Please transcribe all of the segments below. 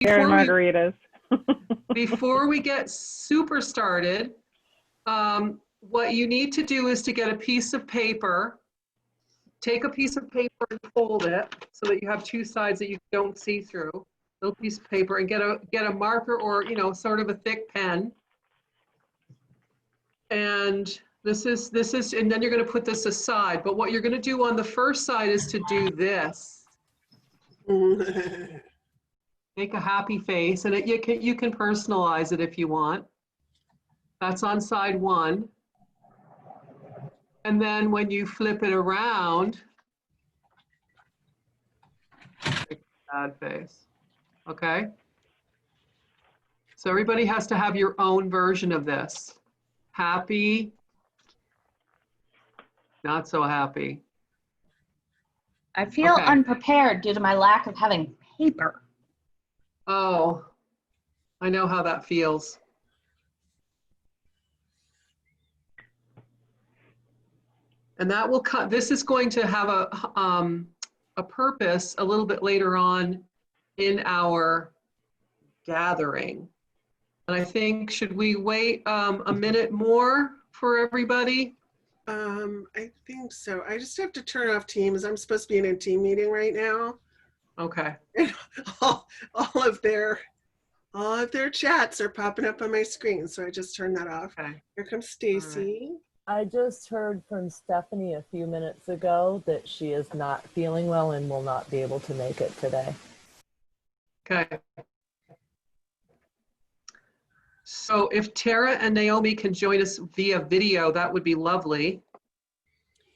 margaritas. Before we get super started, what you need to do is to get a piece of paper. Take a piece of paper and fold it so that you have two sides that you don't see through. Little piece of paper, and get a marker or sort of a thick pen. And this is, and then you're going to put this aside. But what you're going to do on the first side is to do this. Make a happy face, and you can personalize it if you want. That's on side one. And then when you flip it around, make a sad face. Okay? So everybody has to have your own version of this. Happy, not so happy. I feel unprepared due to my lack of having paper. Oh, I know how that feels. And that will cut. This is going to have a purpose a little bit later on in our gathering. And I think, should we wait a minute more for everybody? I think so. I just have to turn off Teams. I'm supposed to be in a team meeting right now. Okay. And all of their chats are popping up on my screen, so I just turned that off. Okay. Here comes Stacy. I just heard from Stephanie a few minutes ago that she is not feeling well and will not be able to make it today. Okay. So if Tara and Naomi can join us via video, that would be lovely.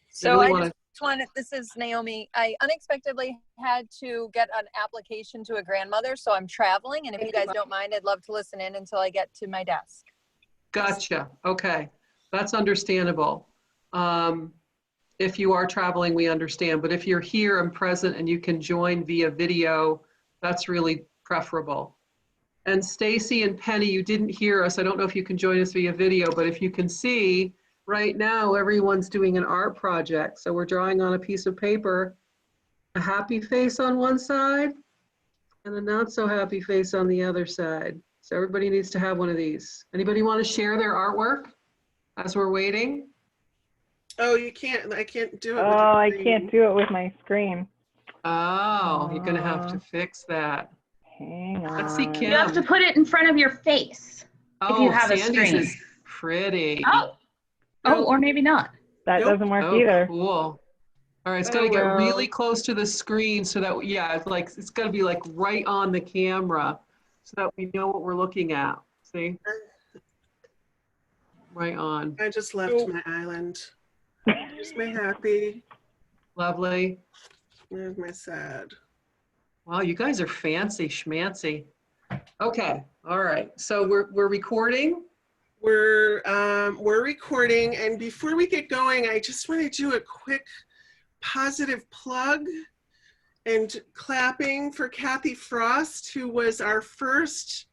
So I just wanted, this is Naomi. I unexpectedly had to get an application to a grandmother, so I'm traveling. And if you guys don't mind, I'd love to listen in until I get to my desk. Gotcha. Okay. That's understandable. If you are traveling, we understand. But if you're here and present and you can join via video, that's really preferable. And Stacy and Penny, you didn't hear us. I don't know if you can join us via video, but if you can see, right now everyone's doing an art project. So we're drawing on a piece of paper, a happy face on one side and a not so happy face on the other side. So everybody needs to have one of these. Anybody want to share their artwork as we're waiting? Oh, you can't. I can't do it. Oh, I can't do it with my screen. Oh, you're going to have to fix that. Hang on. Let's see, Kim. You have to put it in front of your face if you have Sandy's a screen. Is pretty. Oh, or maybe not. That doesn't work either. Cool. All right, it's got to get really close to the screen so that, yeah, it's got to be like right on the camera so that we know what we're looking at. See? Right on. I just left my island. Here's my happy. Lovely. There's my sad. Wow, you guys are fancy schmancy. Okay, all right. So we're recording. We're recording, and before we get going, I just want to do a quick positive plug and clapping for Kathy Frost, who was our first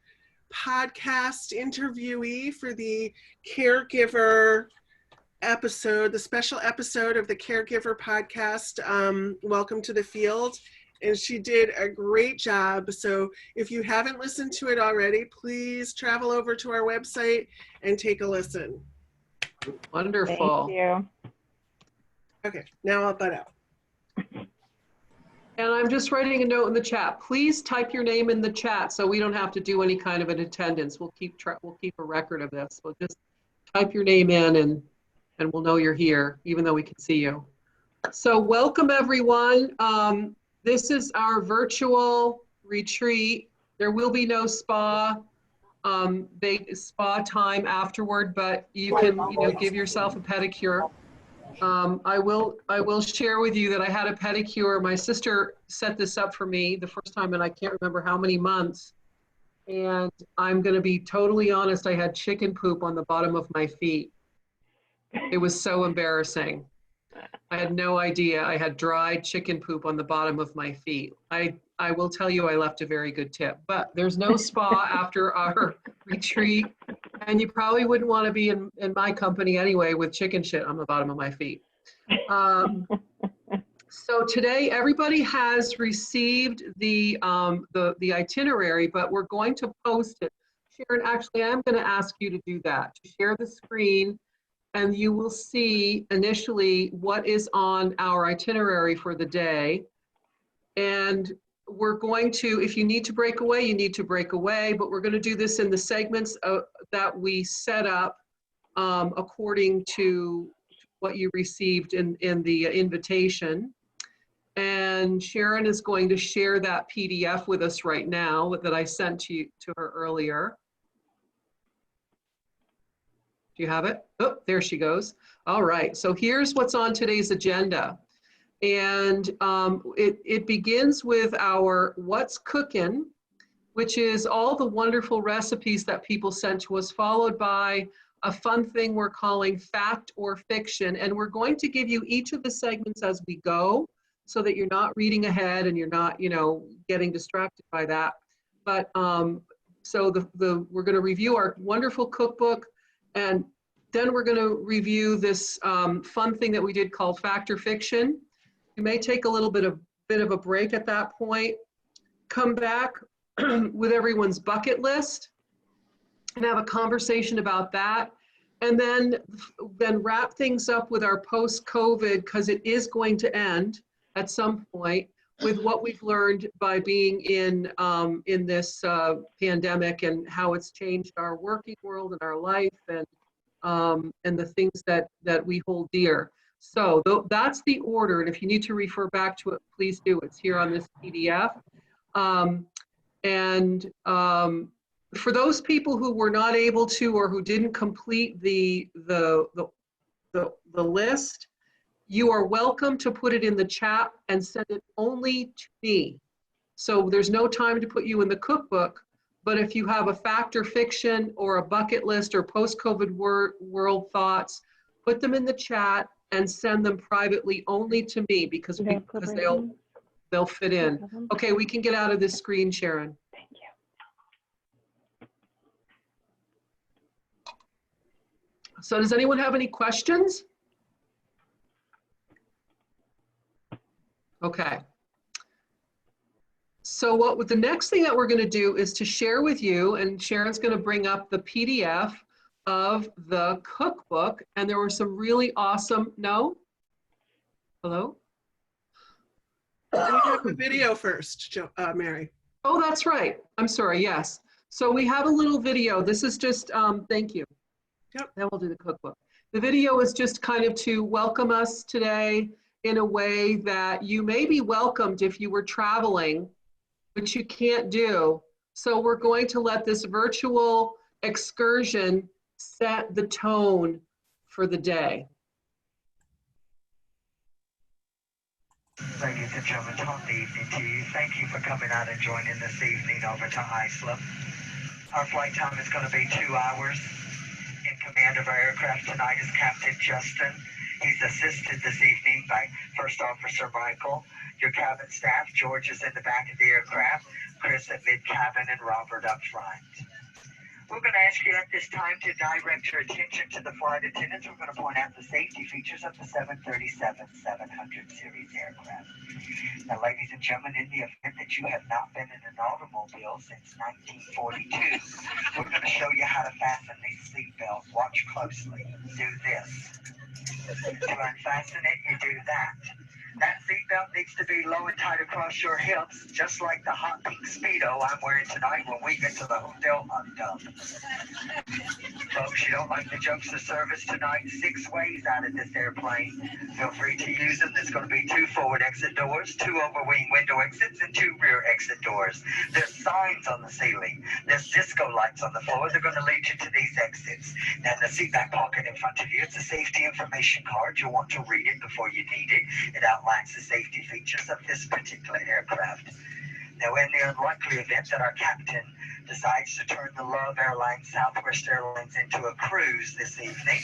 podcast interviewee for the Caregiver episode, the special episode of the Caregiver podcast, Welcome to the Field. And she did a great job. So if you haven't listened to it already, please travel over to our website and take a listen. Wonderful. Thank you. Okay, now I'll butt out. And I'm just writing a note in the chat. Please type your name in the chat so we don't have to do any kind of an attendance. We'll keep a record of this. We'll just type your name in and we'll know you're here, even though we can see you. So welcome, everyone. This is our virtual retreat. There will be no spa time afterward, but you can give yourself a pedicure. I will share with you that I had a pedicure. My sister set this up for me the first time, and I can't remember how many months. And I'm going to be totally honest. I had chicken poop on the bottom of my feet. It was so embarrassing. I had no idea I had dried chicken poop on the bottom of my feet. I will tell you I left a very good tip, but there's no spa after our retreat, and you probably wouldn't want to be in my company anyway with chicken shit on the bottom of my feet. So today, everybody has received the itinerary, but we're going to post it. Sharon, actually, I'm going to ask you to do that, to share the screen, and you will see initially what is on our itinerary for the day. And we're going to, if you need to break away, you need to break away, but we're going to do this in the segments that we set up according to what you received in the invitation. And Sharon is going to share that PDF with us right now that I sent to her earlier. Do you have it? Oh, there she goes. All right, so here's what's on today's agenda. And it begins with our What's Cookin', which is all the wonderful recipes that people sent to us, followed by a fun thing we're calling Fact or Fiction. And we're going to give you each of the segments as we go, so that you're not reading ahead and you're not, getting distracted by that. But so we're going to review our wonderful cookbook, and then we're going to review this fun thing that we did called Fact or Fiction. You may take a little bit of a break at that point, come back with everyone's bucket list and have a conversation about that. And then wrap things up with our post-COVID, because it is going to end at some point, with what we've learned by being in this pandemic and how it's changed our working world and our life and the things that we hold dear. So that's the order, and if you need to refer back to it, please do. It's here on this PDF. For those people who were not able to or who didn't complete the list, you are welcome to put it in the chat and send it only to me. So there's no time to put you in the cookbook, but if you have a fact or fiction or a bucket list or post-COVID world thoughts, put them in the chat and send them privately only to me, because they'll fit in. Okay, we can get out of this screen, Sharon. Thank you. So does anyone have any questions? Okay. So the next thing that we're going to do is to share with you, and Sharon's going to bring up the PDF of the cookbook, and there were some really awesome, hello? We have the video first, Mary. Oh, that's right. I'm sorry, yes. So we have a little video. This is just, thank you. Yep. Then we'll do the cookbook. The video is just kind of to welcome us today in a way that you may be welcomed if you were traveling, which you can't do. So we're going to let this virtual excursion set the tone for the day. Ladies and gentlemen, top evening to you. Thank you for coming out and joining this evening over to Iceland. Our flight time is going to be 2 hours. In command of our aircraft tonight is Captain Justin. He's assisted this evening by First Officer Michael. Your cabin staff, George is in the back of the aircraft, Chris at mid-cabin, and Robert up front. We're going to ask you at this time to direct your attention to the flight attendants. We're going to point out the safety features of the 737-700 series aircraft. Now, ladies and gentlemen, in the event that you have not been in an automobile since 1942, we're going to show you how to fasten these seatbelts. Watch closely. Do this. To unfasten it, you do that. That seatbelt needs to be low and tight across your hips, just like the hot pink Speedo I'm wearing tonight when we get to the hotel hot tub. Folks, you don't like the jokes of service tonight? 6 ways out of this airplane. Feel free to use them. There's going to be 2 forward exit doors, 2 overwing window exits, and 2 rear exit doors. There's signs on the ceiling. There's disco lights on the floor. They're going to lead you to these exits. Now, in the seat back pocket in front of you, it's a safety information card. You'll want to read it before you need it. It outlines the safety features of this particular aircraft. Now, in the unlikely event that our captain decides to turn the Love Airlines Southwest Airlines into a cruise this evening,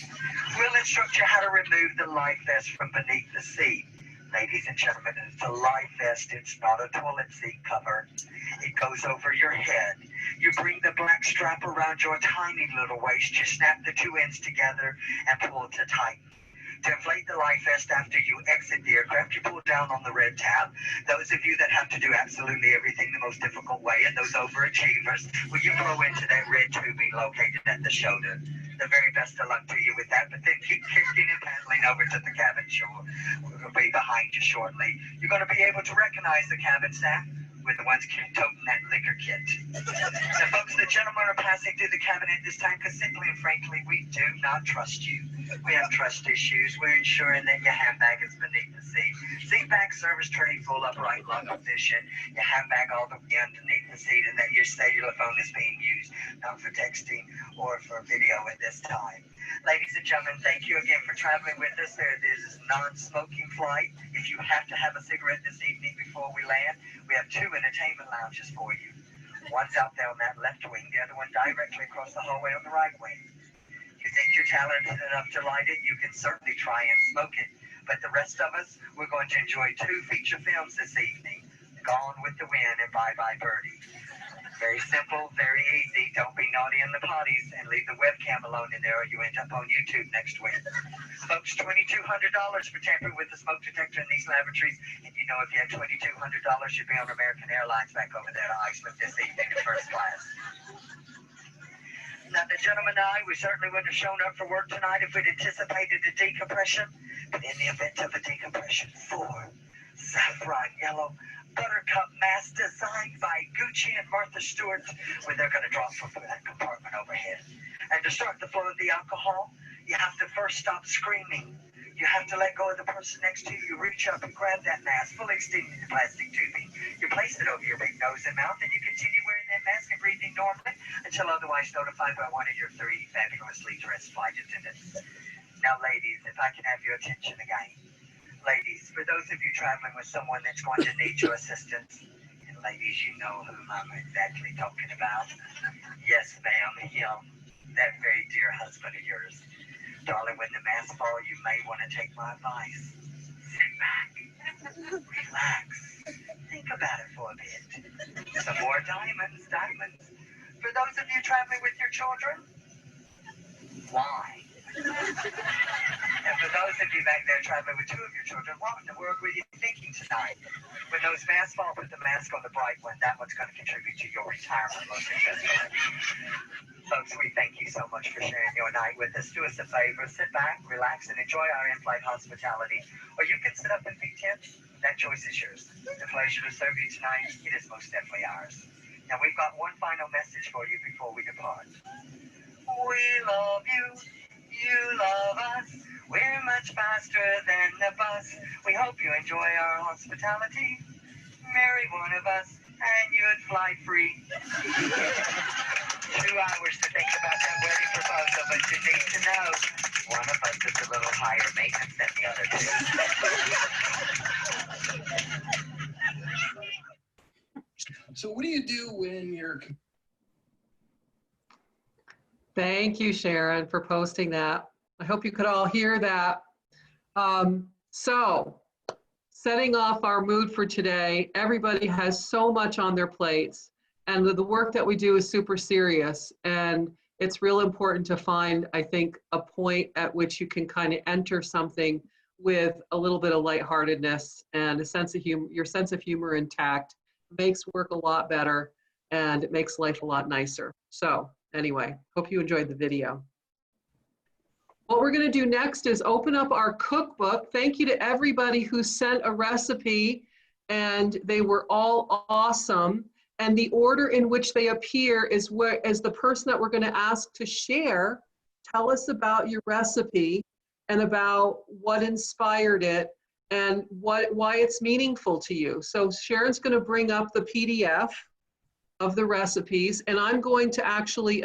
we'll instruct you how to remove the life vest from beneath the seat. Ladies and gentlemen, it's a life vest. It's not a toilet seat cover. It goes over your head. You bring the black strap around your tiny little waist. You snap the 2 ends together and pull to tighten. To inflate the life vest after you exit the aircraft, you pull down on the red tab. Those of you that have to do absolutely everything the most difficult way, and those overachievers, will you blow into that red tubing located at the shoulder? The very best of luck to you with that, but then keep kicking and paddling over to the cabin shore. We'll be behind you shortly. You're going to be able to recognize the cabin staff. We're the ones toting that liquor kit. Now, folks, the gentlemen are passing through the cabin at this time because simply and frankly, we do not trust you. We have trust issues. We're ensuring that your handbag is beneath the seat. Seat back, service tray, full upright lug position. Your handbag all the way underneath the seat, and that your cellular phone is being used, not for texting or for video at this time. Ladies and gentlemen, thank you again for traveling with us. This is a non-smoking flight. If you have to have a cigarette this evening before we land, we have 2 entertainment lounges for you. One's out there on that left wing, the other one directly across the hallway on the right wing. You think you're talented enough to light it, you can certainly try and smoke it. But the rest of us, we're going to enjoy 2 feature films this evening, Gone with the Wind and Bye Bye Birdie. Very simple, very easy. Don't be naughty in the potties and leave the webcam alone in there or you end up on YouTube next week. Folks, $2,200 for tampering with the smoke detector in these lavatories. And you know if you had $2,200, you'd be on American Airlines back over there to Iceland this evening in first class. Now, the gentleman and I, we certainly wouldn't have shown up for work tonight if we'd anticipated a decompression. But in the event of a decompression, 4 saffron yellow buttercup mask designed by Gucci and Martha Stewart, where they're going to drop from that compartment overhead. And to start the flow of the alcohol, you have to first stop screaming. You have to let go of the person next to you. You reach up and grab that mask, fully extending the plastic tubing. You place it over your big nose and mouth, and you continue wearing that mask and breathing normally until otherwise notified by one of your 3 fabulously dressed flight attendants. Now, ladies, if I can have your attention again. Ladies, for those of you traveling with someone that's going to need your assistance, and ladies, you know whom I'm exactly talking about. Yes, ma'am, him, that very dear husband of yours. Darling, when the masks fall, you may want to take my advice. Sit back, relax, think about it for a bit. Some more diamonds. For those of you traveling with your children, why? And for those of you back there traveling with 2 of your children, what in the world were you thinking tonight? When those masks fall, put the mask on the bright one. That one's going to contribute to your retirement most successfully. Folks, we thank you so much for sharing your night with us. Do us a favor, sit back, relax, and enjoy our in-flight hospitality. Or you can sit up and be tipped. That choice is yours. The pleasure to serve you tonight, it is most definitely ours. Now, we've got one final message for you before we depart. We love you. You love us. We're much faster than the bus. We hope you enjoy our hospitality. Marry one of us and you'd fly free. 2 hours to think about that wedding proposal, but you need to know one of us is a little higher maintenance than the other 2. So what do you do when you're... Thank you, Sharon, for posting that. I hope you could all hear that. So, setting off our mood for today, everybody has so much on their plates, and the work that we do is super serious, and it's real important to find, I think, a point at which you can kind of enter something with a little bit of lightheartedness and a sense of humor, your sense of humor intact. It makes work a lot better, and it makes life a lot nicer. So, anyway, hope you enjoyed the video. What we're going to do next is open up our cookbook. Thank you to everybody who sent a recipe, and they were all awesome. And the order in which they appear is where, as the person that we're going to ask to share, tell us about your recipe and about what inspired it and why it's meaningful to you. So Sharon's going to bring up the PDF of the recipes, and I'm going to actually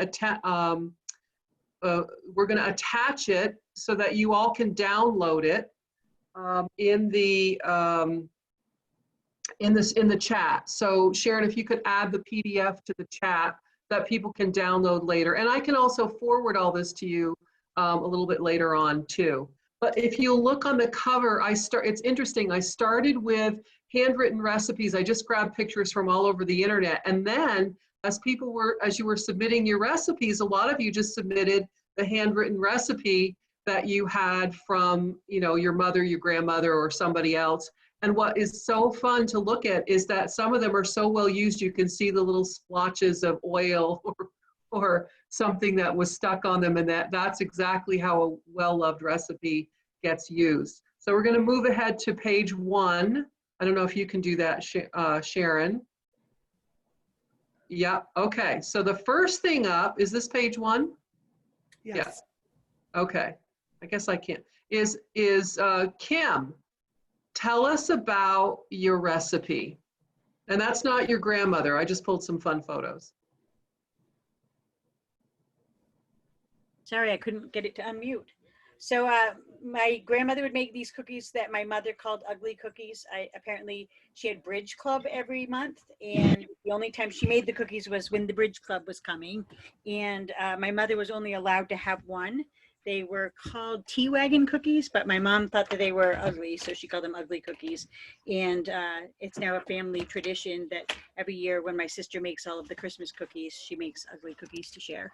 we're going to attach it so that you all can download it in the chat. So Sharon, if you could add the PDF to the chat that people can download later, and I can also forward all this to you a little bit later on too. But if you look on the cover, it's interesting. I started with handwritten recipes. I just grabbed pictures from all over the internet. And then as you were submitting your recipes, a lot of you just submitted the handwritten recipe that you had from, your mother, your grandmother, or somebody else. And what is so fun to look at is that some of them are so well used, you can see the little splotches of oil or something that was stuck on them, and that's exactly how a well-loved recipe gets used. So we're going to move ahead to page 1. I don't know if you can do that, Sharon. Yeah, okay. So the first thing up, is this page 1? Yes. Yeah. Okay. I guess I can't. Is Kim, tell us about your recipe. And that's not your grandmother. I just pulled some fun photos. Sorry, I couldn't get it to unmute. So my grandmother would make these cookies that my mother called ugly cookies. Apparently she had bridge club every month, and the only time she made the cookies was when the bridge club was coming. And my mother was only allowed to have one. They were called tea wagon cookies, but my mom thought that they were ugly, so she called them ugly cookies. And it's now a family tradition that every year when my sister makes all of the Christmas cookies, she makes ugly cookies to share.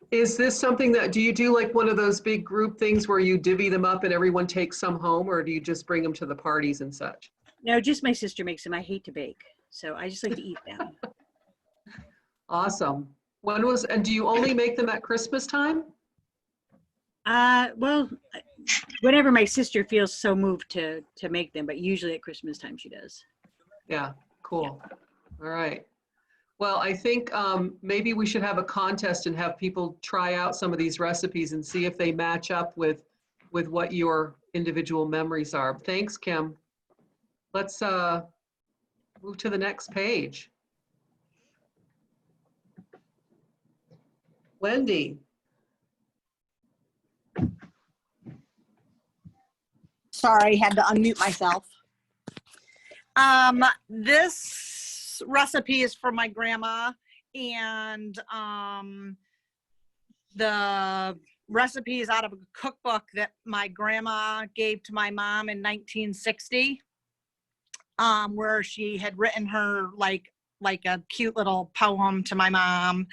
Is this something that, do you do like one of those big group things where you divvy them up and everyone takes some home, or do you just bring them to the parties and such? No, just my sister makes them. I hate to bake, so I just like to eat them. Awesome. And do you only make them at Christmas time? Well, whenever my sister feels so moved to make them, but usually at Christmas time she does. Yeah, cool. Yeah. All right. Well, I think maybe we should have a contest and have people try out some of these recipes and see if they match up with what your individual memories are. Thanks, Kim. Let's move to the next page. Wendy. Sorry, had to unmute myself. This recipe is from my grandma, and the recipe is out of a cookbook that my grandma gave to my mom in 1960, where she had written her like a cute little poem to my mom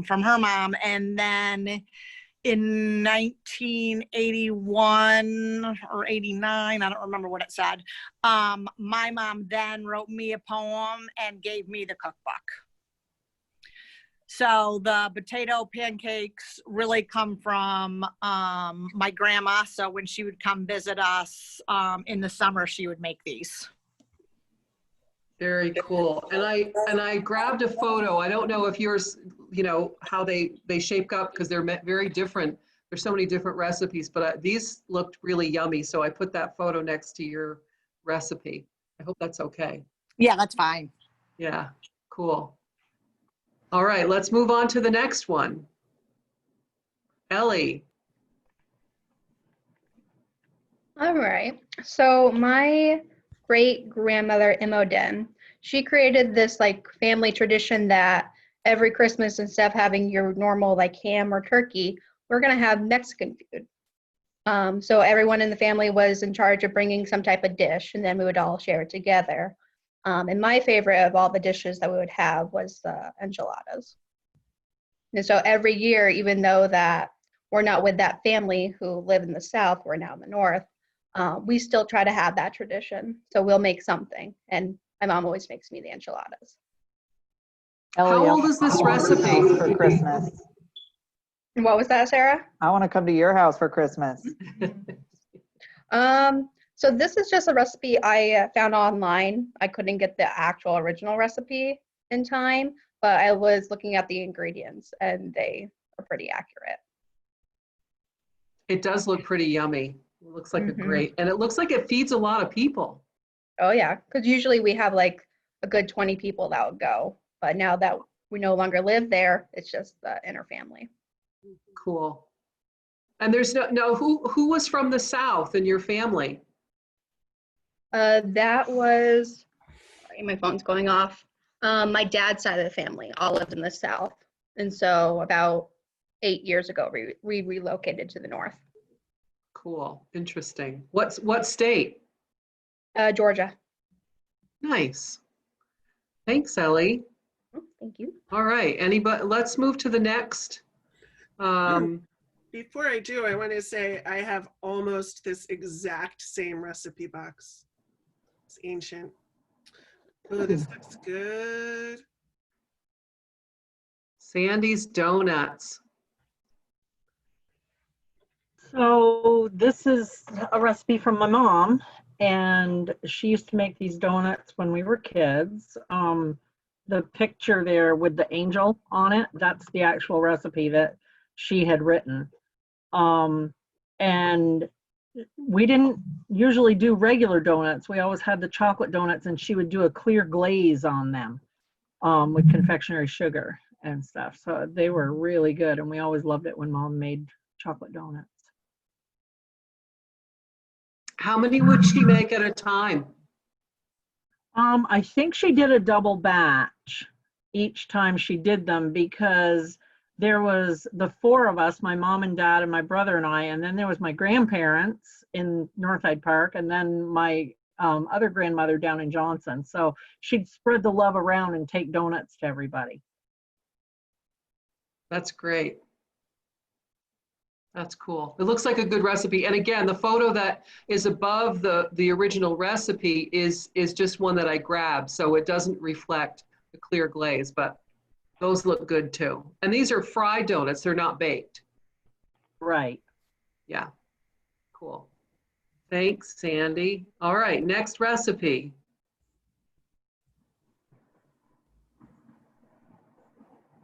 from her mom. And then in 1981 or 89, I don't remember what it said, my mom then wrote me a poem and gave me the cookbook. So the potato pancakes really come from my grandma. So when she would come visit us in the summer, she would make these. Very cool. And I grabbed a photo. I don't know if yours, how they shape up, because they're very different. There's so many different recipes, but these looked really yummy. So I put that photo next to your recipe. I hope that's okay. Yeah, that's fine. Yeah, cool. All right, let's move on to the next one. Ellie. All right. So my great grandmother, Imogen, she created this like family tradition that every Christmas, instead of having your normal like ham or turkey, we're gonna have Mexican food. So everyone in the family was in charge of bringing some type of dish, and then we would all share it together. And my favorite of all the dishes that we would have was the enchiladas. And so every year, even though that we're not with that family who live in the South, we're now in the North, we still try to have that tradition. So we'll make something, and my mom always makes me the enchiladas. How old is this recipe? For Christmas. What was that, Sarah? I want to come to your house for Christmas. So this is just a recipe I found online. I couldn't get the actual original recipe in time, but I was looking at the ingredients and they are pretty accurate. It does look pretty yummy. It looks like a great, and it looks like it feeds a lot of people. Oh yeah, because usually we have like a good 20 people that would go, but now that we no longer live there, it's just the inner family. Cool. And there's who was from the South in your family? That was, sorry, my phone's going off. My dad's side of the family all lived in the South. And so about 8 years ago, we relocated to the North. Cool, interesting. What state? Georgia. Nice. Thanks, Ellie. Thank you. All right, let's move to the next. Before I do, I want to say I have almost this exact same recipe box. It's ancient. Oh, this looks good. Sandy's Donuts. So this is a recipe from my mom, and she used to make these donuts when we were kids. The picture there with the angel on it, that's the actual recipe that she had written. And we didn't usually do regular donuts. We always had the chocolate donuts, and she would do a clear glaze on them with confectionery sugar and stuff. So they were really good, and we always loved it when Mom made chocolate donuts. How many would she make at a time? I think she did a double batch each time she did them, because there was the four of us, my mom and dad and my brother and I, and then there was my grandparents in North Hyde Park, and then my other grandmother down in Johnson. So she'd spread the love around and take donuts to everybody. That's great. That's cool. It looks like a good recipe. And again, the photo that is above the original recipe is just one that I grabbed. So it doesn't reflect the clear glaze, but those look good too. And these are fried donuts. They're not baked. Right. Yeah. Cool. Thanks, Sandy. All right, next recipe.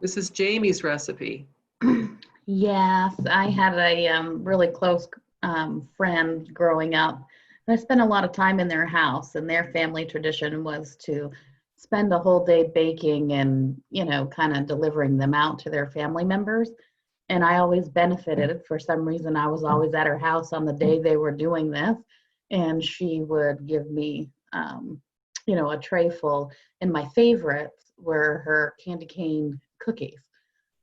This is Jamie's recipe. Yes, I had a really close friend growing up. I spent a lot of time in their house, and their family tradition was to spend a whole day baking and, you know, kind of delivering them out to their family members. And I always benefited. For some reason, I was always at her house on the day they were doing this, and she would give me, you know, a tray full. And my favorites were her candy cane cookies.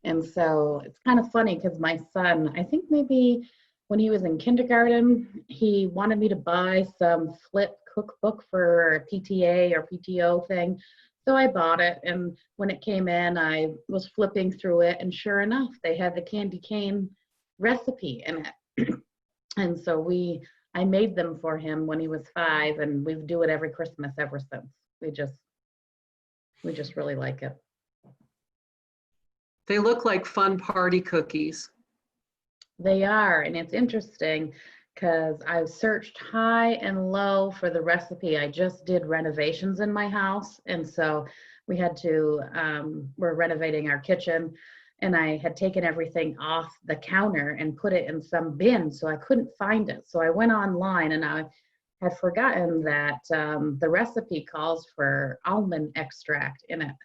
And so it's kind of funny because my son, I think maybe when he was in kindergarten, he wanted me to buy some flip cookbook for a PTA or PTO thing. So I bought it, and when it came in, I was flipping through it, and sure enough, they had the candy cane recipe in it. And so I made them for him when he was 5, and we do it every Christmas ever since. We just really like it. They look like fun party cookies. They are, and it's interesting because I've searched high and low for the recipe. I just did renovations in my house, and so we had to, we're renovating our kitchen, and I had taken everything off the counter and put it in some bin, so I couldn't find it. So I went online, and I had forgotten that the recipe calls for almond extract in it,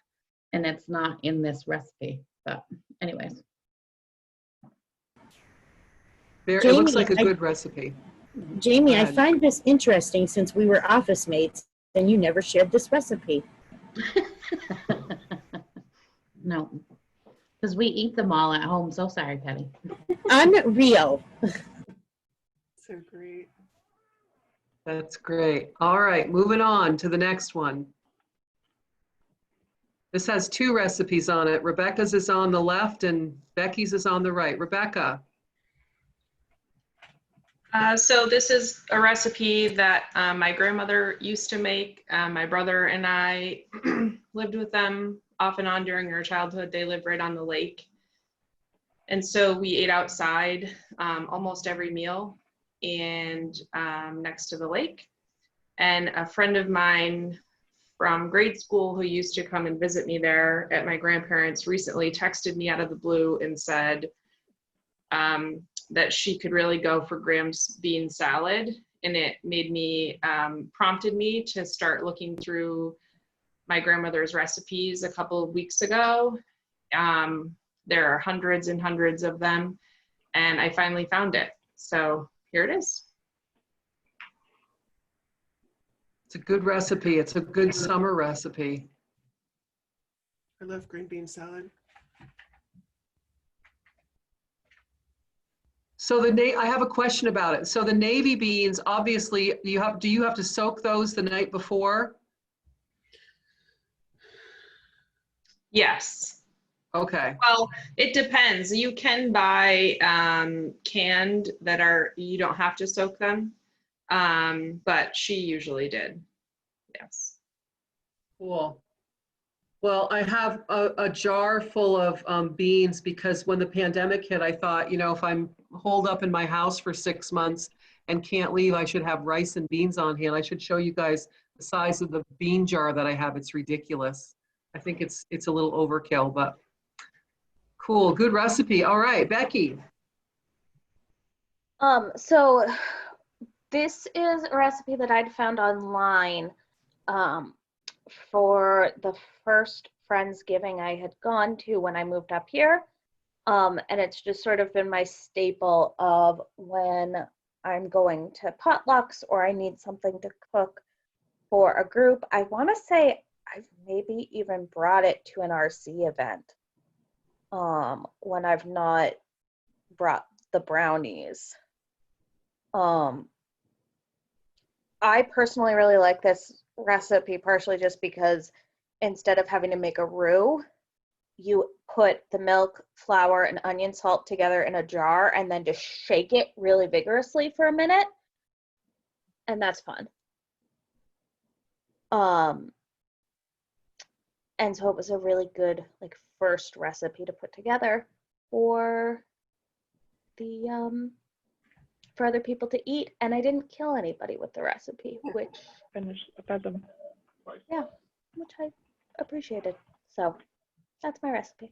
and it's not in this recipe. But anyways. It looks like a good recipe. Jamie, I find this interesting since we were office mates and you never shared this recipe. No, because we eat them all at home. So sorry, Patty. Unreal. So great. That's great. All right, moving on to the next one. This has 2 recipes on it. Rebecca's is on the left and Becky's is on the right. Rebecca. So this is a recipe that my grandmother used to make. My brother and I lived with them off and on during our childhood. They lived right on the lake. And so we ate outside almost every meal and next to the lake. And a friend of mine from grade school who used to come and visit me there at my grandparents' recently texted me out of the blue and said that she could really go for Graham's bean salad. And it made me, prompted me to start looking through my grandmother's recipes a couple of weeks ago. There are hundreds and hundreds of them, and I finally found it. So here it is. It's a good recipe. It's a good summer recipe. I love green bean salad. So I have a question about it. So the navy beans, obviously, do you have to soak those the night before? Yes. Okay. Well, it depends. You can buy canned that are, you don't have to soak them. But she usually did. Yes. Cool. Well, I have a jar full of beans because when the pandemic hit, I thought, you know, if I'm holed up in my house for 6 months and can't leave, I should have rice and beans on hand. I should show you guys the size of the bean jar that I have. It's ridiculous. I think it's a little overkill, but cool. Good recipe. All right, Becky. So this is a recipe that I'd found online for the first Friendsgiving I had gone to when I moved up here. And it's just sort of been my staple of when I'm going to potlucks or I need something to cook for a group. I want to say I've maybe even brought it to an RC event when I've not brought the brownies. I personally really like this recipe, partially just because instead of having to make a roux, you put the milk, flour, and onion salt together in a jar and then just shake it really vigorously for a minute. And that's fun. And so it was a really good like first recipe to put together for the for other people to eat, and I didn't kill anybody with the recipe, which yeah, which I appreciated. So that's my recipe.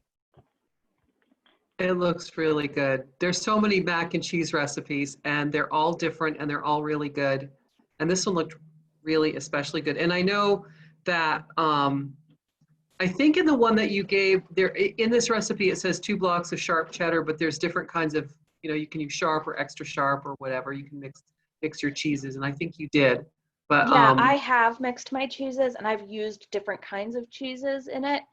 It looks really good. There's so many mac and cheese recipes and they're all different and they're all really good. And this one looked really especially good. And I know that I think in the one that you gave there in this recipe, it says 2 blocks of sharp cheddar, but there's different kinds of, you know, you can use sharp or extra sharp or whatever. You can mix your cheeses, and I think you did. But yeah, I have mixed my cheeses, and I've used different kinds of cheeses in it.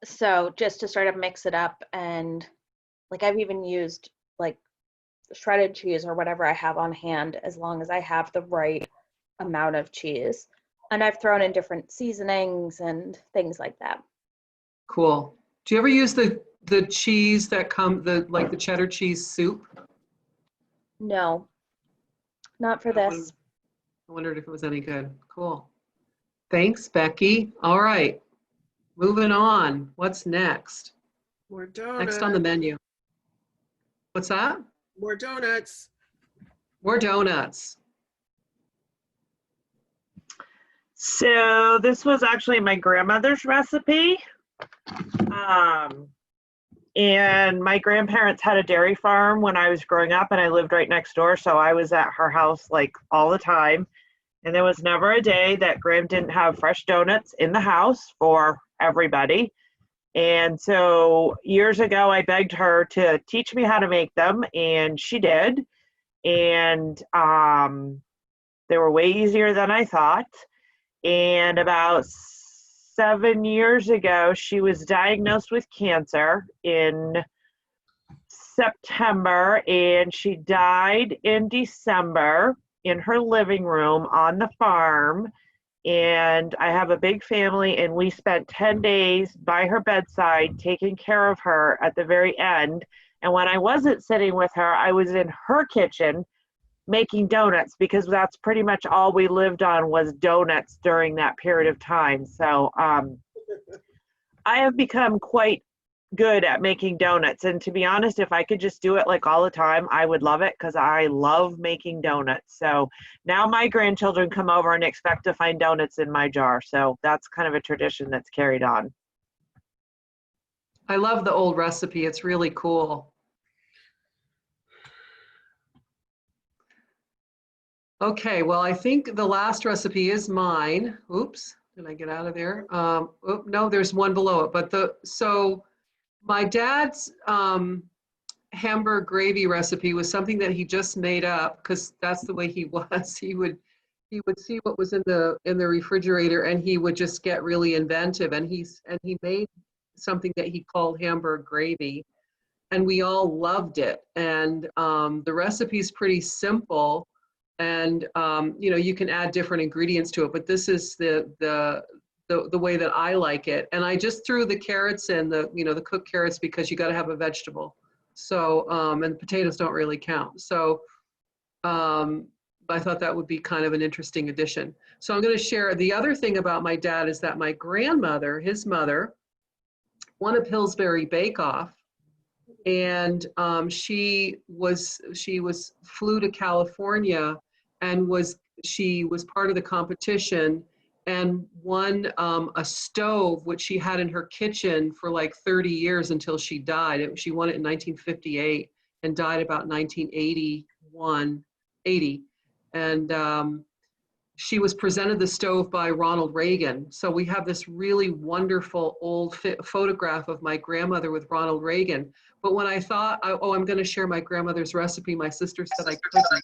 So just to sort of mix it up, and like I've even used like shredded cheese or whatever I have on hand, as long as I have the right amount of cheese. And I've thrown in different seasonings and things like that. cool. Do you ever use the cheese that like the cheddar cheese soup? No, not for this. I wondered if it was any good. Cool. Thanks, Becky. All right, moving on. What's next? More donuts. Next on the menu. What's that? More donuts. More donuts. So this was actually my grandmother's recipe. And my grandparents had a dairy farm when I was growing up, and I lived right next door, so I was at her house like all the time. And there was never a day that Gram didn't have fresh donuts in the house for everybody. And so years ago, I begged her to teach me how to make them, and she did. And they were way easier than I thought. And about 7 years ago, she was diagnosed with cancer in September, and she died in December in her living room on the farm. And I have a big family, and we spent 10 days by her bedside taking care of her at the very end. And when I wasn't sitting with her, I was in her kitchen making donuts, because that's pretty much all we lived on was donuts during that period of time. So I have become quite good at making donuts, and to be honest, if I could just do it like all the time, I would love it, because I love making donuts. So now my grandchildren come over and expect to find donuts in my jar, so that's kind of a tradition that's carried on. I love the old recipe. It's really cool. Okay, well, I think the last recipe is mine. Oops, did I get out of there? No, there's one below it. But so my dad's hamburger gravy recipe was something that he just made up, because that's the way he was. He would see what was in the refrigerator, and he would just get really inventive. And he made something that he called hamburger gravy, and we all loved it. And the recipe is pretty simple. And you know, you can add different ingredients to it, but this is the the way that I like it. And I just threw the carrots in, the cooked carrots, because you got to have a vegetable. So, and potatoes don't really count. So I thought that would be kind of an interesting addition. So I'm going to share, the other thing about my dad is that my grandmother, his mother, won a Pillsbury Bake Off, and she flew to California, and she was part of the competition and won a stove which she had in her kitchen for like 30 years until she died. She won it in 1958 and died about 1980. And she was presented the stove by Ronald Reagan. So we have this really wonderful old photograph of my grandmother with Ronald Reagan. But when I thought, oh, I'm going to share my grandmother's recipe, my sister said I couldn't.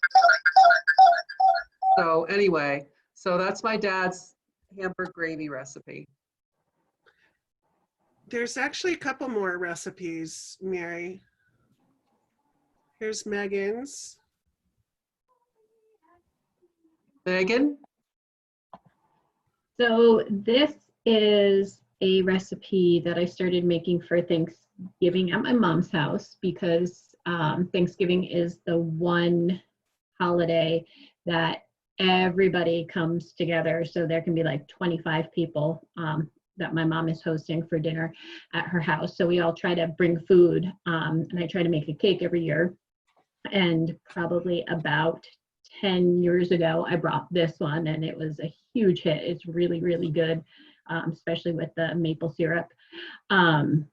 So anyway, so that's my dad's hamburger gravy recipe. There's actually a couple more recipes, Mary. Here's Megan's. Megan? So this is a recipe that I started making for Thanksgiving at my mom's house, because Thanksgiving is the one holiday that everybody comes together. So there can be like 25 people that my mom is hosting for dinner at her house. So we all try to bring food, and I try to make a cake every year. And probably about 10 years ago, I brought this one, and it was a huge hit. It's really, really good, especially with the maple syrup. And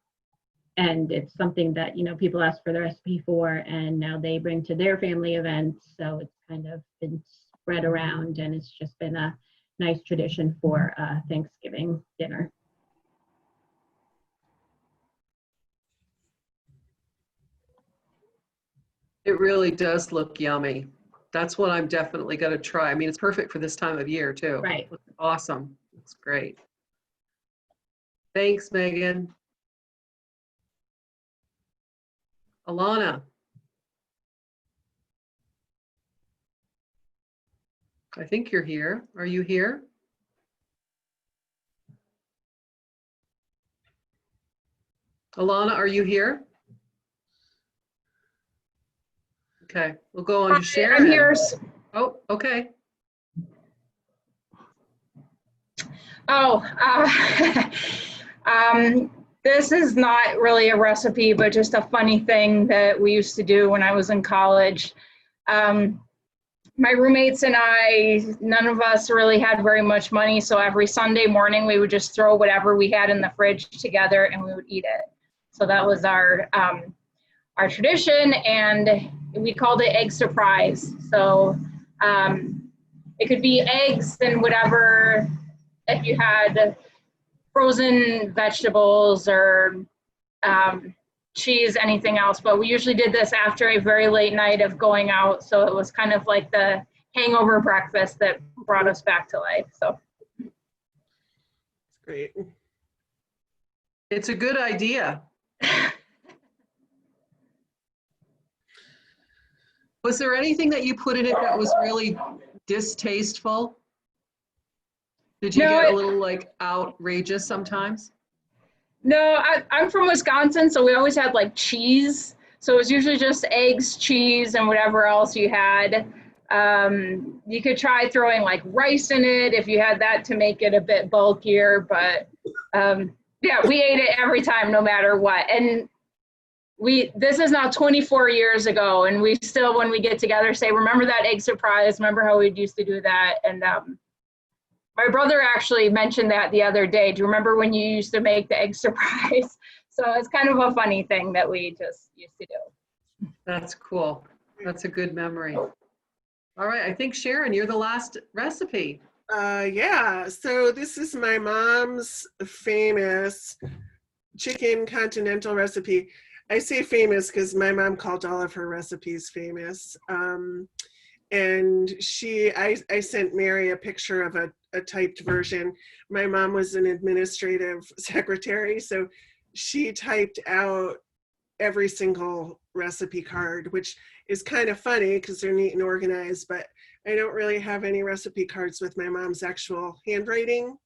it's something that, people ask for the recipe for, and now they bring to their family events. So it's kind of been spread around, and it's just been a nice tradition for Thanksgiving dinner. It really does look yummy. That's what I'm definitely going to try. I mean, it's perfect for this time of year too. Right. It's awesome. It's great. Thanks, Megan. Alana. I think you're here. Are you here? Alana, are you here? Okay, we'll go on to Sharon. I'm here. Oh, okay. Oh, this is not really a recipe, but just a funny thing that we used to do when I was in college. My roommates and I, none of us really had very much money, so every Sunday morning we would just throw whatever we had in the fridge together and we would eat it. So that was our tradition, and we called it egg surprise. So it could be eggs and whatever, if you had frozen vegetables or cheese, anything else. But we usually did this after a very late night of going out. So it was kind of like the hangover breakfast that brought us back to life. So great. It's a good idea. Was there anything that you put in it that was really distasteful? Did you get a little like outrageous sometimes? no, I'm from Wisconsin, so we always had like cheese. So it was usually just eggs, cheese, and whatever else you had. You could try throwing like rice in it if you had that to make it a bit bulkier, but yeah, we ate it every time, no matter what. And this is now 24 years ago, and we still, when we get together, say, remember that egg surprise? Remember how we used to do that? And my brother actually mentioned that the other day. Do you remember when you used to make the egg surprise? So it's kind of a funny thing that we just used to do. That's cool. That's a good memory. All right, I think Sharon, you're the last recipe. Yeah, so this is my mom's famous chicken continental recipe. I say famous because my mom called all of her recipes famous. And I sent Mary a picture of a typed version. My mom was an administrative secretary, so she typed out every single recipe card, which is kind of funny because they're neat and organized, but I don't really have any recipe cards with my mom's actual handwriting.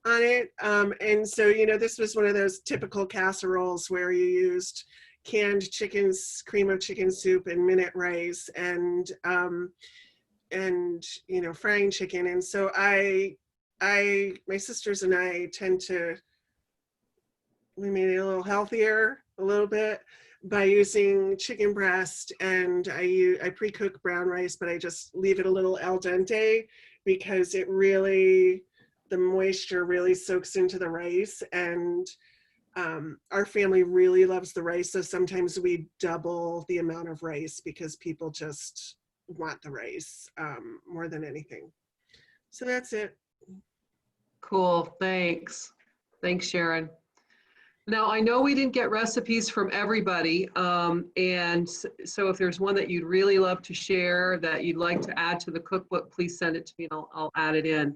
on it. And so, you know, this was one of those typical casseroles where you used canned chickens, cream of chicken soup, and minute rice, and you know, frying chicken. And so my sisters and I we made it a little healthier, a little bit, by using chicken breast, and I pre-cook brown rice, but I just leave it a little al dente because the moisture really soaks into the rice. And our family really loves the rice, so sometimes we double the amount of rice because people just want the rice more than anything. So that's it. Cool, thanks. Thanks, Sharon. Now, I know we didn't get recipes from everybody, and so if there's one that you'd really love to share that you'd like to add to the cookbook, please send it to me and I'll add it in.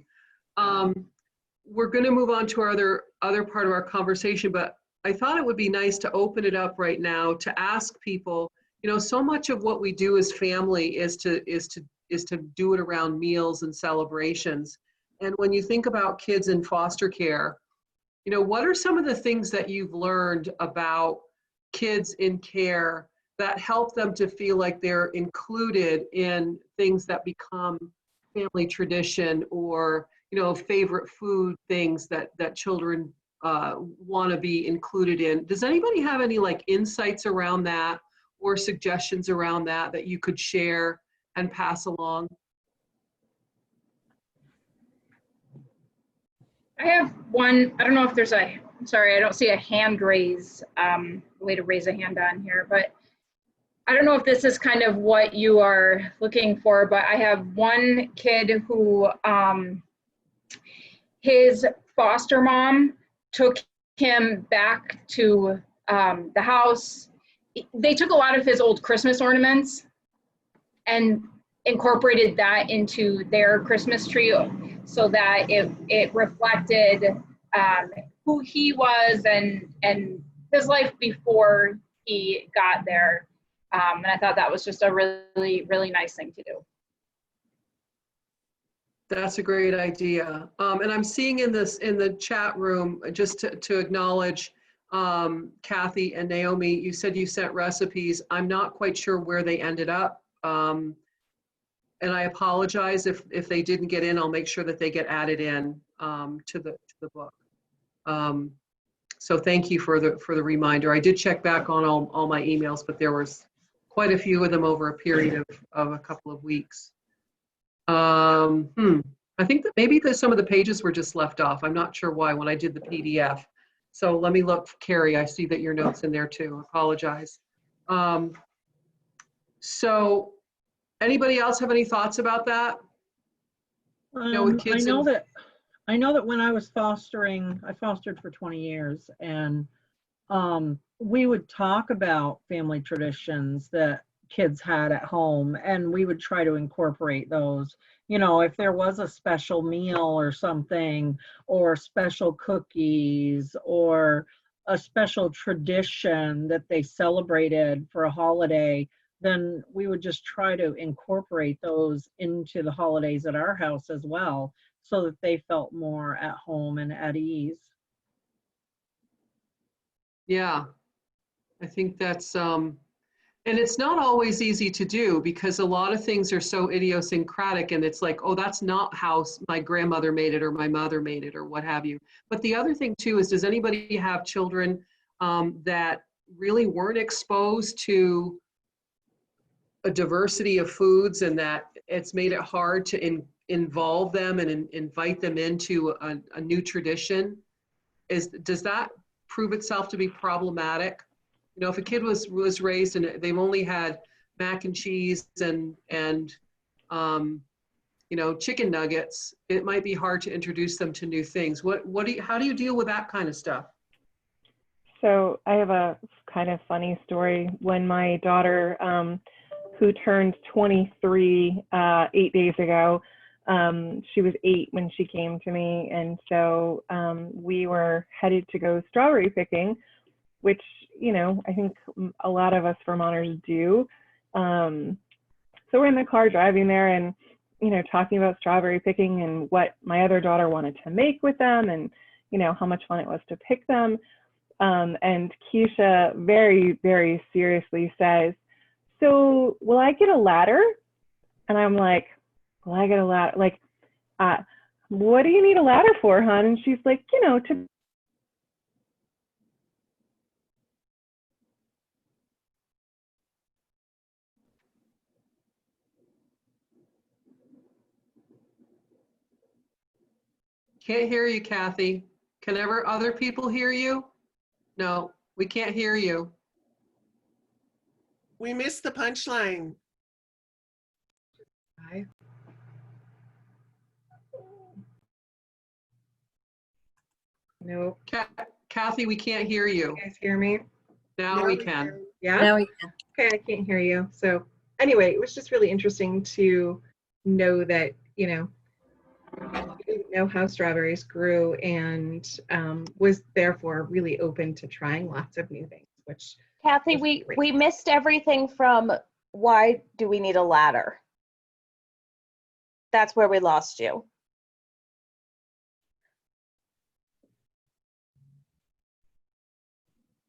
We're going to move on to our other part of our conversation, but I thought it would be nice to open it up right now to ask people, you know, so much of what we do as family is to do it around meals and celebrations. And when you think about kids in foster care, you know, what are some of the things that you've learned about kids in care that help them to feel like they're included in things that become family tradition, or, you know, favorite food things that children want to be included in? Does anybody have any like insights around that or suggestions around that you could share and pass along? I have one. I don't know if there's sorry, I don't see a hand raise, way to raise a hand on here, but I don't know if this is kind of what you are looking for, but I have one kid who, his foster mom took him back to the house. They took a lot of his old Christmas ornaments and incorporated that into their Christmas tree so that it reflected who he was and his life before he got there. And I thought that was just a really, really nice thing to do. That's a great idea. And I'm seeing in the chat room, just to acknowledge Kathy and Naomi, you said you sent recipes. I'm not quite sure where they ended up. And I apologize if they didn't get in. I'll make sure that they get added in to the book. So thank you for the reminder. I did check back on all my emails, but there was quite a few of them over a period of a couple of weeks. I think that maybe some of the pages were just left off. I'm not sure why when I did the PDF. So let me look, Carrie, I see that your note's in there too. I apologize. So anybody else have any thoughts about that? You know, with kids I know that when I was fostering, I fostered for 20 years, and we would talk about family traditions that kids had at home, and we would try to incorporate those. You know, if there was a special meal or something, or special cookies, or a special tradition that they celebrated for a holiday, then we would just try to incorporate those into the holidays at our house as well, so that they felt more at home and at ease. Yeah, I think that's, and it's not always easy to do because a lot of things are so idiosyncratic, and it's like, oh, that's not how my grandmother made it or my mother made it or what have you. But the other thing too is, does anybody have children that really weren't exposed to a diversity of foods, and that it's made it hard to involve them and invite them into a new tradition? Does that prove itself to be problematic? You know, if a kid was raised and they've only had mac and cheese and you know, chicken nuggets, it might be hard to introduce them to new things. How do you deal with that kind of stuff? So I have a kind of funny story. When my daughter, who turned 23 8 days ago, she was 8 when she came to me, and so we were headed to go strawberry picking, which, you know, I think a lot of us Vermonters do. So we're in the car driving there, and talking about strawberry picking and what my other daughter wanted to make with them, and how much fun it was to pick them. And Keisha very, very seriously says, "So will I get a ladder?" And I'm like, "Will I get a ladder? Like, what do you need a ladder for, hon?" And she's like, to Can't hear you, Kathy. Can ever other people hear you? No, we can't hear you. We missed the punchline. No. Kathy, we can't hear you. You guys hear me? Now we can. Yeah? Now we can. Okay, I can't hear you. So anyway, it was just really interesting to know that, I didn't know how strawberries grew, and was therefore really open to trying lots of new things, which Kathy, we missed everything from why do we need a ladder? That's where we lost you.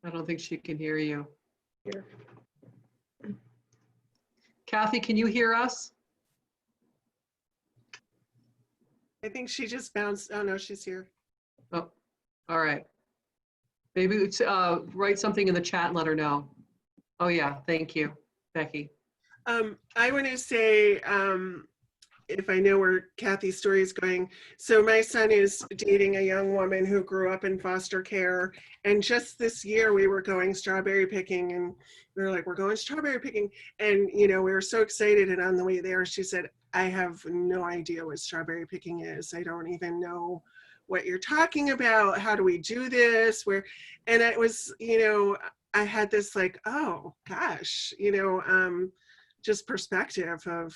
I don't think she can hear you. Kathy, can you hear us? I think she just bounced. Oh no, she's here. Oh, all right. Maybe it's, write something in the chat and let her know. Oh yeah, thank you, Becky. I want to say, if I know where Kathy's story is going. So my son is dating a young woman who grew up in foster care. And just this year we were going strawberry picking, and we were like, we're going strawberry picking. And, we were so excited. And on the way there, she said, I have no idea what strawberry picking is. I don't even know what you're talking about. How do we do this? And it was, I had this like, oh gosh, just perspective of,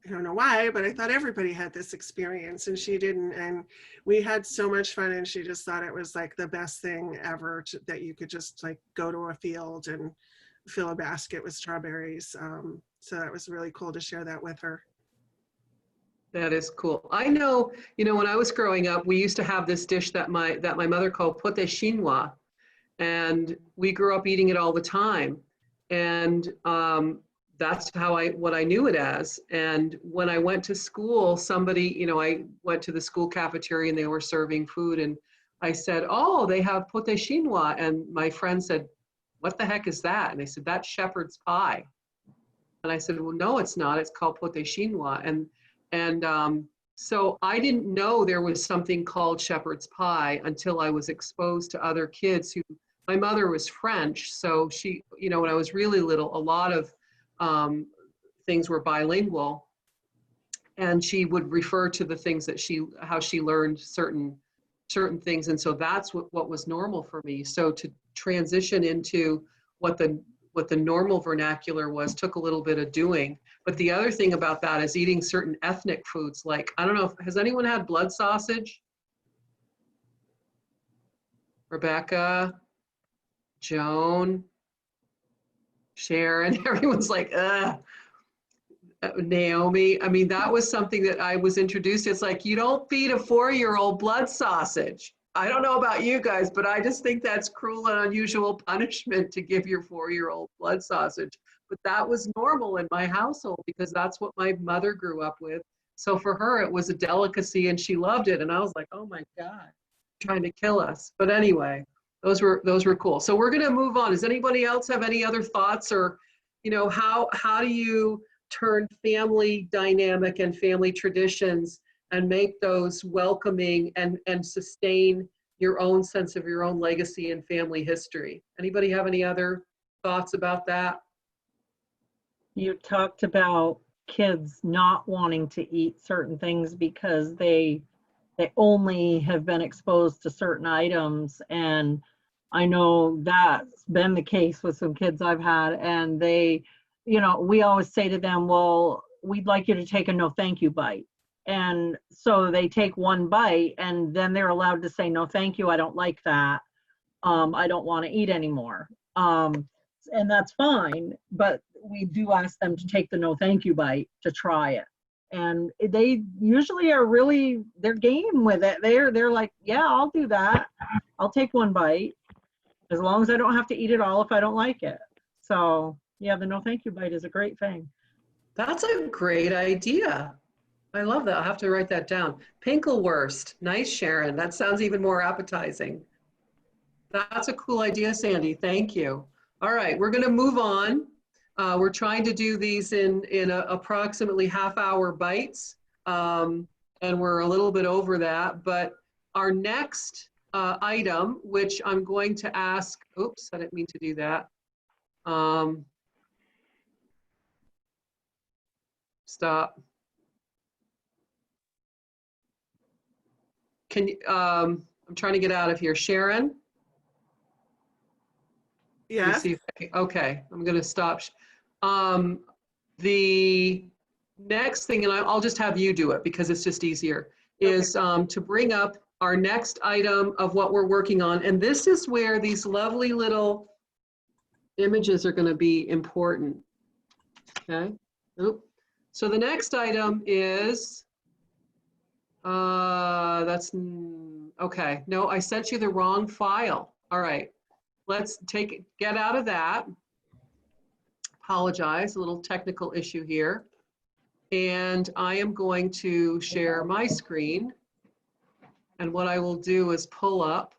I don't know why, but I thought everybody had this experience, and she didn't. And we had so much fun, and she just thought it was like the best thing ever that you could just like go to a field and fill a basket with strawberries. So that was really cool to share that with her. That is cool. I know, when I was growing up, we used to have this dish that my mother called pote chinois, and we grew up eating it all the time. And that's what I knew it as. And when I went to school, somebody, I went to the school cafeteria and they were serving food, and I said, "Oh, they have pote chinois." And my friend said, "What the heck is that?" And they said, "That's shepherd's pie." And I said, "Well, no, it's not. It's called pote chinois." And so I didn't know there was something called shepherd's pie until I was exposed to other kids who, my mother was French. So she, when I was really little, a lot of things were bilingual. And she would refer to the things that how she learned certain things. And so that's what was normal for me. So to transition into what the normal vernacular was took a little bit of doing. But the other thing about that is eating certain ethnic foods. Like, I don't know, has anyone had blood sausage? Rebecca, Joan, Sharon, everyone's like, ugh. Naomi, I mean, that was something that I was introduced to. It's like, you don't feed a 4-year-old blood sausage. I don't know about you guys, but I just think that's cruel and unusual punishment to give your 4-year-old blood sausage. But that was normal in my household because that's what my mother grew up with. So for her, it was a delicacy and she loved it. And I was like, oh my God, trying to kill us. But anyway, those were cool. So we're going to move on. Does anybody else have any other thoughts, or, how do you turn family dynamic and family traditions and make those welcoming and sustain your own sense of your own legacy and family history? Anybody have any other thoughts about that? You talked about kids not wanting to eat certain things because they only have been exposed to certain items. And I know that's been the case with some kids I've had, and they, we always say to them, well, we'd like you to take a no thank you bite. And so they take one bite and then they're allowed to say, no, thank you. I don't like that. I don't want to eat anymore. And that's fine. But we do ask them to take the no thank you bite to try it. And they usually are really, they're game with it. They're like, yeah, I'll do that. I'll take one bite as long as I don't have to eat it all if I don't like it. So yeah, the no thank you bite is a great thing. That's a great idea. I love that. I'll have to write that down. Pinkelwurst. Nice, Sharon. That sounds even more appetizing. That's a cool idea, Sandy. Thank you. All right, we're going to move on. We're trying to do these in approximately half-hour bites, and we're a little bit over that. But our next item, which I'm going to ask, oops, I didn't mean to do that. Stop. Can you, I'm trying to get out of here. Sharon? Yeah. Okay, I'm going to stop. The next thing, and I'll just have you do it because it's just easier, is to bring up our next item of what we're working on. And this is where these lovely little images are going to be important. Okay. Oop. So the next item is, that's, okay. No, I sent you the wrong file. All right. Let's get out of that. Apologize, a little technical issue here. And I am going to share my screen. And what I will do is pull up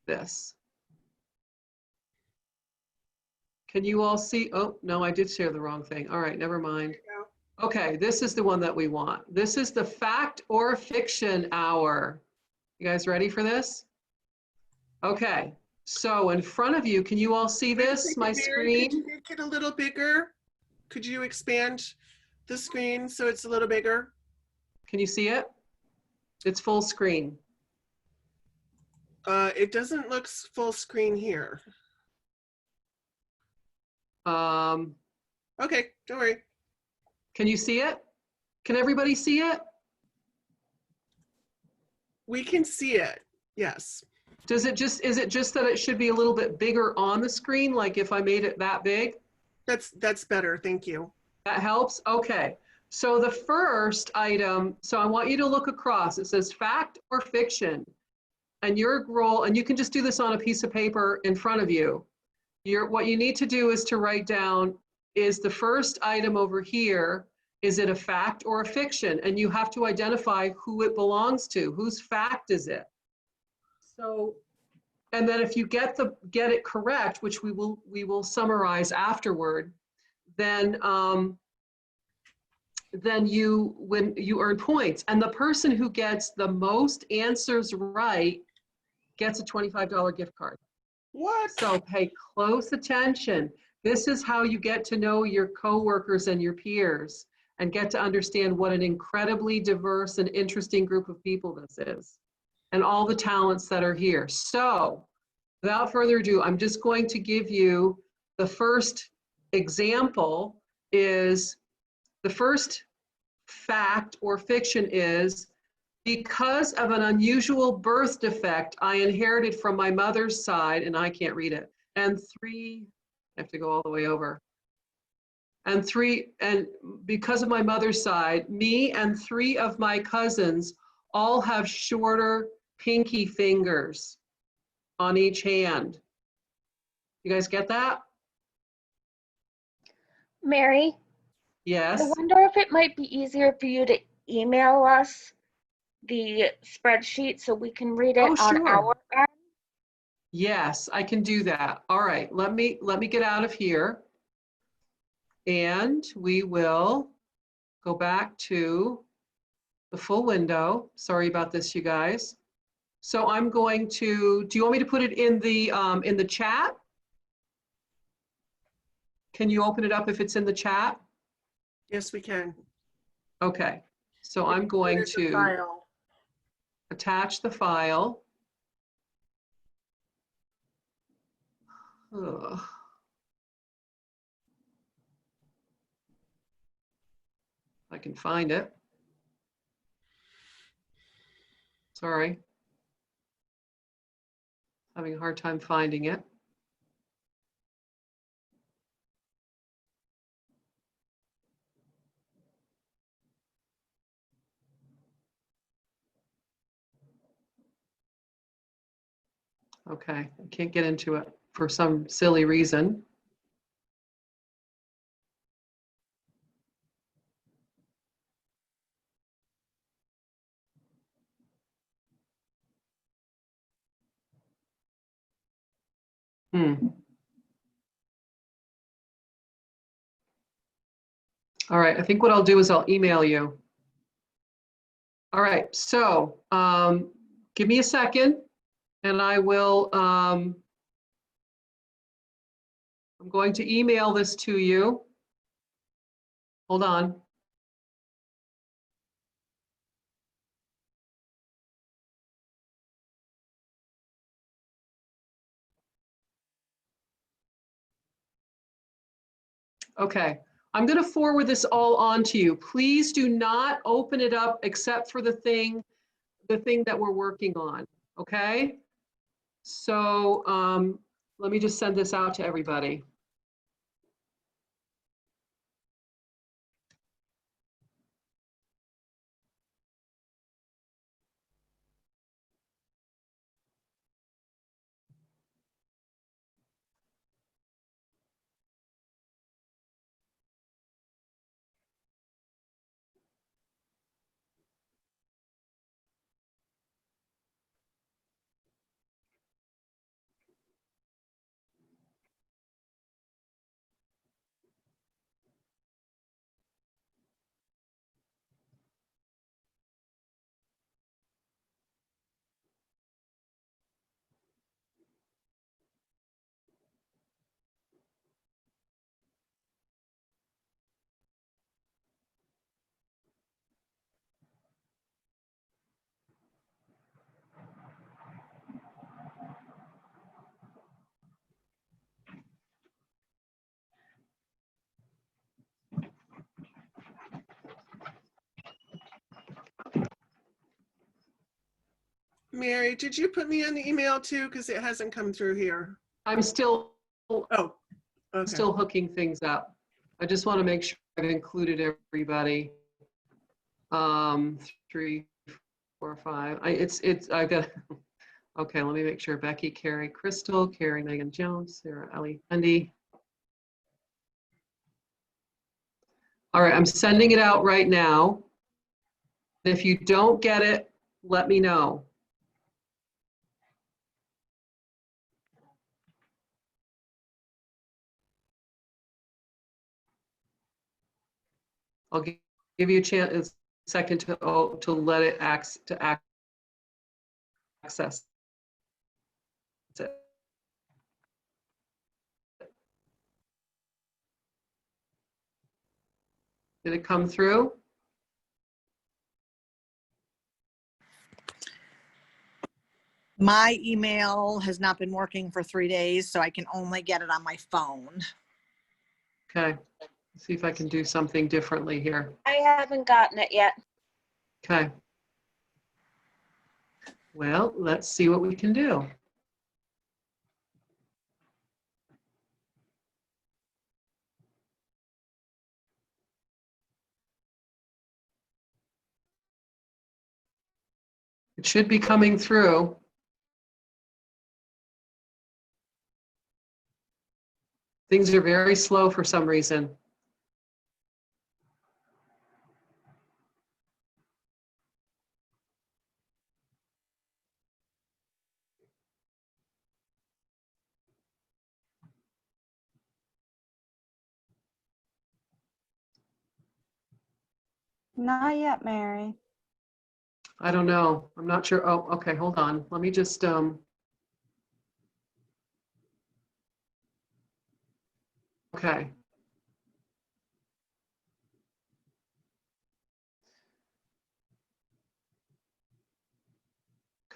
this. Can you all see? Oh, no, I did share the wrong thing. All right, never mind. Okay, this is the one that we want. This is the fact or fiction hour. You guys ready for this? Okay, so in front of you, can you all see this, my screen? Could you make it a little bigger? Could you expand the screen so it's a little bigger? Can you see it? It's full screen. It doesn't look full screen here. Okay, don't worry. Can you see it? Can everybody see it? We can see it, yes. Is it just that it should be a little bit bigger on the screen, like if I made it that big? That's better, thank you. That helps? Okay. So the first item, so I want you to look across. It says fact or fiction. And your role, and you can just do this on a piece of paper in front of you. What you need to do is to write down, is the first item over here, is it a fact or a fiction? And you have to identify who it belongs to. Whose fact is it? So, and then if you get it correct, which we will summarize afterward, then you earn points. And the person who gets the most answers right gets a $25 gift card. What? So pay close attention. This is how you get to know your coworkers and your peers and get to understand what an incredibly diverse and interesting group of people this is and all the talents that are here. So without further ado, I'm just going to give you the first example. Is the first fact or fiction is, because of an unusual birth defect I inherited from my mother's side, and I can't read it, I have to go all the way over. And because of my mother's side, me and 3 of my cousins all have shorter pinky fingers on each hand. You guys get that? Mary? Yes. I wonder if it might be easier for you to email us the spreadsheet so we can read it on our end. Yes, I can do that. All right, let me get out of here. And we will go back to the full window. Sorry about this, you guys. So I'm going to, do you want me to put it in the chat? Can you open it up if it's in the chat? Yes, we can. Okay, so I'm going to attach the file. Ugh. I can find it. Sorry. Having a hard time finding it. Okay, I can't get into it for some silly reason. All right, I think what I'll do is I'll email you. All right, so give me a second and I will, I'm going to email this to you. Hold on. Okay, I'm going to forward this all on to you. Please do not open it up except for the thing that we're working on, okay? So let me just send this out to everybody. Mary, did you put me on the email too? Because it hasn't come through here. I'm still Okay. still hooking things up. I just want to make sure I've included everybody. 3, 4, 5. I got. Okay, let me make sure. Becky, Carrie, Crystal, Carrie, Megan Jones, Sarah, Ellie, Andy. All right, I'm sending it out right now. If you don't get it, let me know. I'll give you a second to let it access it. Did it come through? My email has not been working for 3 days, so I can only get it on my phone. Okay, let's see if I can do something differently here. I haven't gotten it yet. Okay. Well, let's see what we can do. It should be coming through. Things are very slow for some reason. Not yet, Mary. I don't know. I'm not sure. Oh, okay, hold on. Let me just okay.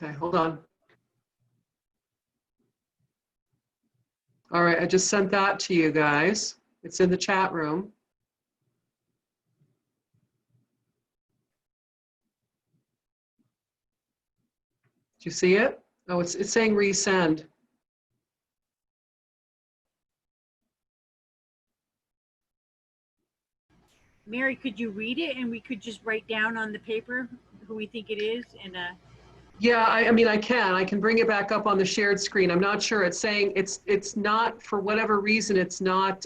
Okay, hold on. All right, I just sent that to you guys. It's in the chat room. Do you see it? Oh, it's saying resend. Mary, could you read it and we could just write down on the paper who we think it is and Yeah, I mean, I can bring it back up on the shared screen. I'm not sure. It's saying it's not, for whatever reason, it's not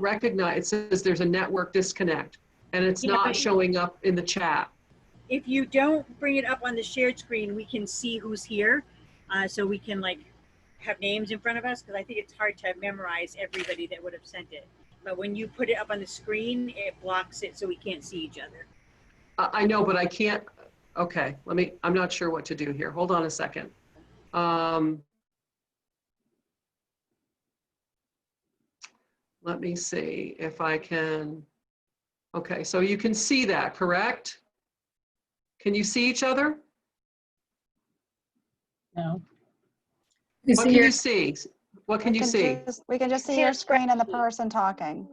recognized. It says there's a network disconnect, and it's Yeah, not but showing up in the chat. if you don't bring it up on the shared screen, we can see who's here. So we can like have names in front of us, because I think it's hard to memorize everybody that would have sent it. But when you put it up on the screen, it blocks it so we can't see each other. I know, but I can't. Okay, I'm not sure what to do here. Hold on a second. Let me see if I can. Okay, so you can see that, correct? Can you see each other? No. What can you see? What can you see? We can just see your screen and the person talking.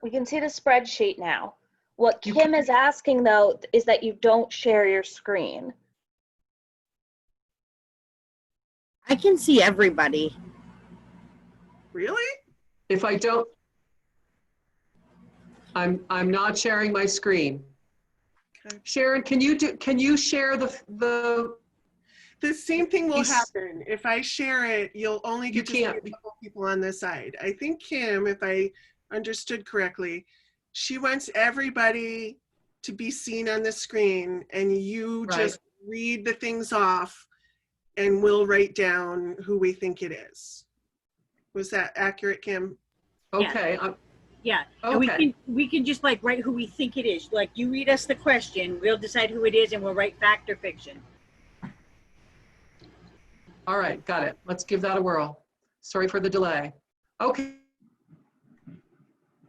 We can see the spreadsheet now. What Kim is asking though is that you don't share your screen. I can see everybody. Really? If I don't, I'm not sharing my screen. Okay. Sharon, can you share the same thing will happen. If I share it, you'll only get to see a couple people on this side. I think Kim, if I understood correctly, she wants everybody to be seen on the screen, and you just read the things off and we'll write down who we think it is. Was that accurate, Kim? Okay. Yeah. Okay. And we can just like write who we think it is. Like you read us the question, we'll decide who it is, and we'll write fact or fiction. All right, got it. Let's give that a whirl. Sorry for the delay. Okay.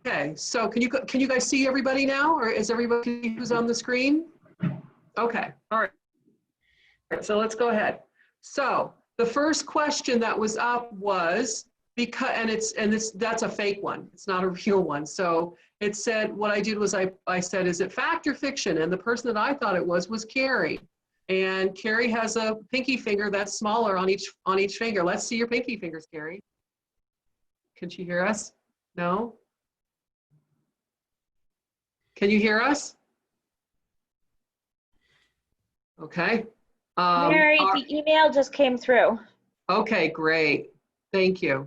Okay, so can you guys see everybody now, or is everybody who's on the screen? Okay, all right. So let's go ahead. So the first question that was up was, that's a fake one. It's not a real one. So it said, what I did was I said, is it fact or fiction? And the person that I thought it was Carrie. And Carrie has a pinky finger that's smaller on each finger. Let's see your pinky fingers, Carrie. Can she hear us? No? Can you hear us? Okay. Mary, the email just came through. Okay, great. Thank you.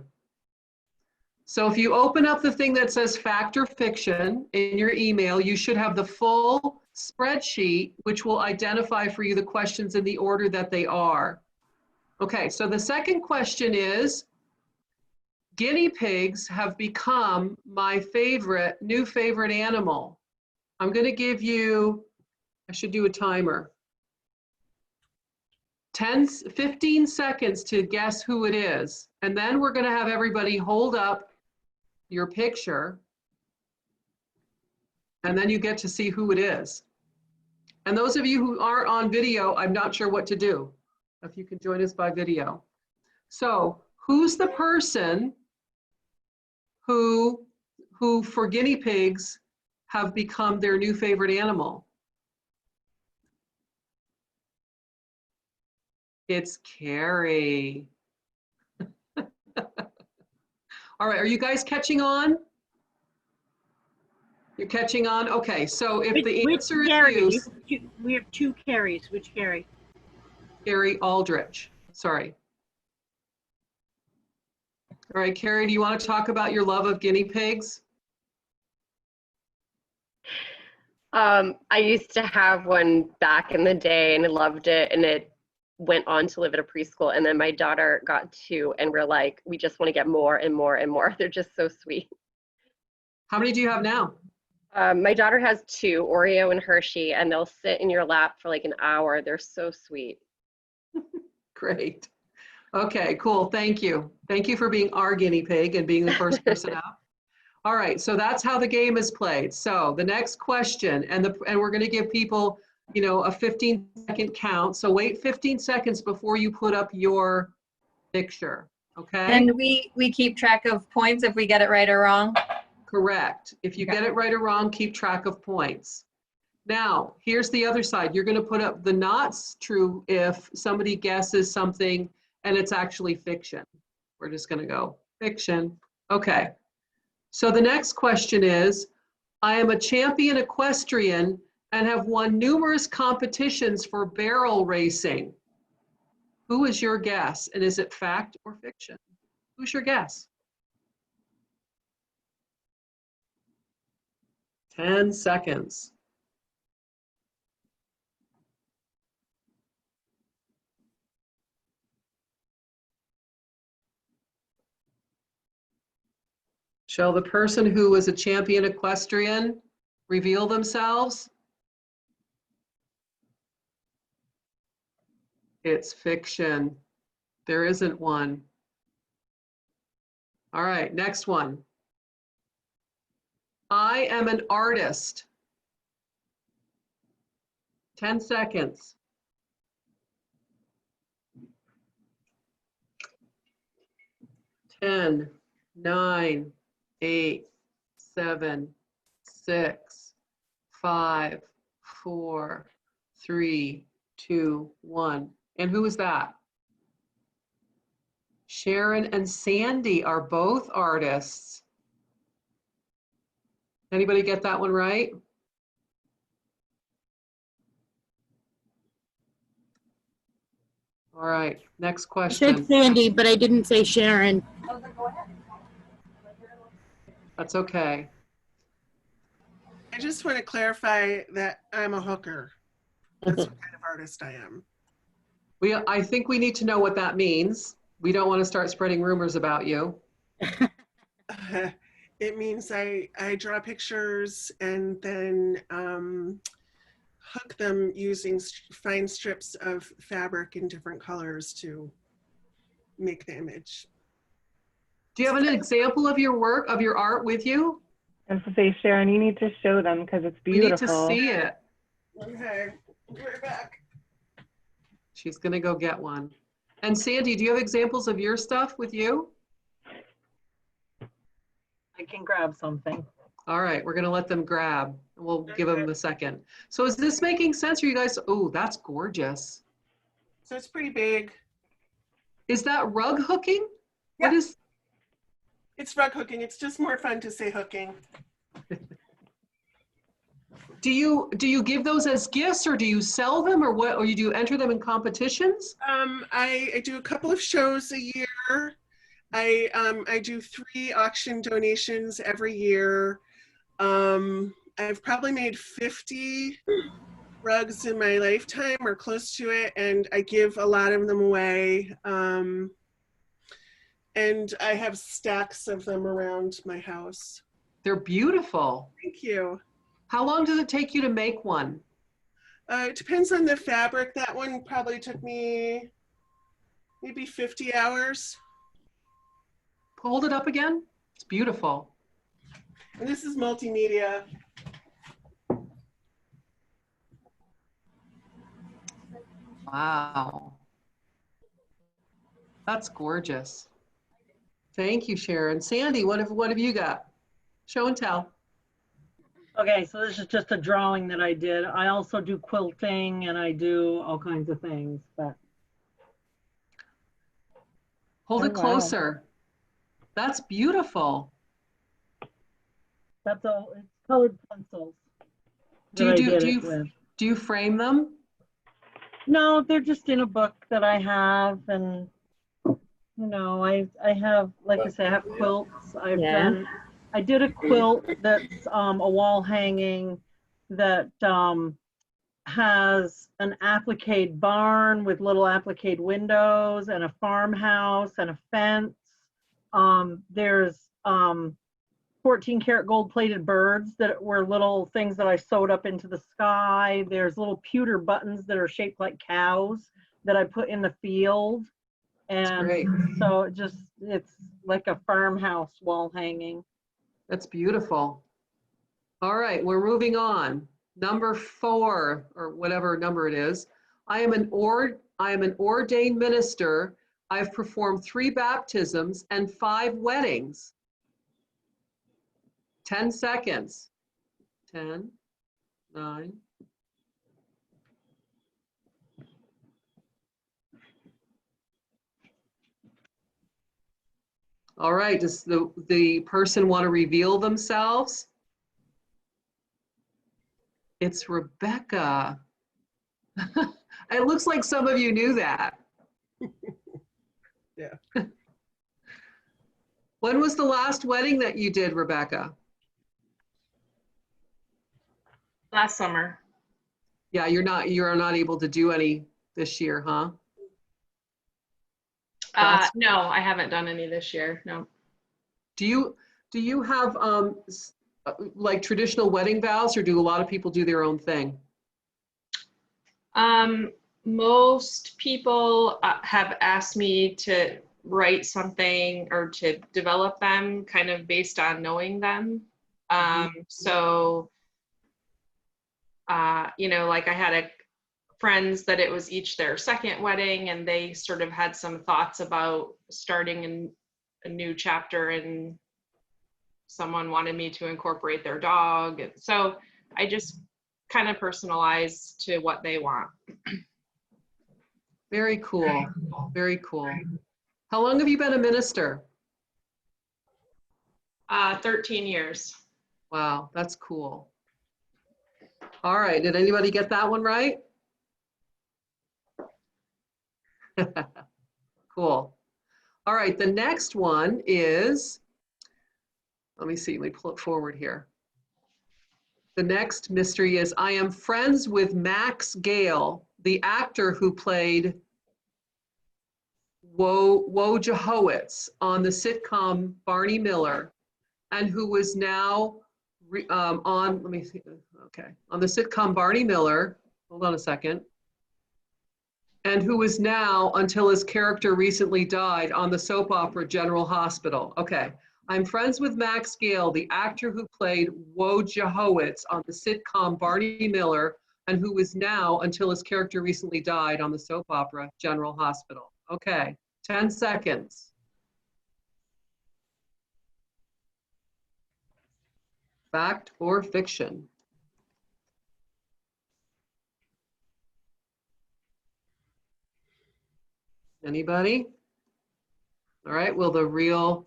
So if you open up the thing that says fact or fiction in your email, you should have the full spreadsheet, which will identify for you the questions in the order that they are. Okay, so the second question is, guinea pigs have become my new favorite animal. I'm going to give you, I should do a timer, 15 seconds to guess who it is. And then we're going to have everybody hold up your picture, and then you get to see who it is. And those of you who aren't on video, I'm not sure what to do, if you can join us by video. So who's the person who for guinea pigs have become their new favorite animal? It's Carrie. All right, are you guys catching on? You're catching on? Okay, so if the answer is yes. We have two Carries. Which Carrie? Carrie Aldrich, sorry. All right, Carrie, do you want to talk about your love of guinea pigs? I used to have one back in the day and I loved it, and it went on to live at a preschool, and then my daughter got two, and we're like, we just want to get more and more and more. They're just so sweet. How many do you have now? My daughter has two, Oreo and Hershey, and they'll sit in your lap for like an hour. They're so sweet. Great. Okay, cool. Thank you. Thank you for being our guinea pig and being the first person out. All right, so that's how the game is played. So the next question, and we're going to give people, a 15-second count. So wait 15 seconds before you put up your picture. Okay. And we keep track of points if we get it right or wrong. Correct. If you get it right or wrong, keep track of points. Now, here's the other side. You're going to put up the not true if somebody guesses something and it's actually fiction. We're just going to go fiction. Okay. So the next question is, I am a champion equestrian and have won numerous competitions for barrel racing. Who is your guess? And is it fact or fiction? Who's your guess? 10 seconds. Shall the person who was a champion equestrian reveal themselves? It's fiction. There isn't one. All right, next one. I am an artist. 10 seconds. 10, 9, 8, 7, 6, 5, 4, 3, 2, 1. And who is that? Sharon and Sandy are both artists. Anybody get that one right? All right, next I question. said Sandy, but I didn't say Sharon. That's okay. I just want to clarify that I'm a hooker. That's what kind of artist I am. I think we need to know what that means. We don't want to start spreading rumors about you. It means I draw pictures and then hook them using fine strips of fabric in different colors to make the image. Do you have an example of your work, of your art with you? I was to say, Sharon, you need to show them because it's We need beautiful. to see it. Okay, right back. She's gonna go get one. And Sandy, do you have examples of your stuff with you? I can grab something. All right, we're gonna let them grab. We'll give them a second. So is this making sense for you guys? Oh, that's gorgeous. So it's pretty big. Is that rug hooking? Yeah. What is? It's rug hooking. It's just more fun to say hooking. Do you give those as gifts, or do you sell them, or what? Or you enter them in competitions? I do a couple of shows a year. I do 3 auction donations every year. I've probably made 50 rugs in my lifetime or close to it, and I give a lot of them away. And I have stacks of them around my house. They're beautiful. Thank you. How long does it take you to make one? It depends on the fabric. That one probably took me maybe 50 hours. Hold it up again. It's beautiful. And this is multimedia. Wow. That's gorgeous. Thank you, Sharon. Sandy, what have you got? Show and tell. Okay, so this is just a drawing that I did. I also do quilting and I do all kinds of things, but. Hold Oh, it closer. Wow. That's beautiful. That's all, it's colored pencils. Do you frame them? No, they're just in a book that I have, and you know, I have, like I say, I have quilts. I did a quilt that's a wall hanging that has an applique barn with little applique windows and a farmhouse and a fence. There's 14 karat gold plated birds that were little things that I sewed up into the sky. There's little pewter buttons that are shaped like cows that I put in the field. And so it's like a farmhouse wall hanging. That's beautiful. All right, we're moving on. Number 4, or whatever number it is. I am an ordained minister. I've performed 3 baptisms and 5 weddings. 10 seconds. 10, 9. All right, does the person want to reveal themselves? It's Rebecca. It looks like some of you knew that. Yeah. When was the last wedding that you did, Rebecca? Last summer. Yeah, you're not able to do any this year, huh? No, I haven't done any this year. No. Do you have like traditional wedding vows, or do a lot of people do their own thing? Most people have asked me to write something or to develop them kind of based on knowing them. So, you know, like I had friends that it was each their second wedding, and they sort of had some thoughts about starting a new chapter, and someone wanted me to incorporate their dog. So I just kind of personalize to what they want. Very cool. Very cool. How long have you been a minister? 13 years. Wow, that's cool. All right, did anybody get that one right? Cool. All right, the next one is, let me see, let me pull it forward here. The next mystery is, I am friends with Max Gale, the actor who played Wojciechowicz on the sitcom Barney Miller, and who was now on, let me see, okay, on the sitcom Barney Miller, hold on a second, and who is now, until his character recently died, on the soap opera General Hospital. Okay, I'm friends with Max Gale, the actor who played Wojciechowicz on the sitcom Barney Miller, and who is now, until his character recently died, on the soap opera General Hospital. Okay, 10 seconds. Fact or fiction? Anybody? All right, will the real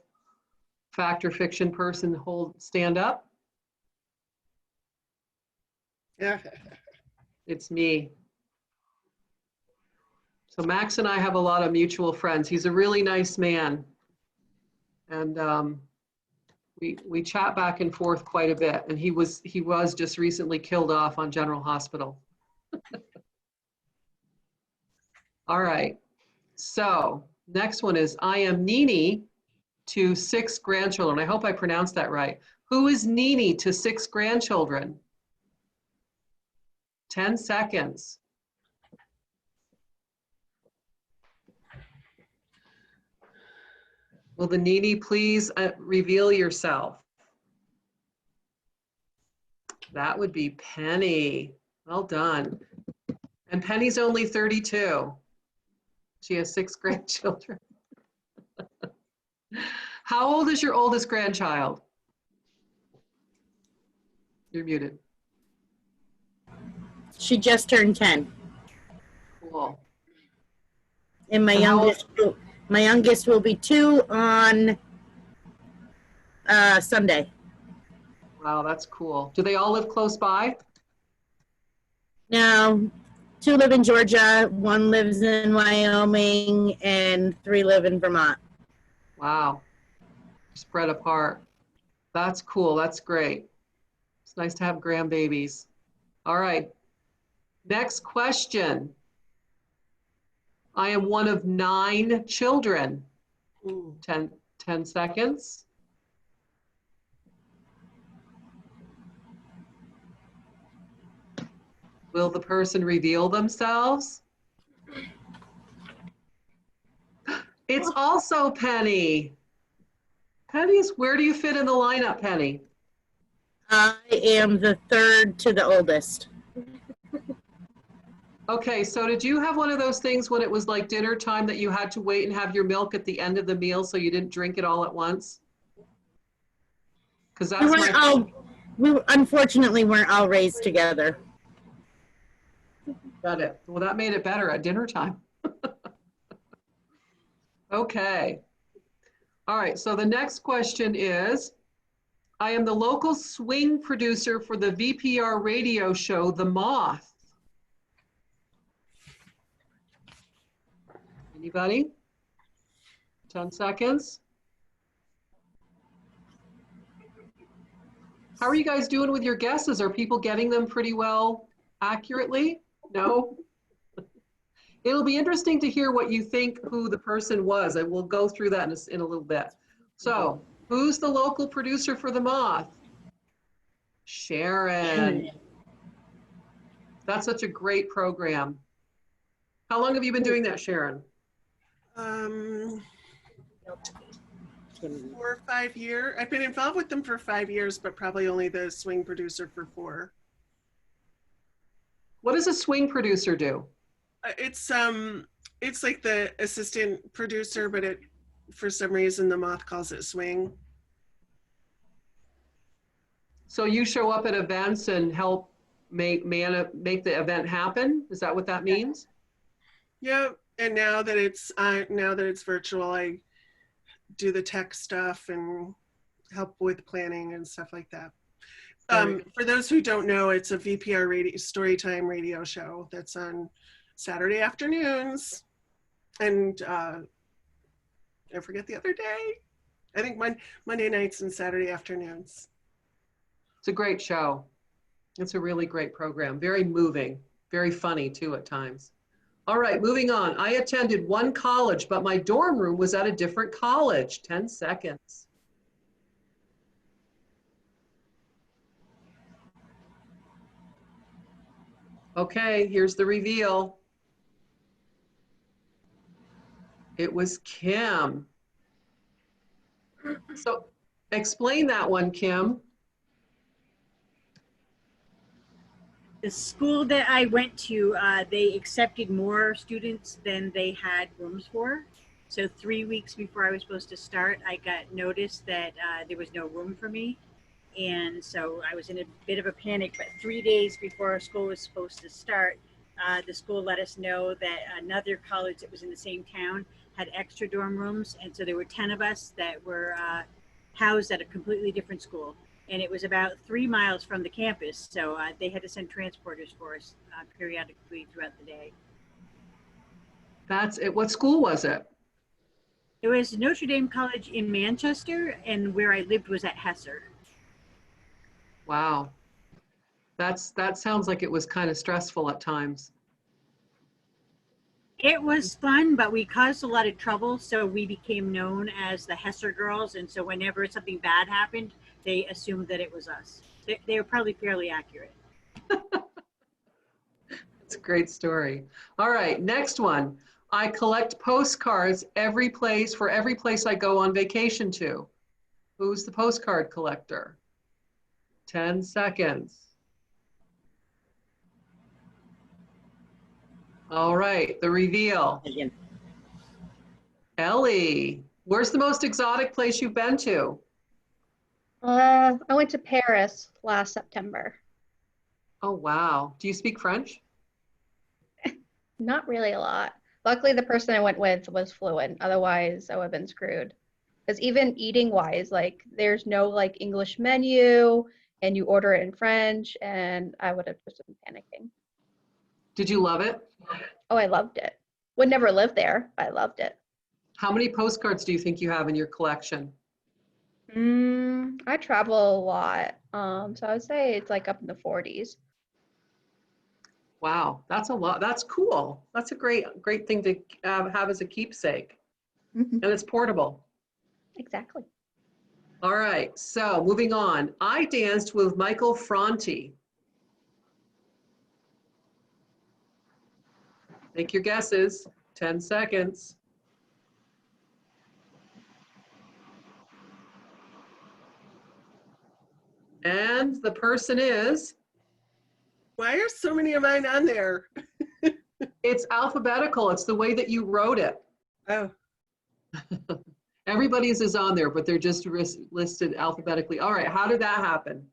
fact or fiction person stand up? Yeah. It's me. So Max and I have a lot of mutual friends. He's a really nice man. And we chat back and forth quite a bit. And he was just recently killed off on General Hospital. All right. So next one is, I am Nini to 6 grandchildren. I hope I pronounced that right. Who is Nini to 6 grandchildren? 10 seconds. Will the Nini please reveal yourself? That would be Penny. Well done. And Penny's only 32. She has 6 grandchildren. How old is your oldest grandchild? You're muted. She just turned 10. Cool. And my youngest will be 2 on Sunday. Wow, that's cool. Do they all live close by? No, 2 live in Georgia, 1 lives in Wyoming, and 3 live in Vermont. Wow. Spread apart. That's cool. That's great. It's nice to have grandbabies. All right. Next question. I am one of 9 children. 10 seconds. Will the person reveal themselves? It's also Penny. Penny's, where do you fit in the lineup, Penny? I am the 3rd to the oldest. Okay, so did you have one of those things when it was like dinner time that you had to wait and have your milk at the end of the meal so you didn't drink it all at once? Because that's we unfortunately weren't all raised together. Got it. Well, that made it better at dinner time. Okay. All right, so the next question is, I am the local swing producer for the VPR radio show, The Moth. Anybody? 10 seconds. How are you guys doing with your guesses? Are people getting them pretty well accurately? No? It'll be interesting to hear what you think who the person was. I will go through that in a little bit. So, who's the local producer for The Moth? Sharon. That's such a great program. How long have you been doing that, Sharon? 4 or 5 years. I've been involved with them for 5 years, but probably only the swing producer for 4. What does a swing producer do? It's like the assistant producer, but for some reason the Moth calls it swing. So you show up at events and help make the event happen? Is that what that means? Yeah, and now that it's virtual, I do the tech stuff and help with planning and stuff like that. For those who don't know, it's a VPR Storytime radio show that's on Saturday afternoons, and I forget the other day. I think Monday nights and Saturday afternoons. It's a great show. It's a really great program. Very moving, very funny too at times. All right, moving on. I attended one college, but my dorm room was at a different college. 10 seconds. Okay, here's the reveal. It was Kim. So explain that one, Kim. The school that I went to, they accepted more students than they had rooms for. So 3 weeks before I was supposed to start, I got notice that there was no room for me. And so I was in a bit of a panic, but 3 days before our school was supposed to start, the school let us know that another college that was in the same town had extra dorm rooms. And so there were 10 of us that were housed at a completely different school. And it was about 3 miles from the campus. So they had to send transporters for us periodically throughout the day. That's it. What school was it? It was Notre Dame College in Manchester, and where I lived was at Hesser. Wow. That sounds like it was kind of stressful at times. It was fun, but we caused a lot of trouble, so we became known as the Hesser girls. And so whenever something bad happened, they assumed that it was us. They were probably fairly accurate. It's a great story. All right, next one. I collect postcards for every place I go on vacation to. Who's the postcard collector? 10 seconds. All right, the reveal. Ellie, where's the most exotic place you've been to? I went to Paris last September. Oh, wow. Do you speak French? Not really a lot. Luckily, the person I went with was fluent. Otherwise, I would have been screwed. Because even eating wise, like there's no like English menu and you order it in French, and I would have just been panicking. Did you love it? Oh, I loved it. Would never live there, but I loved it. How many postcards do you think you have in your collection? I travel a lot. So I would say it's like up in the 40s. Wow, that's a lot. That's cool. That's a great thing to have as a keepsake. And it's portable. Exactly. All right, so moving on. I danced with Michael Franti. Make your guesses. 10 seconds. And the person is? Why are so many of mine on there? It's alphabetical. It's the way that you wrote it. Oh. Everybody's is on there, but they're just listed alphabetically. All right, how did that happen?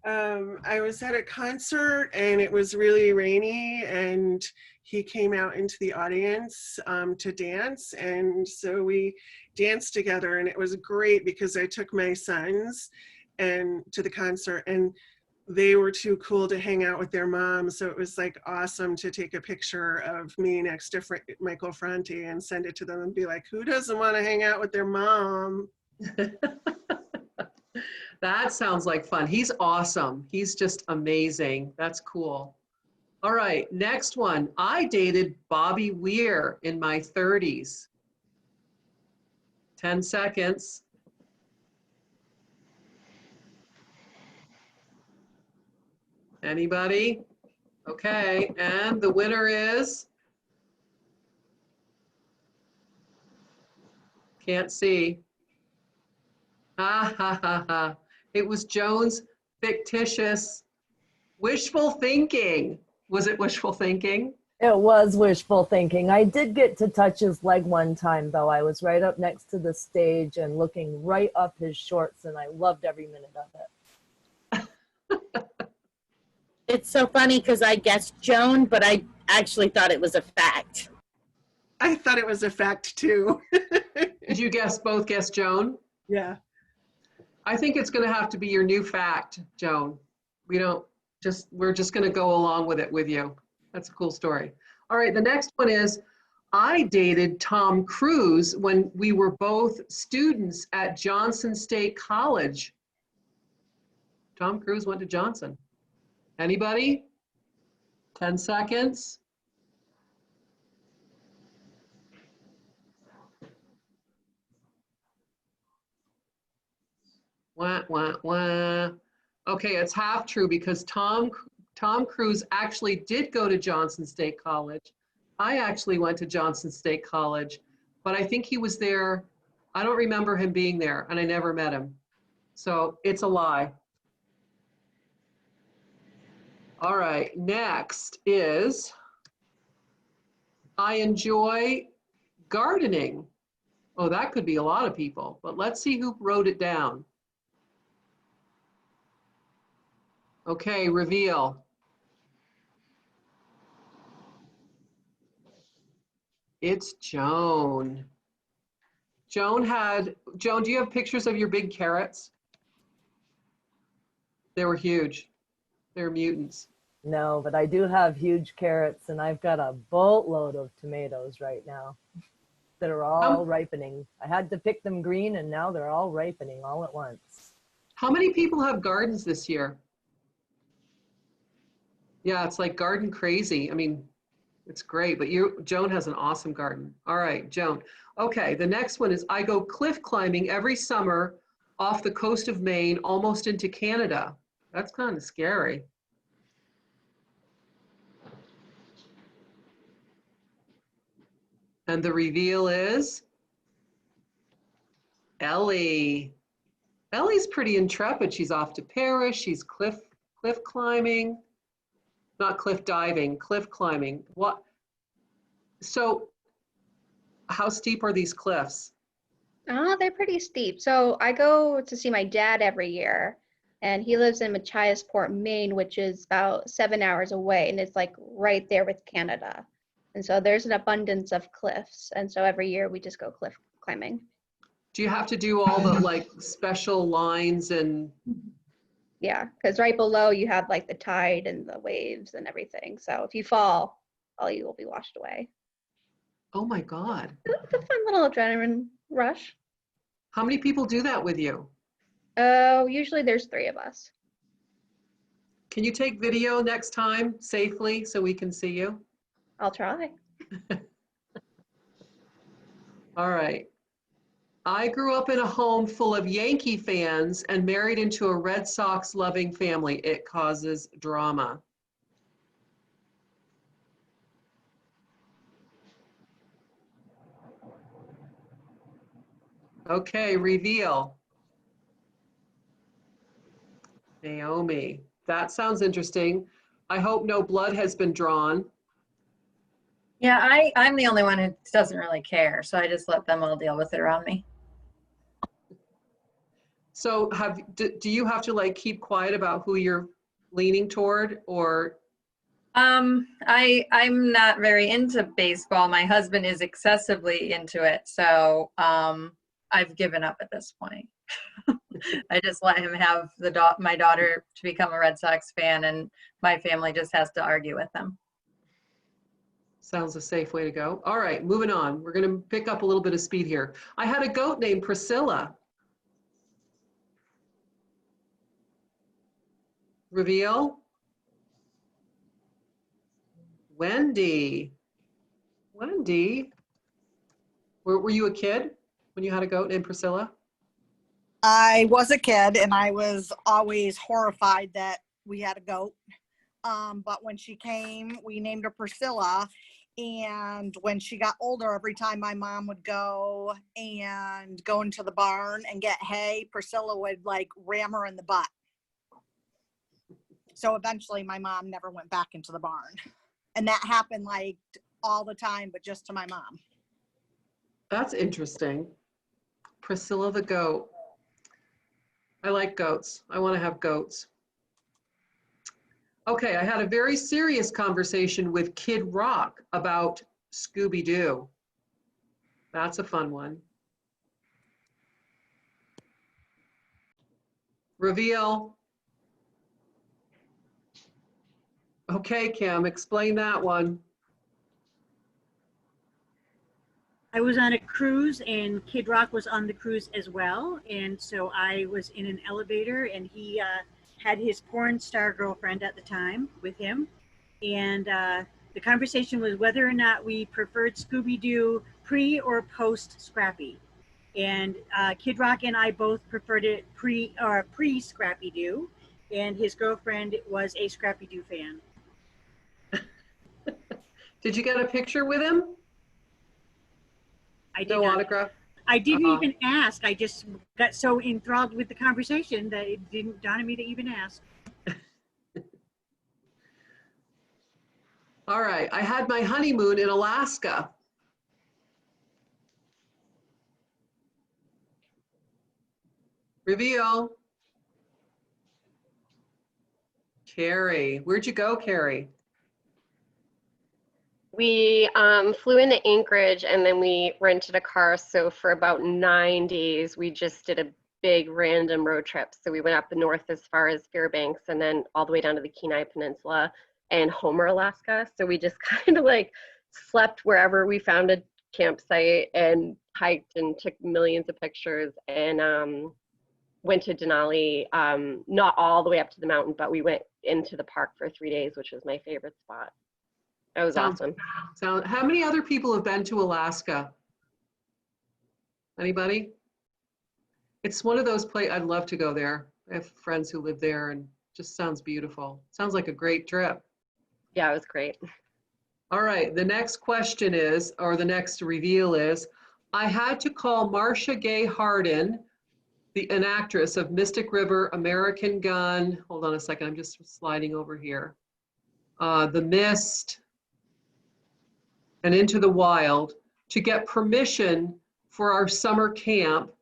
I was at a concert and it was really rainy, and he came out into the audience to dance, and so we danced together, and it was great because I took my sons and to the concert, and they were too cool to hang out with their mom. So it was like awesome to take a picture of me next to Michael Franti and send it to them and be like, who doesn't want to hang out with their mom? That sounds like fun. He's awesome. He's just amazing. That's cool. All right, next one. I dated Bobby Weir in my 30s. 10 seconds. Anybody? Okay, and the winner is? Can't see. Ha ha ha ha. It was Joan's fictitious wishful thinking. Was it wishful thinking? It was wishful thinking. I did get to touch his leg one time, though. I was right up next to the stage and looking right up his shorts, and I loved every minute of it. It's so funny because I guessed Joan, but I actually thought it was a fact. I thought it was a fact too. Did you both guess Joan? Yeah. I think it's going to have to be your new fact, Joan. We're just going to go along with it with you. That's a cool story. All right, the next one is, I dated Tom Cruise when we were both students at Johnson State College. Tom Cruise went to Johnson. Anybody? 10 seconds. Wah, wah, wah. Okay, it's half true because Tom Cruise actually did go to Johnson State College. I actually went to Johnson State College, but I think he was there. I don't remember him being there, and I never met him. So it's a lie. All right, next is, I enjoy gardening. Oh, that could be a lot of people, but let's see who wrote it down. Okay, reveal. It's Joan. Joan, do you have pictures of your big carrots? They were huge. They're mutants. No, but I do have huge carrots, and I've got a boatload of tomatoes right now that are all ripening. I had to pick them green, and now they're all ripening all at once. How many people have gardens this year? Yeah, it's like garden crazy. I mean, it's great, but Joan has an awesome garden. All right, Joan. Okay, the next one is, I go cliff climbing every summer off the coast of Maine, almost into Canada. That's kind of scary. And the reveal is Ellie. Ellie's pretty intrepid. She's off to Paris. She's cliff climbing, not cliff diving, cliff climbing. What? So how steep are these cliffs? Oh, they're pretty steep. So I go to see my dad every year, and he lives in Machiasport, Maine, which is about 7 hours away, and it's like right there with Canada. And so there's an abundance of cliffs. And so every year we just go cliff climbing. Do you have to do all the like special lines and? Yeah, because right below you have like the tide and the waves and everything. So if you fall, all you will be washed away. Oh my God. It's a fun little adrenaline rush. How many people do that with you? Usually there's 3 of us. Can you take video next time safely so we can see you? I'll try. All right. I grew up in a home full of Yankee fans and married into a Red Sox loving family. It causes drama. Okay, reveal. Naomi. That sounds interesting. I hope no blood has been drawn. Yeah, I'm the only one who doesn't really care, so I just let them all deal with it around me. So do you have to like keep quiet about who you're leaning toward, or? I'm not very into baseball. My husband is excessively into it, so I've given up at this point. I just let him have my daughter to become a Red Sox fan, and my family just has to argue with him. Sounds a safe way to go. All right, moving on. We're going to pick up a little bit of speed here. I had a goat named Priscilla. Reveal. Wendy. Wendy. Were you a kid when you had a goat named Priscilla? I was a kid and I was always horrified that we had a goat. But when she came, we named her Priscilla. And when she got older, every time my mom would go into the barn and get hay, Priscilla would like ram her in the butt. So eventually my mom never went back into the barn. And that happened like all the time, but just to my mom. That's interesting. Priscilla the goat. I like goats. I want to have goats. Okay, I had a very serious conversation with Kid Rock about Scooby-Doo. That's a fun one. Reveal. Okay, Kim, explain that one. I was on a cruise and Kid Rock was on the cruise as well. And so I was in an elevator and he had his porn star girlfriend at the time with him. And the conversation was whether or not we preferred Scooby-Doo pre or post Scrappy. And Kid Rock and I both preferred it pre Scrappy-Doo. And his girlfriend was a Scrappy-Doo fan. Did you get a picture with him? I did no not. autograph? I didn't even ask. I just got so enthralled with the conversation that it didn't dawn on me to even ask. All right, I had my honeymoon in Alaska. Reveal. Carrie, where'd you go, Carrie? We flew into Anchorage and then we rented a car. So for about 9 days, we just did a big random road trip. So we went up north as far as Fairbanks and then all the way down to the Kenai Peninsula and Homer, Alaska. So we just kind of like slept wherever we found a campsite and hiked and took millions of pictures and went to Denali, not all the way up to the mountain, but we went into the park for 3 days, which was my favorite spot. That was awesome. How many other people have been to Alaska? Anybody? It's one of those places, I'd love to go there. I have friends who live there and just sounds beautiful. Sounds like a great trip. Yeah, it was great. All right, the next question is, or the next reveal is, I had to call Marcia Gay Harden, an actress of Mystic River, American Gun, hold on a second, I'm just sliding over here. The Mist, and Into the Wild, to get permission for our summer camp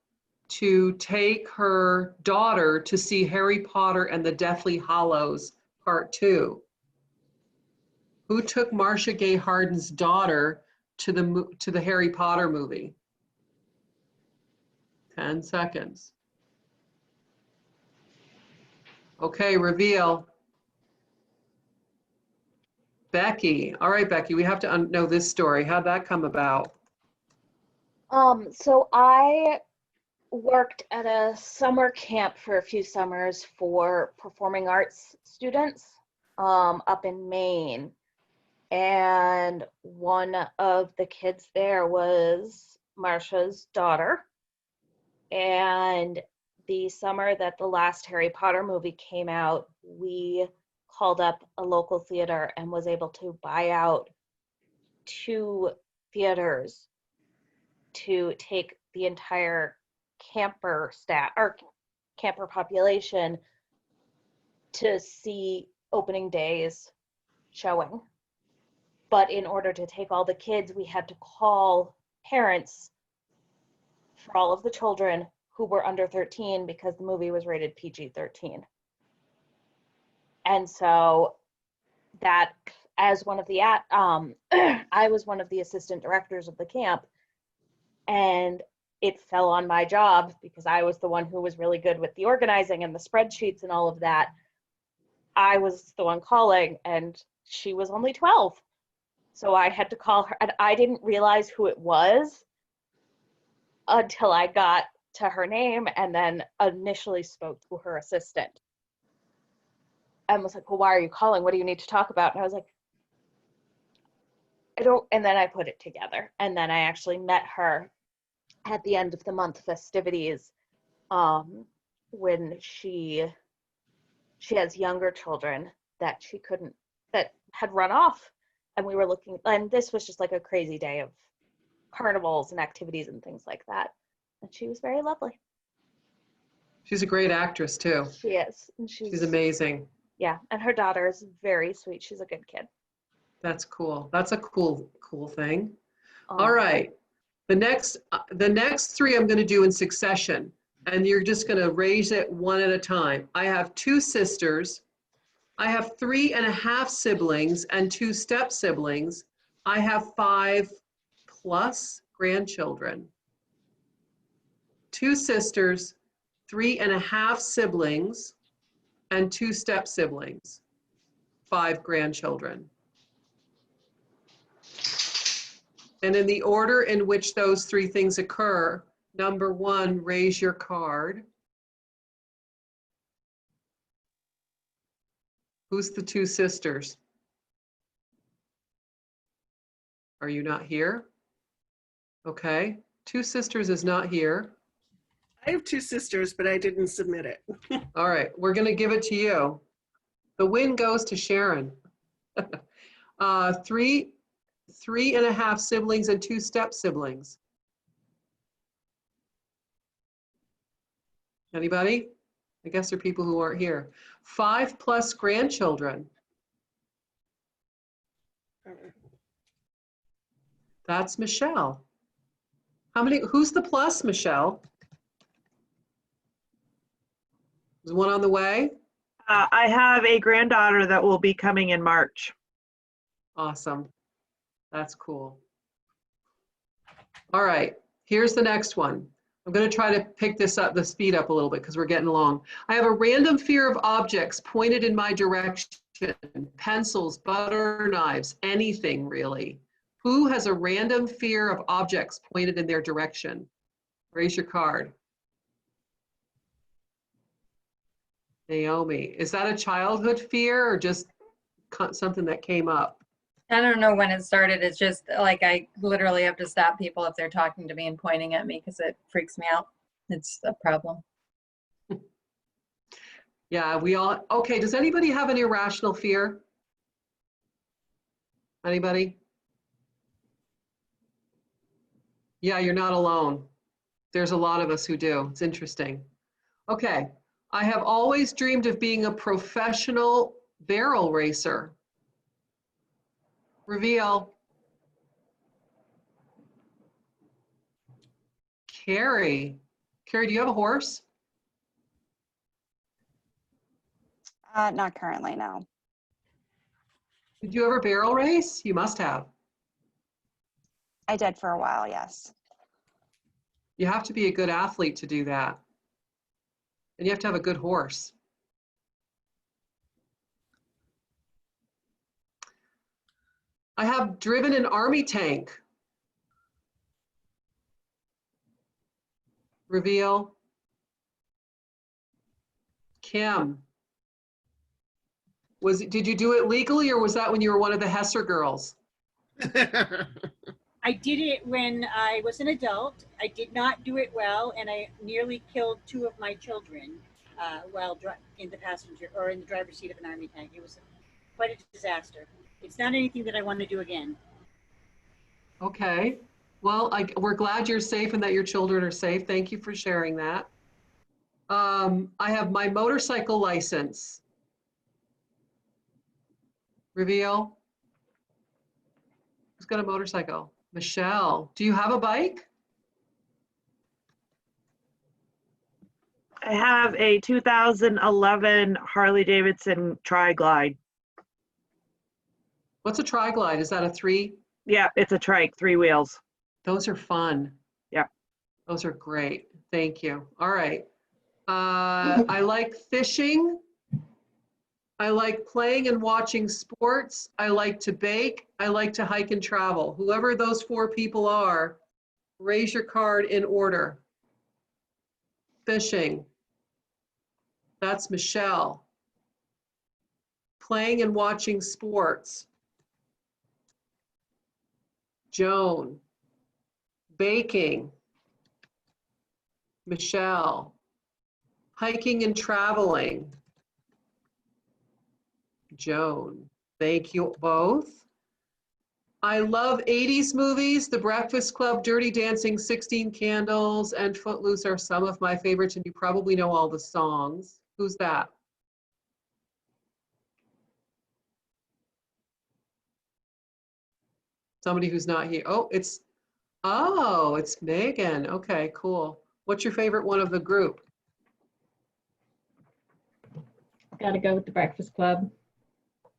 to take her daughter to see Harry Potter and the Deathly Hallows Part 2. Who took Marcia Gay Harden's daughter to the Harry Potter movie? 10 seconds. Okay, reveal. Becky. All right, Becky, we have to know this story. How'd that come about? So I worked at a summer camp for a few summers for performing arts students up in Maine. And one of the kids there was Marcia's daughter. And the summer that the last Harry Potter movie came out, we called up a local theater and was able to buy out 2 theaters to take the entire camper staff or camper population to see opening day's showing. But in order to take all the kids, we had to call parents for all of the children who were under 13 because the movie was rated PG-13. And so that, as one of the, I was one of the assistant directors of the camp, and it fell on my job because I was the one who was really good with the organizing and the spreadsheets and all of that. I was the one calling, and she was only 12. So I had to call her, and I didn't realize who it was until I got to her name and then initially spoke to her assistant. And was like, well, why are you calling? What do you need to talk about? And I was like, I don't, and then I put it together. And then I actually met her at the end of the month festivities, when she has younger children that that had run off, and we were looking, and this was just like a crazy day of carnivals and activities and things like that. And she was very lovely. She's a great actress too. She is. And she's amazing. Yeah, and her daughter is very sweet. She's a good kid. That's cool. That's a cool thing. All right. The next three I'm going to do in succession, and you're just going to raise it one at a time. I have 2 sisters. I have 3.5 siblings and 2 step siblings. I have 5+ grandchildren. 2 sisters, 3.5 siblings, and 2 step siblings. 5 grandchildren. And in the order in which those 3 things occur, number 1, raise your card. Who's the 2 sisters? Are you not here? Okay. 2 sisters is not here. I have 2 sisters, but I didn't submit it. All right, we're going to give it to you. The win goes to Sharon. 3.5 siblings and 2 step siblings. Anybody? I guess there are people who aren't here. 5+ grandchildren. That's Michelle. Who's the plus, Michelle? Is one on the way? I have a granddaughter that will be coming in March. Awesome. That's cool. All right, here's the next one. I'm going to try to pick the speed up a little bit because we're getting along. I have a random fear of objects pointed in my direction. Pencils, butter knives, anything really. Who has a random fear of objects pointed in their direction? Raise your card. Naomi, is that a childhood fear or just something that came up? I don't know when it started. It's just like I literally have to stop people if they're talking to me and pointing at me because it freaks me out. It's a problem. Yeah, we all, okay, does anybody have an irrational fear? Anybody? Yeah, you're not alone. There's a lot of us who do. It's interesting. Okay, I have always dreamed of being a professional barrel racer. Reveal. Carrie. Carrie, do you have a horse? Not currently, no. Did you ever barrel race? You must have. I did for a while, yes. You have to be a good athlete to do that. And you have to have a good horse. I have driven an army tank. Reveal. Kim. Did you do it legally or was that when you were one of the Hesser girls? I did it when I was an adult. I did not do it well, and I nearly killed 2 of my children while in the passenger or in the driver's seat of an army tank. It was quite a disaster. It's not anything that I want to do again. Okay. Well, we're glad you're safe and that your children are safe. Thank you for sharing that. I have my motorcycle license. Reveal. Who's got a motorcycle? Michelle. Do you have a bike? I have a 2011 Harley Davidson Tri-Glide. What's a Tri-Glide? Is that a 3? Yeah, it's a trike, 3 wheels. Those are fun. Yeah. Those are great. Thank you. All right. I like fishing. I like playing and watching sports. I like to bake. I like to hike and travel. Whoever those 4 people are, raise your card in order. Fishing. That's Michelle. Playing and watching sports. Joan. Baking. Michelle. Hiking and traveling. Joan. Thank you both. I love 80s movies. The Breakfast Club, Dirty Dancing, 16 Candles, and Footloose are some of my favorites, and you probably know all the songs. Who's that? Somebody who's not here. Oh, it's Megan. Okay, cool. What's your favorite one of the group? Gotta go with The Breakfast Club.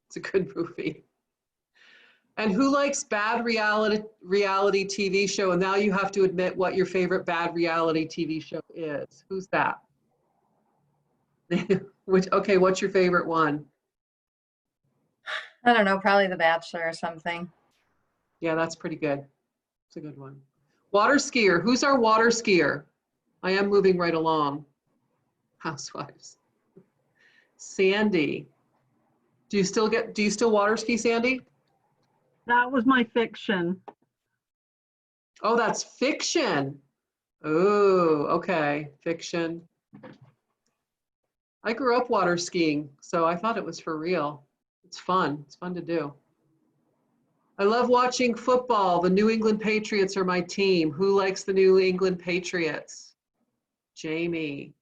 It's a good movie. And who likes bad reality TV show? And now you have to admit what your favorite bad reality TV show is. Who's that? Okay, what's your favorite one? I don't know, probably The Bachelor or something. Yeah, that's pretty good. It's a good one. Water skier. Who's our water skier? I am moving right along. Housewives. Sandy. Do you still water ski, Sandy? That was my fiction. Oh, that's fiction. Oh, okay. Fiction. I grew up water skiing, so I thought it was for real. It's fun. It's fun to do. I love watching football. The New England Patriots are my team. Who likes the New England Patriots? Jamie.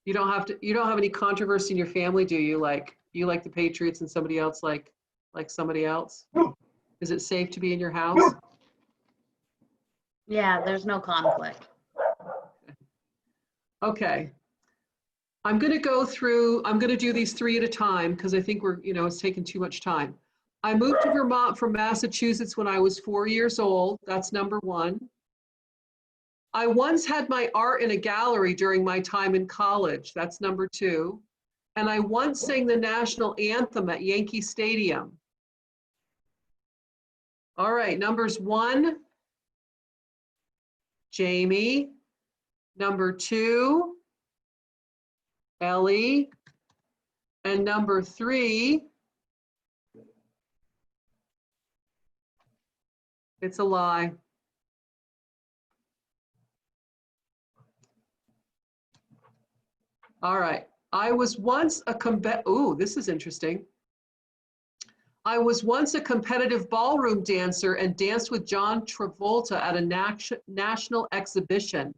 You don't have any controversy in your family, do you? Like, you like the Patriots and somebody else like somebody else? Is it safe to be in your house? Yeah, there's no conflict. Okay. I'm going to do these 3 at a time because I think it's taking too much time. I moved to Vermont from Massachusetts when I was 4 years old. That's number 1. I once had my art in a gallery during my time in college. That's number 2. And I once sang the national anthem at Yankee Stadium. All right, numbers 1, Jamie. Number 2, Ellie. And number 3, it's a lie. All right. I was once this is interesting. I was once a competitive ballroom dancer and danced with John Travolta at a national exhibition.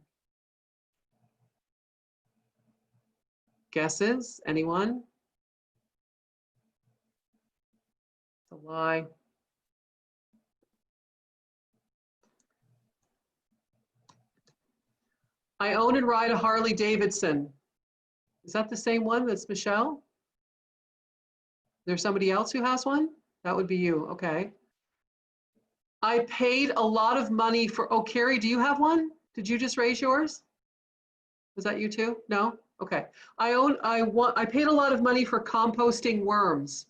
Guesses? Anyone? It's a lie. I own and ride a Harley Davidson. Is that the same one that's Michelle? There's somebody else who has one? That would be you, okay. I paid a lot of money for, Carrie, do you have one? Did you just raise yours? Was that you too? No? Okay. I paid a lot of money for composting worms.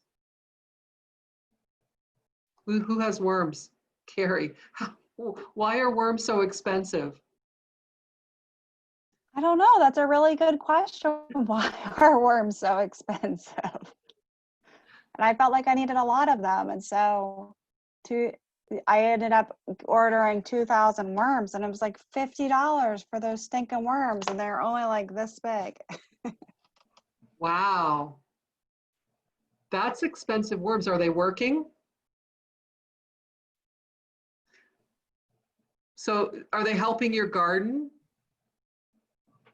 Who has worms? Carrie. Why are worms so expensive? I don't know. That's a really good question. Why are worms so expensive? And I felt like I needed a lot of them. And so I ended up ordering 2,000 worms, and it was like $50 for those stinking worms. And they're only like this big. Wow. That's expensive worms. Are they working? So are they helping your garden?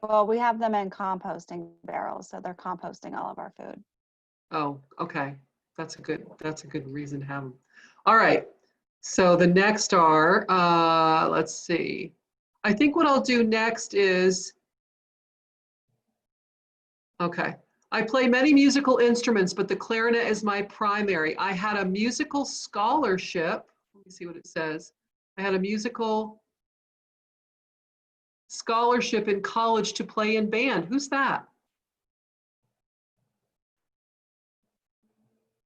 Well, we have them in composting barrels, so they're composting all of our food. Oh, okay. That's a good reason to have them. All right. So the next are, let's see. I think what I'll do next is, okay. I play many musical instruments, but the clarinet is my primary. I had a musical scholarship. Let me see what it says. I had a musical scholarship in college to play in band. Who's that?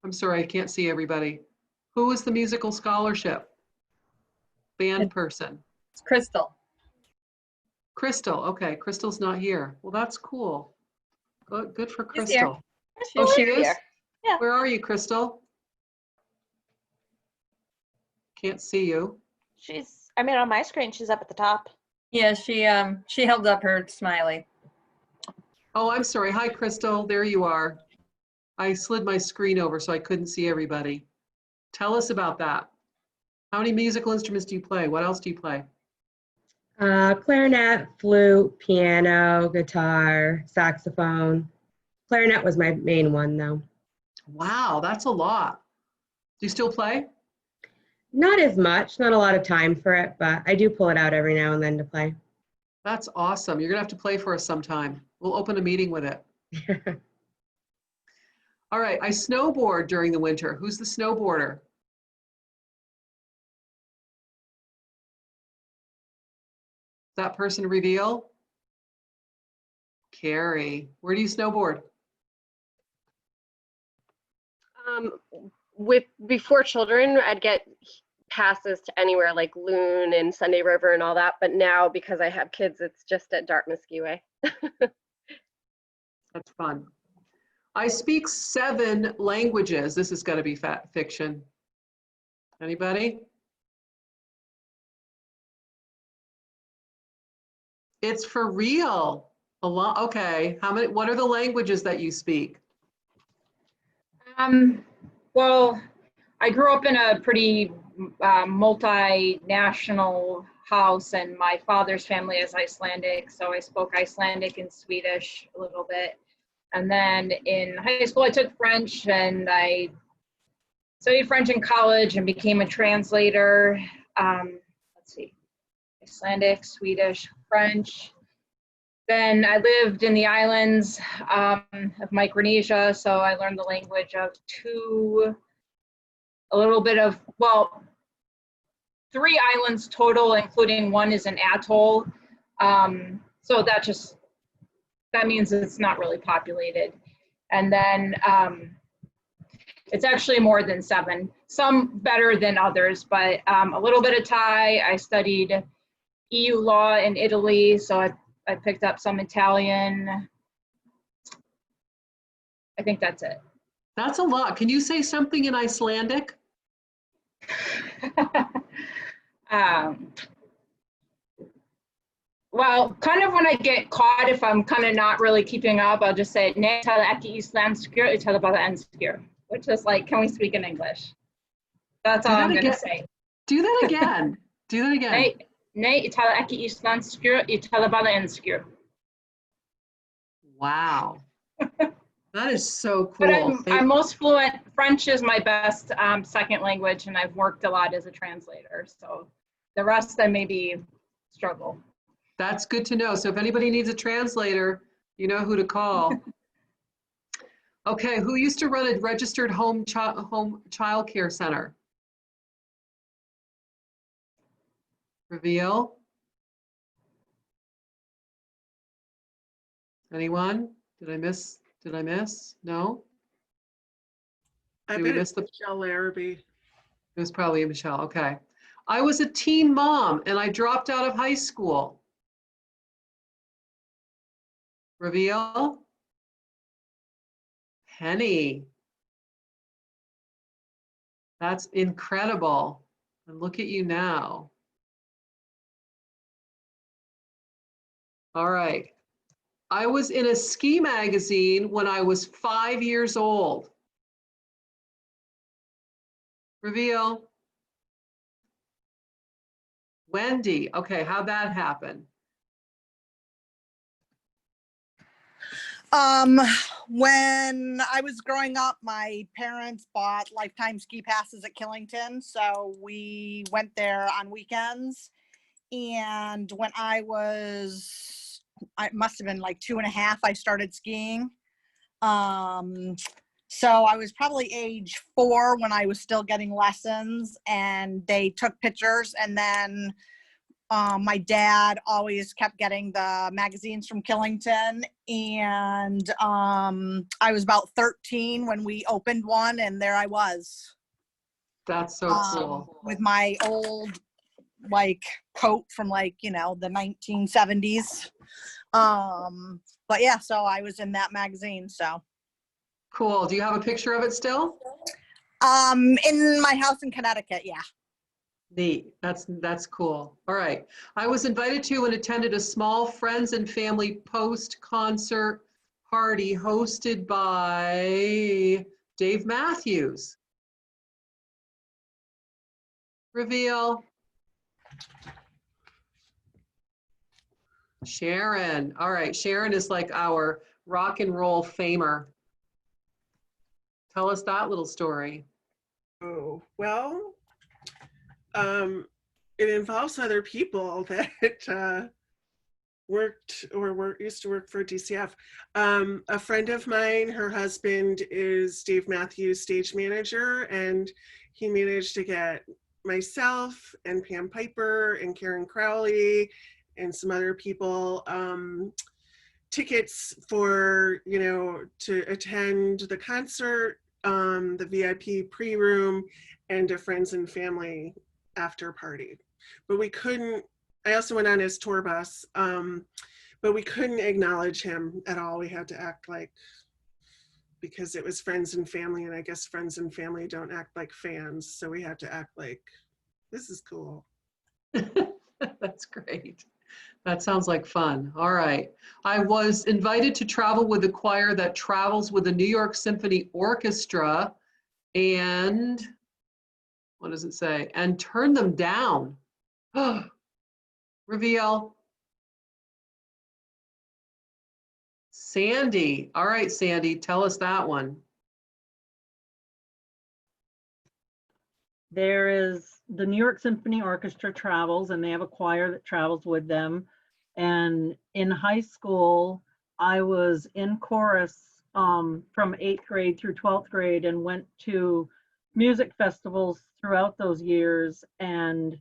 I'm sorry, I can't see everybody. Who is the musical scholarship? Band person. It's Crystal. Crystal, okay, Crystal's not here. Well, that's cool. Good for She's here. Crystal. She's Oh, she here. is? Yeah. Where are you, Crystal? Can't see you. I mean, on my screen, she's up at the top. Yeah, she held up her smiley. Oh, I'm sorry. Hi, Crystal. There you are. I slid my screen over so I couldn't see everybody. Tell us about that. How many musical instruments do you play? What else do you play? Clarinet, flute, piano, guitar, saxophone. Clarinet was my main one, though. Wow, that's a lot. Do you still play? Not as much, not a lot of time for it, but I do pull it out every now and then to play. That's awesome. You're going to have to play for us sometime. We'll open a meeting with it. All right, I snowboard during the winter. Who's the snowboarder? That person reveal? Carrie. Where do you snowboard? Before children, I'd get passes to anywhere like Loon and Sunday River and all that. But now, because I have kids, it's just at Dartmouth Skiway. That's fun. I speak 7 languages. This is going to be fiction. Anybody? It's for real. A lot. Okay. How many? What are the languages that you speak? Well, I grew up in a pretty multinational house, and my father's family is Icelandic, so I spoke Icelandic and Swedish a little bit. And then in high school, I took French, and I studied French in college and became a translator. Let's see, Icelandic, Swedish, French. Then I lived in the islands of Micronesia, so I learned the language of a little bit of, well, 3 islands total, including one is an atoll. So that means it's not really populated. And then it's actually more than 7, some better than others, but a little bit of Thai. I studied EU law in Italy, so I picked up some Italian. I think that's it. That's a lot. Can you say something in Icelandic? Well, kind of when I get caught, if I'm kind of not really keeping up, I'll just say, "Ne tala ekki íslensku, ég tala bara ensku," which is like, can we speak in English? That's all I'm going to say. Do that again. Do that again. Ne ég tala ekki íslensku, ég tala bara ensku. Wow. That is so cool. But I'm most fluent. French is my best second language, and I've worked a lot as a translator. So the rest I maybe struggle. That's good to know. So if anybody needs a translator, you know who to call. Okay, who used to run a registered home child care center? Reveal. Anyone? Did I miss? No? I Did we bet miss it's Michelle Larrabee. It was probably Michelle. Okay. I was a teen mom and I dropped out of high school. Reveal. Penny. That's incredible. And look at you now. All right. I was in a ski magazine when I was 5 years old. Reveal. Wendy. Okay, how'd that happen? When I was growing up, my parents bought lifetime ski passes at Killington, so we went there on weekends. And when I must have been like 2.5, I started skiing. So I was probably age 4 when I was still getting lessons, and they took pictures, and then My dad always kept getting the magazines from Killington, and I was about 13 when we opened one, and there I was. That's so cool. With my old like coat from like, you know, the 1970s. But yeah, so I was in that magazine, so. Cool. Do you have a picture of it still? In my house in Connecticut, yeah. Neat. That's cool. All right. I was invited to and attended a small friends and family post-concert party hosted by Dave Matthews. Reveal. Sharon. All right. Sharon is like our rock and roll famer. Tell us that little story. Oh, well, it involves other people that used to work for DCF. A friend of mine, her husband is Dave Matthews' stage manager, and he managed to get myself and Pam Piper and Karen Crowley and some other people tickets for, you know, to attend the concert, the VIP pre-room, and a friends and family after party. But we couldn't, I also went on his tour bus, but we couldn't acknowledge him at all. We had to act like, because it was friends and family, and I guess friends and family don't act like fans, so we had to act like, this is cool. That's great. That sounds like fun. All right. I was invited to travel with a choir that travels with the New York Symphony Orchestra, and what does it say? And turn them down. Reveal. Sandy. All right, Sandy, tell us that one. There is the New York Symphony Orchestra travels, and they have a choir that travels with them. And in high school, I was in chorus from 8th grade through 12th grade and went to music festivals throughout those years, and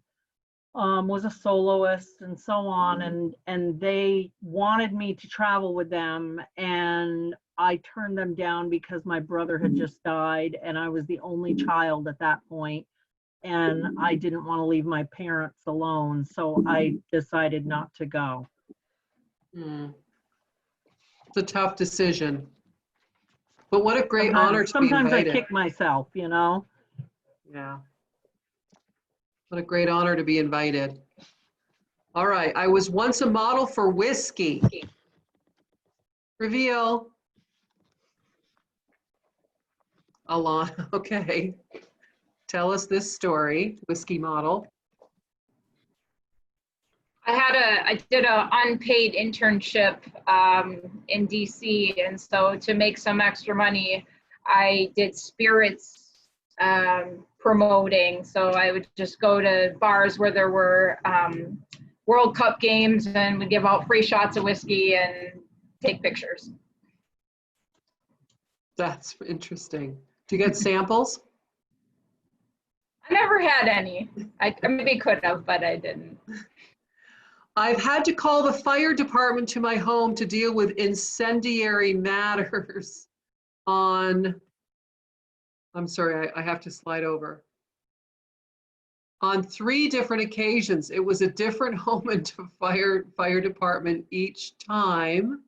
was a soloist and so on. And they wanted me to travel with them, and I turned them down because my brother had just died, and I was the only child at that point. And I didn't want to leave my parents alone, so I decided not to go. It's a tough decision. But what a great honor to be Sometimes I invited. kick myself, you know? Yeah. What a great honor to be invited. All right. I was once a model for whiskey. Reveal. Alana, okay. Tell us this story, whiskey model. I did a unpaid internship in DC, and so to make some extra money, I did spirits promoting. So I would just go to bars where there were World Cup games, and would give out free shots of whiskey and take pictures. That's interesting. Do you get samples? I never had any. I maybe could have, but I didn't. I've had to call the fire department to my home to deal with incendiary matters on, I'm sorry, I have to slide over. On 3 different occasions. It was a different home and fire department each time.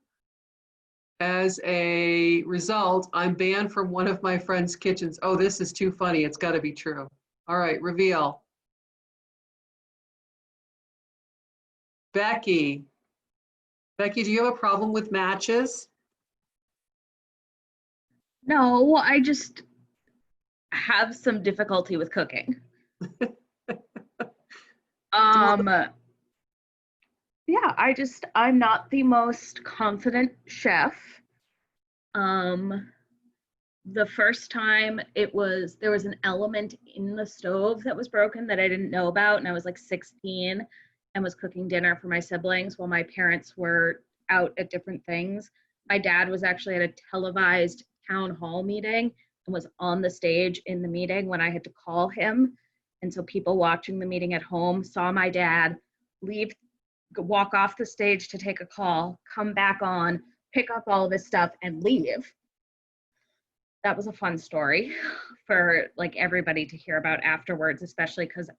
As a result, I'm banned from one of my friend's kitchens. Oh, this is too funny. It's got to be true. All right, reveal. Becky. Becky, do you have a problem with matches? No, I just have some difficulty with cooking. Yeah, I'm not the most confident chef. The first time there was an element in the stove that was broken that I didn't know about, and I was like 16 and was cooking dinner for my siblings while my parents were out at different things. My dad was actually at a televised town hall meeting and was on the stage in the meeting when I had to call him. And so people watching the meeting at home saw my dad leave, walk off the stage to take a call, come back on, pick up all of his stuff and leave. That was a fun story for like everybody to hear about afterwards, especially because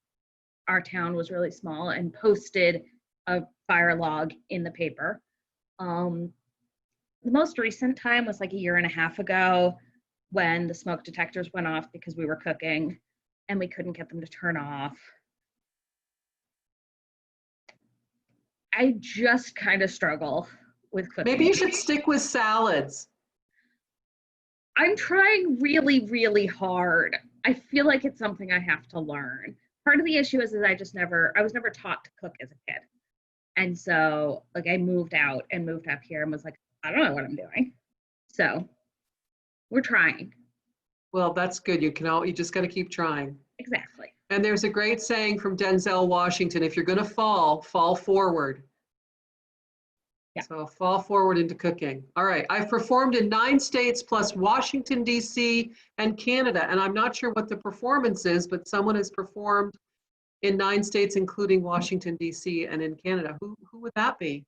our town was really small and posted a fire log in the paper. The most recent time was like a year and a half ago when the smoke detectors went off because we were cooking and we couldn't get them to turn off. I just kind of struggle with cooking. Maybe you should stick with salads. I'm trying really, really hard. I feel like it's something I have to learn. Part of the issue is I was never taught to cook as a kid. And so like I moved out and moved up here and was like, I don't know what I'm doing. So we're trying. Well, that's good. You just got to keep trying. Exactly. And there's a great saying from Denzel Washington, if you're going to fall forward. Yeah. So fall forward into cooking. All right. I've performed in 9 states plus Washington, D.C. and Canada. And I'm not sure what the performance is, but someone has performed in 9 states, including Washington, D.C. and in Canada. Who would that be?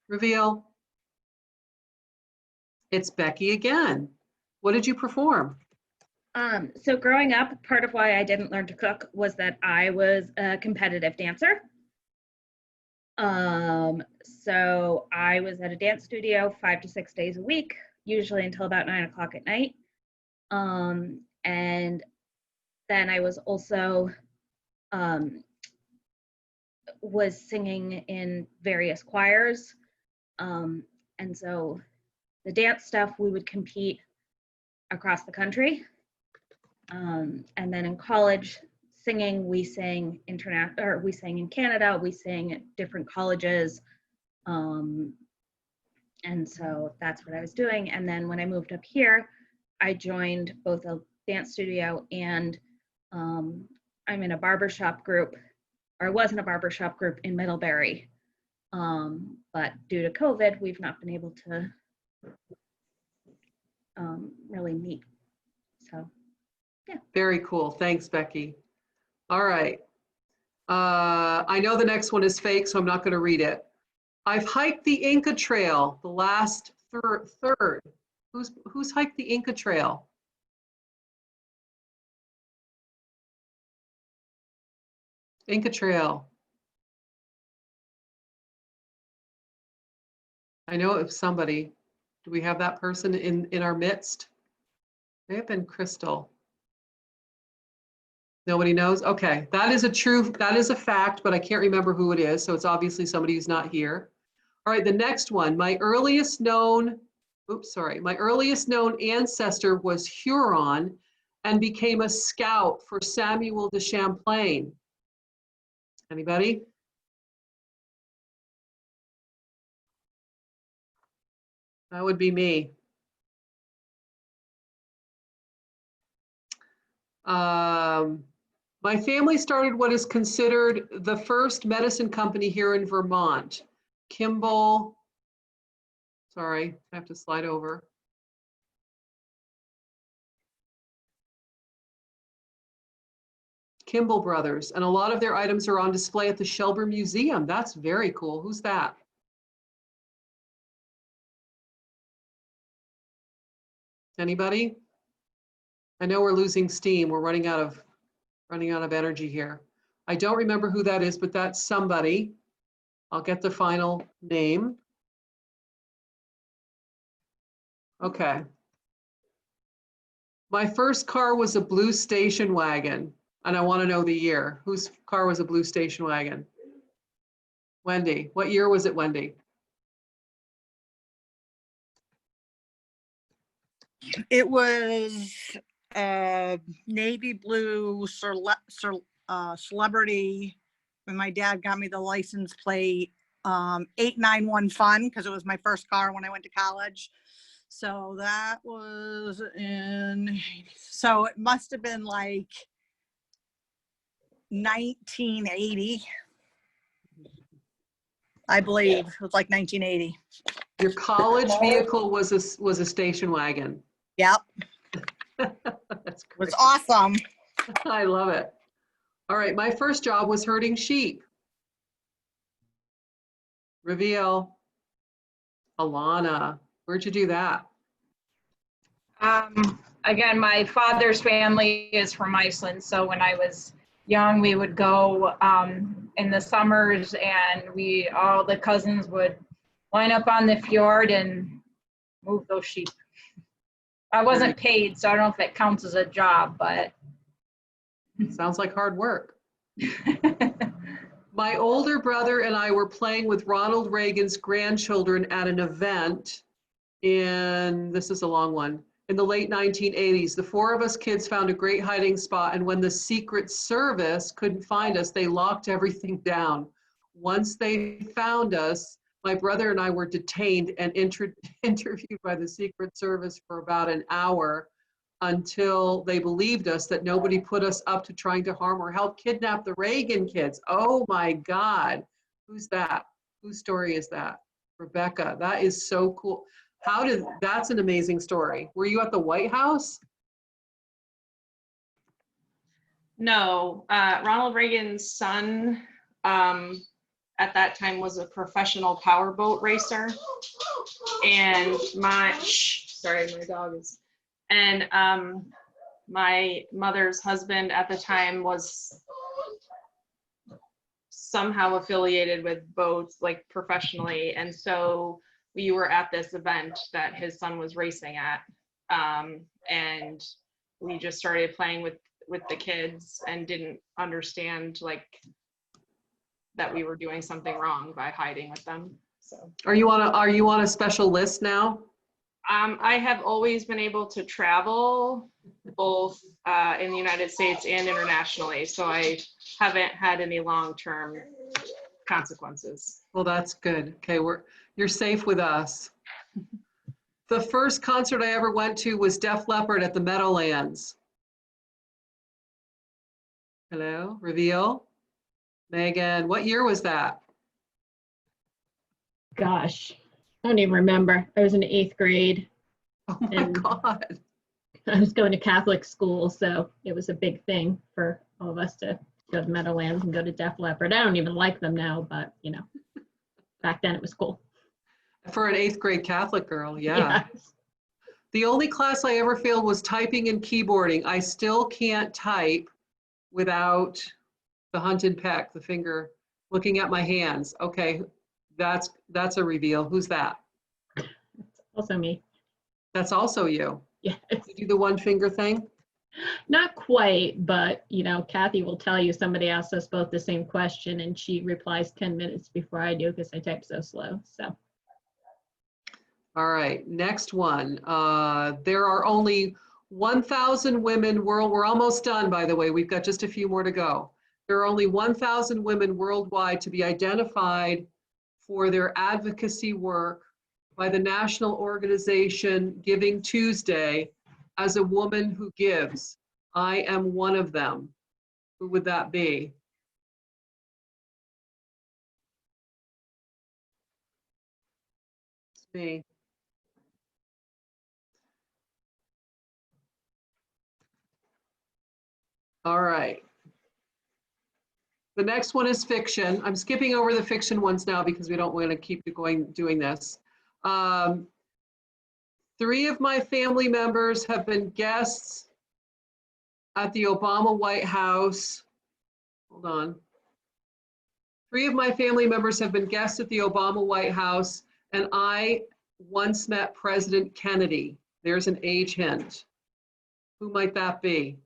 Reveal. It's Becky again. What did you perform? So growing up, part of why I didn't learn to cook was that I was a competitive dancer. So I was at a dance studio 5 to 6 days a week, usually until about 9 o'clock at night. And then I was also was singing in various choirs. And so the dance stuff, we would compete across the country. And then in college, singing, we sang in Canada, we sang at different colleges. And so that's what I was doing. And then when I moved up here, I joined both a dance studio and I'm in a barbershop group, or I was in a barbershop group in Middlebury. But due to COVID, we've not been able to really meet. So, yeah. Very cool. Thanks, Becky. All right. I know the next one is fake, so I'm not going to read it. I've hiked the Inca Trail, the last third. Who's hiked the Inca Trail? Inca Trail. I know it was somebody. Do we have that person in our midst? May have been Crystal. Nobody knows? Okay, that is a fact, but I can't remember who it is, so it's obviously somebody who's not here. All right, the next one. My earliest known ancestor was Huron and became a scout for Samuel de Champlain. Anybody? That would be me. My family started what is considered the first medicine company here in Vermont. Kimball, sorry, I have to slide over. Kimball Brothers, and a lot of their items are on display at the Shelburne Museum. That's very cool. Who's that? Anybody? I know we're losing steam. We're running out of energy here. I don't remember who that is, but that's somebody. I'll get the final name. Okay. My first car was a blue station wagon, and I want to know the year. Whose car was a blue station wagon? Wendy. What year was it, Wendy? It was navy blue celebrity. When my dad got me the license plate, 891 Fun, because it was my first car when I went to college. So that was so it must have been like 1980. I believe it was like 1980. Your college vehicle was a station wagon. Yep. That's great. It was awesome. I love it. All right, my first job was herding sheep. Reveal. Alana, where'd you do that? Again, my father's family is from Iceland, so when I was young, we would go in the summers, and all the cousins would line up on the fjord and move those sheep. I wasn't paid, so I don't know if that counts as a job, but. Sounds like hard work. My older brother and I were playing with Ronald Reagan's grandchildren at an event this is a long one, in the late 1980s. The four of us kids found a great hiding spot, and when the Secret Service couldn't find us, they locked everything down. Once they found us, my brother and I were detained and interviewed by the Secret Service for about an hour until they believed us that nobody put us up to trying to harm or help kidnap the Reagan kids. Oh my God. Who's that? Whose story is that? Rebecca, that is so cool. That's an amazing story. Were you at the White House? No, Ronald Reagan's son at that time was a professional powerboat racer. And my dog is, and my mother's husband at the time was somehow affiliated with boats, like professionally. And so we were at this event that his son was racing at. And we just started playing with the kids and didn't understand like that we were doing something wrong by hiding with them. So Are you on a special list now? I have always been able to travel both in the United States and internationally, so I haven't had any long-term consequences. Well, that's good. Okay, you're safe with us. The first concert I ever went to was Def Leppard at the Meadowlands. Hello, reveal. Megan, what year was that? Gosh, I don't even remember. I was in 8th grade. Oh my God. I was going to Catholic school, so it was a big thing for all of us to go to Meadowlands and go to Def Leppard. I don't even like them now, but you know, back then it was cool. For an 8th grade Catholic girl, yeah. Yes. The only class I ever failed was typing and keyboarding. I still can't type without the hunt and peck, the finger looking at my hands. Okay, that's a reveal. Who's that? That's also me. That's also you. Yes. You do the one finger thing? Not quite, but you know, Kathy will tell you somebody asks us both the same question and she replies 10 minutes before I do because I type so slow. So. All right, next one. There are only 1,000 women we're almost done, by the way. We've got just a few more to go. There are only 1,000 women worldwide to be identified for their advocacy work by the national organization Giving Tuesday as a woman who gives. I am one of them. Who would that be? It's me. All right. The next one is fiction. I'm skipping over the fiction ones now because we don't want to keep doing this. 3 of my family members have been guests at the Obama White House. Hold on. 3 of my family members have been guests at the Obama White House, and I once met President Kennedy. There's an age hint. Who might that be?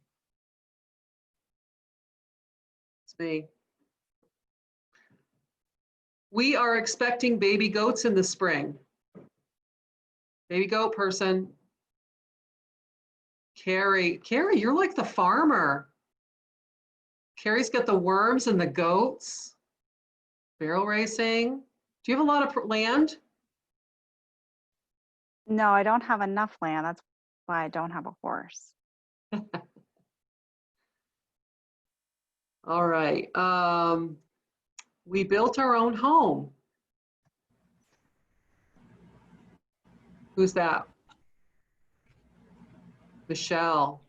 It's me. We are expecting baby goats in the spring. Baby goat person. Carrie, you're like the farmer. Carrie's got the worms and the goats. Barrel racing. Do you have a lot of land? No, I don't have enough land. That's why I don't have a horse. All right. We built our own home. Who's that? Michelle.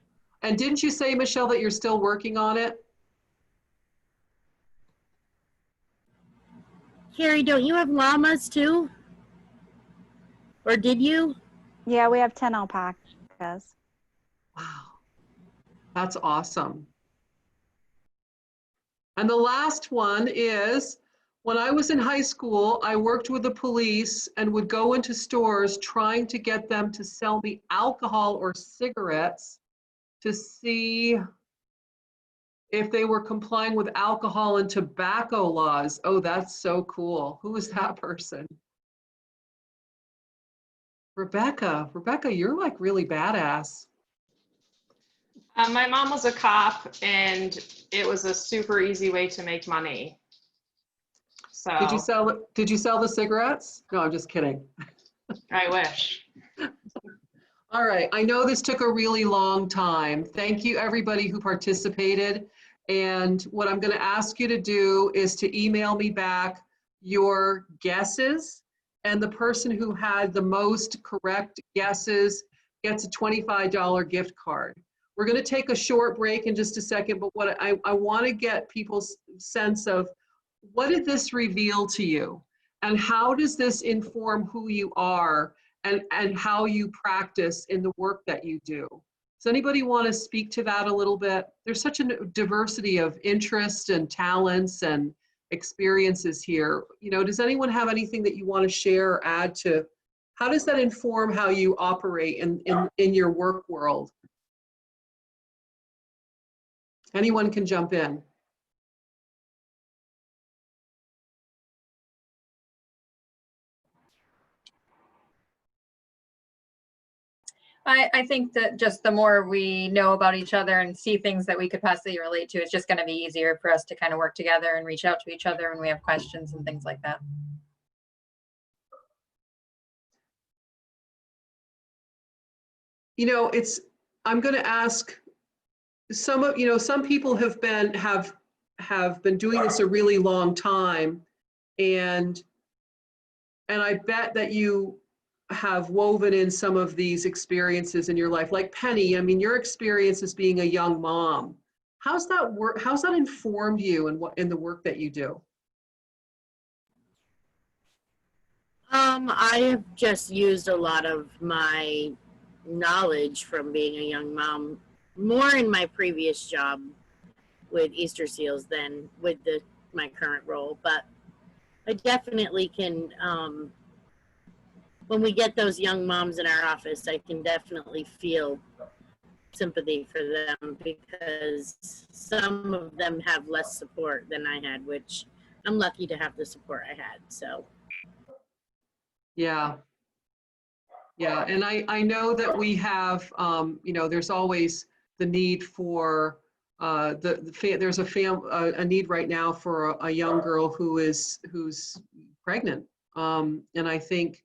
And didn't you say, Michelle, that you're still working on it? Carrie, don't you have llamas too? Or did you? Yeah, we have 10 alpacas. Wow, that's awesome. And the last one is, when I was in high school, I worked with the police and would go into stores trying to get them to sell me alcohol or cigarettes to see if they were complying with alcohol and tobacco laws. Oh, that's so cool. Who is that person? Rebecca. Rebecca, you're like really badass. My mom was a cop, and it was a super easy way to make money. So Did you sell the cigarettes? No, I'm just kidding. I wish. All right, I know this took a really long time. Thank you everybody who participated. And what I'm going to ask you to do is to email me back your guesses, and the person who had the most correct guesses gets a $25 gift card. We're going to take a short break in just a second, but what I want to get people's sense of, what did this reveal to you? And how does this inform who you are and how you practice in the work that you do? Does anybody want to speak to that a little bit? There's such a diversity of interests and talents and experiences here. You know, does anyone have anything that you want to share or add to? How does that inform how you operate in your work world? Anyone can jump in. I think that just the more we know about each other and see things that we could possibly relate to, it's just going to be easier for us to kind of work together and reach out to each other when we have questions and things like that. You know, I'm going to ask some people have been doing this a really long time, and I bet that you have woven in some of these experiences in your life. Like Penny, I mean, your experience as being a young mom, how's that informed you in the work that you do? I have just used a lot of my knowledge from being a young mom more in my previous job with Easter Seals than with my current role, but I definitely can, when we get those young moms in our office, I can definitely feel sympathy for them, because some of them have less support than I had, which I'm lucky to have the support I had. So Yeah, and I know that we have, there's always the need for there's a need right now for a young girl who's pregnant, and I think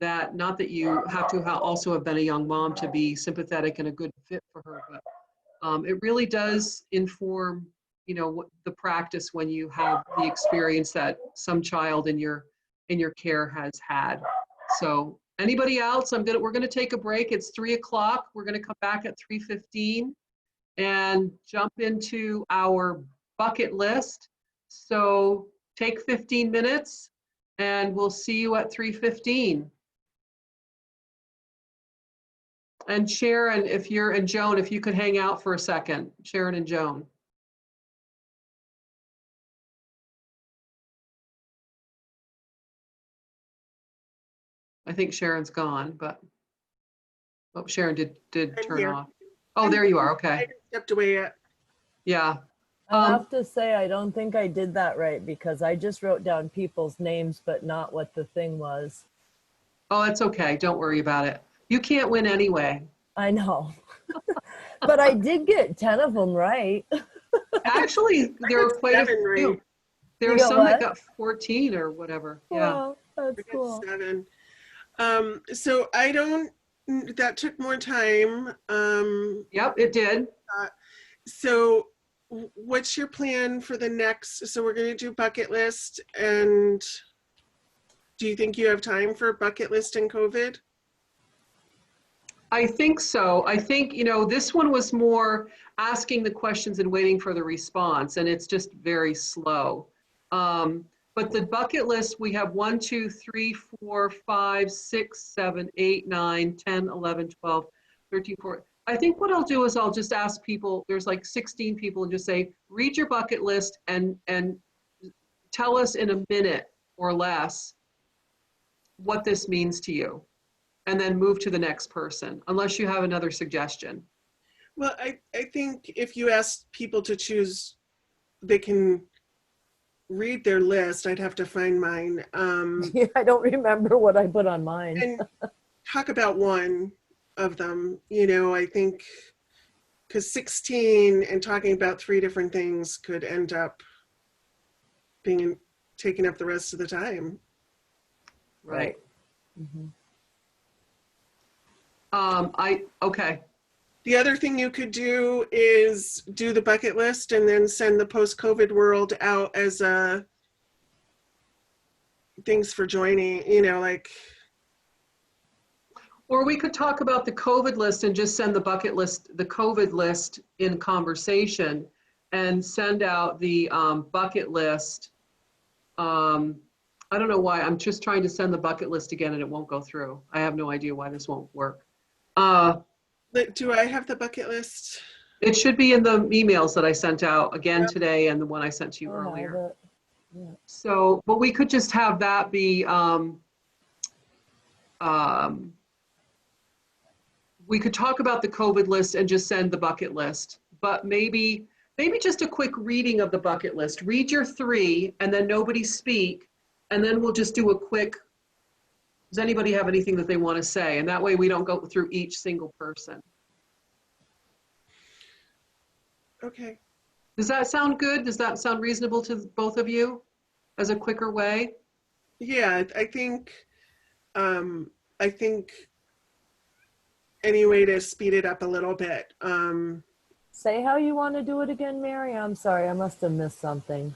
that, not that you have to also have been a young mom to be sympathetic and a good fit for her, but it really does inform, what the practice when you have the experience that some child in your care has had. So anybody else? We're gonna take a break. It's 3 o'clock. We're gonna come back at 3:15 and jump into our bucket list. So take 15 minutes and we'll see you at 3:15. And Sharon, and Joan, if you could hang out for a second, Sharon and Joan. I think Sharon's gone, but Sharon did turn here. off. Oh, there you are. Okay. I just stepped away yet. Yeah. I have to say, I don't think I did that right, because I just wrote down people's names, but not what the thing was. Oh, that's okay. Don't worry about it. You can't win anyway. I know. But I did get 10 of them right. Actually, there were quite a few. There were some that got 14 or whatever. Yeah. Wow, that's cool. 7. So that took more time. Yep, it did. So what's your plan for the next? So we're going to do bucket list, and do you think you have time for bucket list and COVID? I think so. I think, this one was more asking the questions and waiting for the response, and it's just very slow. But the bucket list, we have 1, 2, 3, 4, 5, 6, 7, 8, 9, 10, 11, 12, 13, 14. I think what I'll do is I'll just ask people, there's like 16 people, and just say, read your bucket list and tell us in a minute or less what this means to you, and then move to the next person, unless you have another suggestion. Well, I think if you ask people to choose, they can read their list. I'd have to find mine. Yeah, I don't remember what I put on mine. And talk about one of them, you know, I think, because 16 and talking about 3 different things could end up being taking up the rest of the time. Right. Mm-hmm. Okay. The other thing you could do is do the bucket list and then send the post-COVID world out as things for joining, you know, like. Or we could talk about the COVID list and just send the bucket list, the COVID list in conversation, and send out the bucket list. I don't know why, I'm just trying to send the bucket list again and it won't go through. I have no idea why this won't work. Do I have the bucket list? It should be in the emails that I sent out again today and the one I sent to you I have earlier. it. Yeah. So, but we could just have that be, we could talk about the COVID list and just send the bucket list, but maybe just a quick reading of the bucket list. Read your 3 and then nobody speak, and then we'll just do a quick, does anybody have anything that they want to say? And that way we don't go through each single person. Okay. Does that sound good? Does that sound reasonable to both of you as a quicker way? Yeah, I think any way to speed it up a little bit. Say how you want to do it again, Mary. I'm sorry, I must have missed something.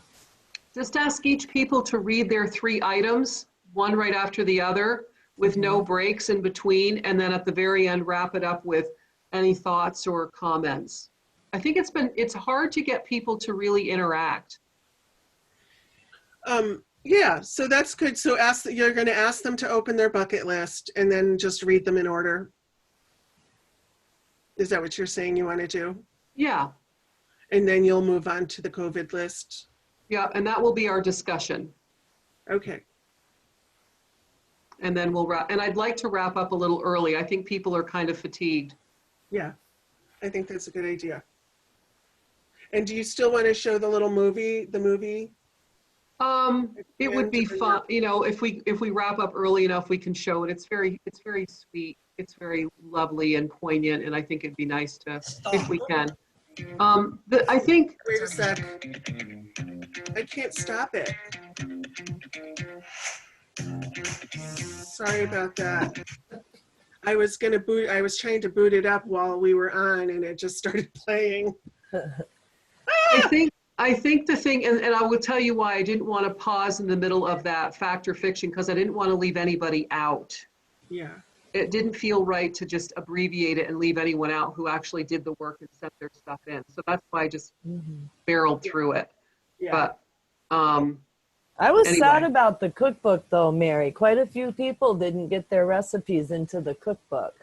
Just ask each people to read their 3 items, one right after the other, with no breaks in between, and then at the very end, wrap it up with any thoughts or comments. I think it's hard to get people to really interact. Yeah, so that's good. So you're going to ask them to open their bucket list and then just read them in order. Is that what you're saying you want to do? Yeah. And then you'll move on to the COVID list. Yeah, and that will be our discussion. Okay. And then we'll wrap, and I'd like to wrap up a little early. I think people are kind of fatigued. Yeah, I think that's a good idea. And do you still want to show the little movie, It would be fun, you know, if we wrap up early enough, we can show it. It's very sweet. It's very lovely and poignant, and I think it'd be nice to, if we can. I think. Wait a sec. I can't stop it. Sorry about that. I was trying to boot it up while we were on, and it just started playing. I think the thing, and I will tell you why I didn't want to pause in the middle of that fact or fiction, because I didn't want to leave anybody out. Yeah. It didn't feel right to just abbreviate it and leave anyone out who actually did the work and sent their stuff in. So that's why I just barreled through it. Yeah. But I was anyway. sad about the cookbook though, Mary. Quite a few people didn't get their recipes into the cookbook.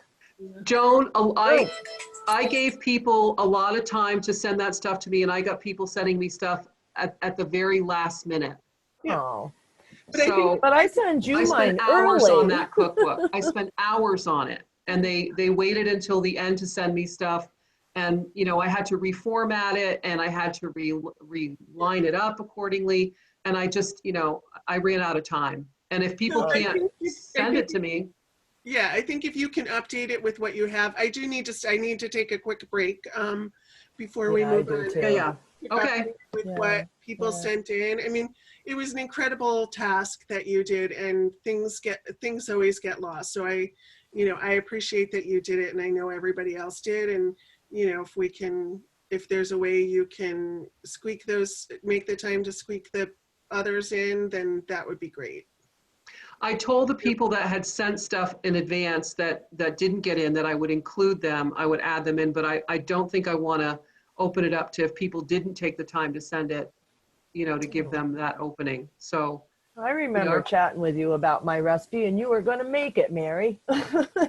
Joan, I gave people a lot of time to send that stuff to me, and I got people sending me stuff at the very last minute. Yeah. Oh. But I send you I mine spent hours early. on that cookbook. I spent hours on it, and they waited until the end to send me stuff. And you know, I had to reformat it, and I had to reline it up accordingly. And I just, you know, I ran out of time. And if people can't send it to me. Yeah, I think if you can update it with what you have, I need to take a quick break before we move on. Yeah. Okay. With what people sent in. I mean, it was an incredible task that you did, and things always get lost. So I appreciate that you did it, and I know everybody else did. And you know, if there's a way you can make the time to squeak the others in, then that would be great. I told the people that had sent stuff in advance that didn't get in that I would include them, I would add them in, but I don't think I want to open it up to if people didn't take the time to send it. you know, to give them that opening. So I remember chatting with you about my recipe, and you were going to make it, Mary.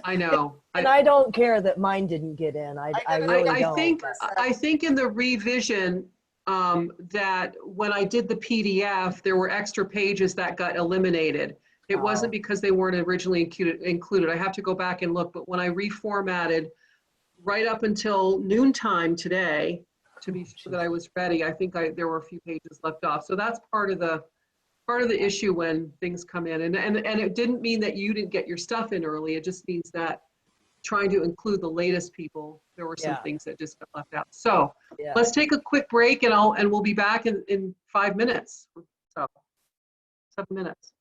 I know. And I don't care that mine didn't get in. I really don't. I think in the revision that when I did the PDF, there were extra pages that got eliminated. It wasn't because they weren't originally included. I have to go back and look, but when I reformatted right up until noontime today to be sure that I was ready, I think there were a few pages left off. So that's part of the issue when things come in. And it didn't mean that you didn't get your stuff in early. It just means that trying to include the latest people, there were some things that just got left out. So let's take a quick break and we'll be back in 5 minutes. So 7 minutes.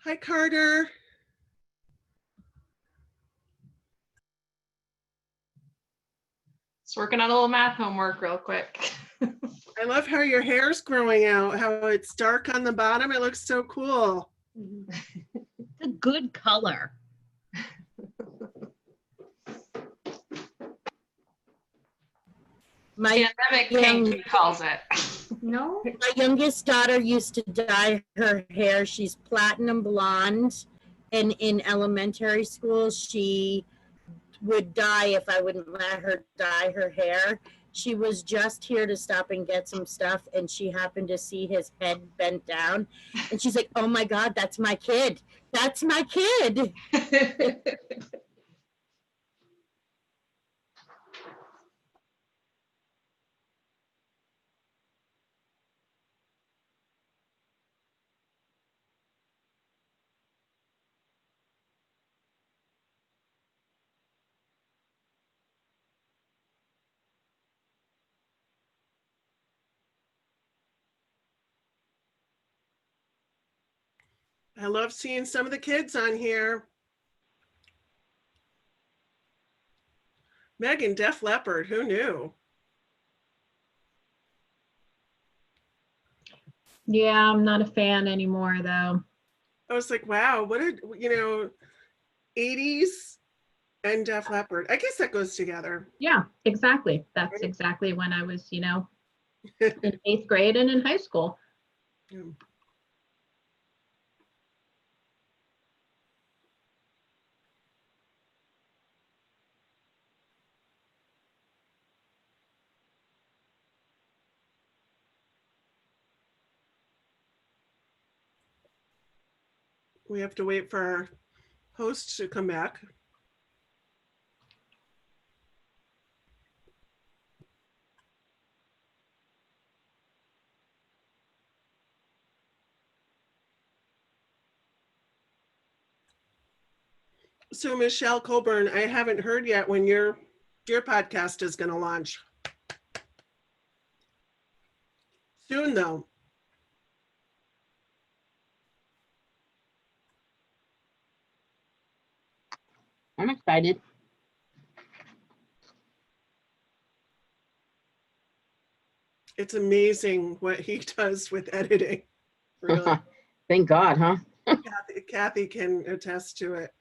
Hi, Carter. Just working on a little math homework real quick. I love how your hair's growing out, how it's dark on the bottom. It looks so cool. It's a good color. My pandemic pink, he calls it. No. My youngest daughter used to dye her hair. She's platinum blonde. And in elementary school, she would dye if I wouldn't let her dye her hair. She was just here to stop and get some stuff, and she happened to see his head bent down. And she's like, oh my God, that's my kid. That's my kid. I love seeing some of the kids on here. Megan, Def Leppard, who knew? Yeah, I'm not a fan anymore though. I was like, wow, what a, 80s and Def Leppard. I guess that goes together. Yeah, exactly. That's exactly when I was, in 8th grade and in high school. Yeah. We have to wait for our host to come back. So Michelle Colburn, I haven't heard yet when your podcast is going to launch. Soon though. I'm excited. It's amazing what he does with editing. Really. Thank God, huh? Kathy can attest to it.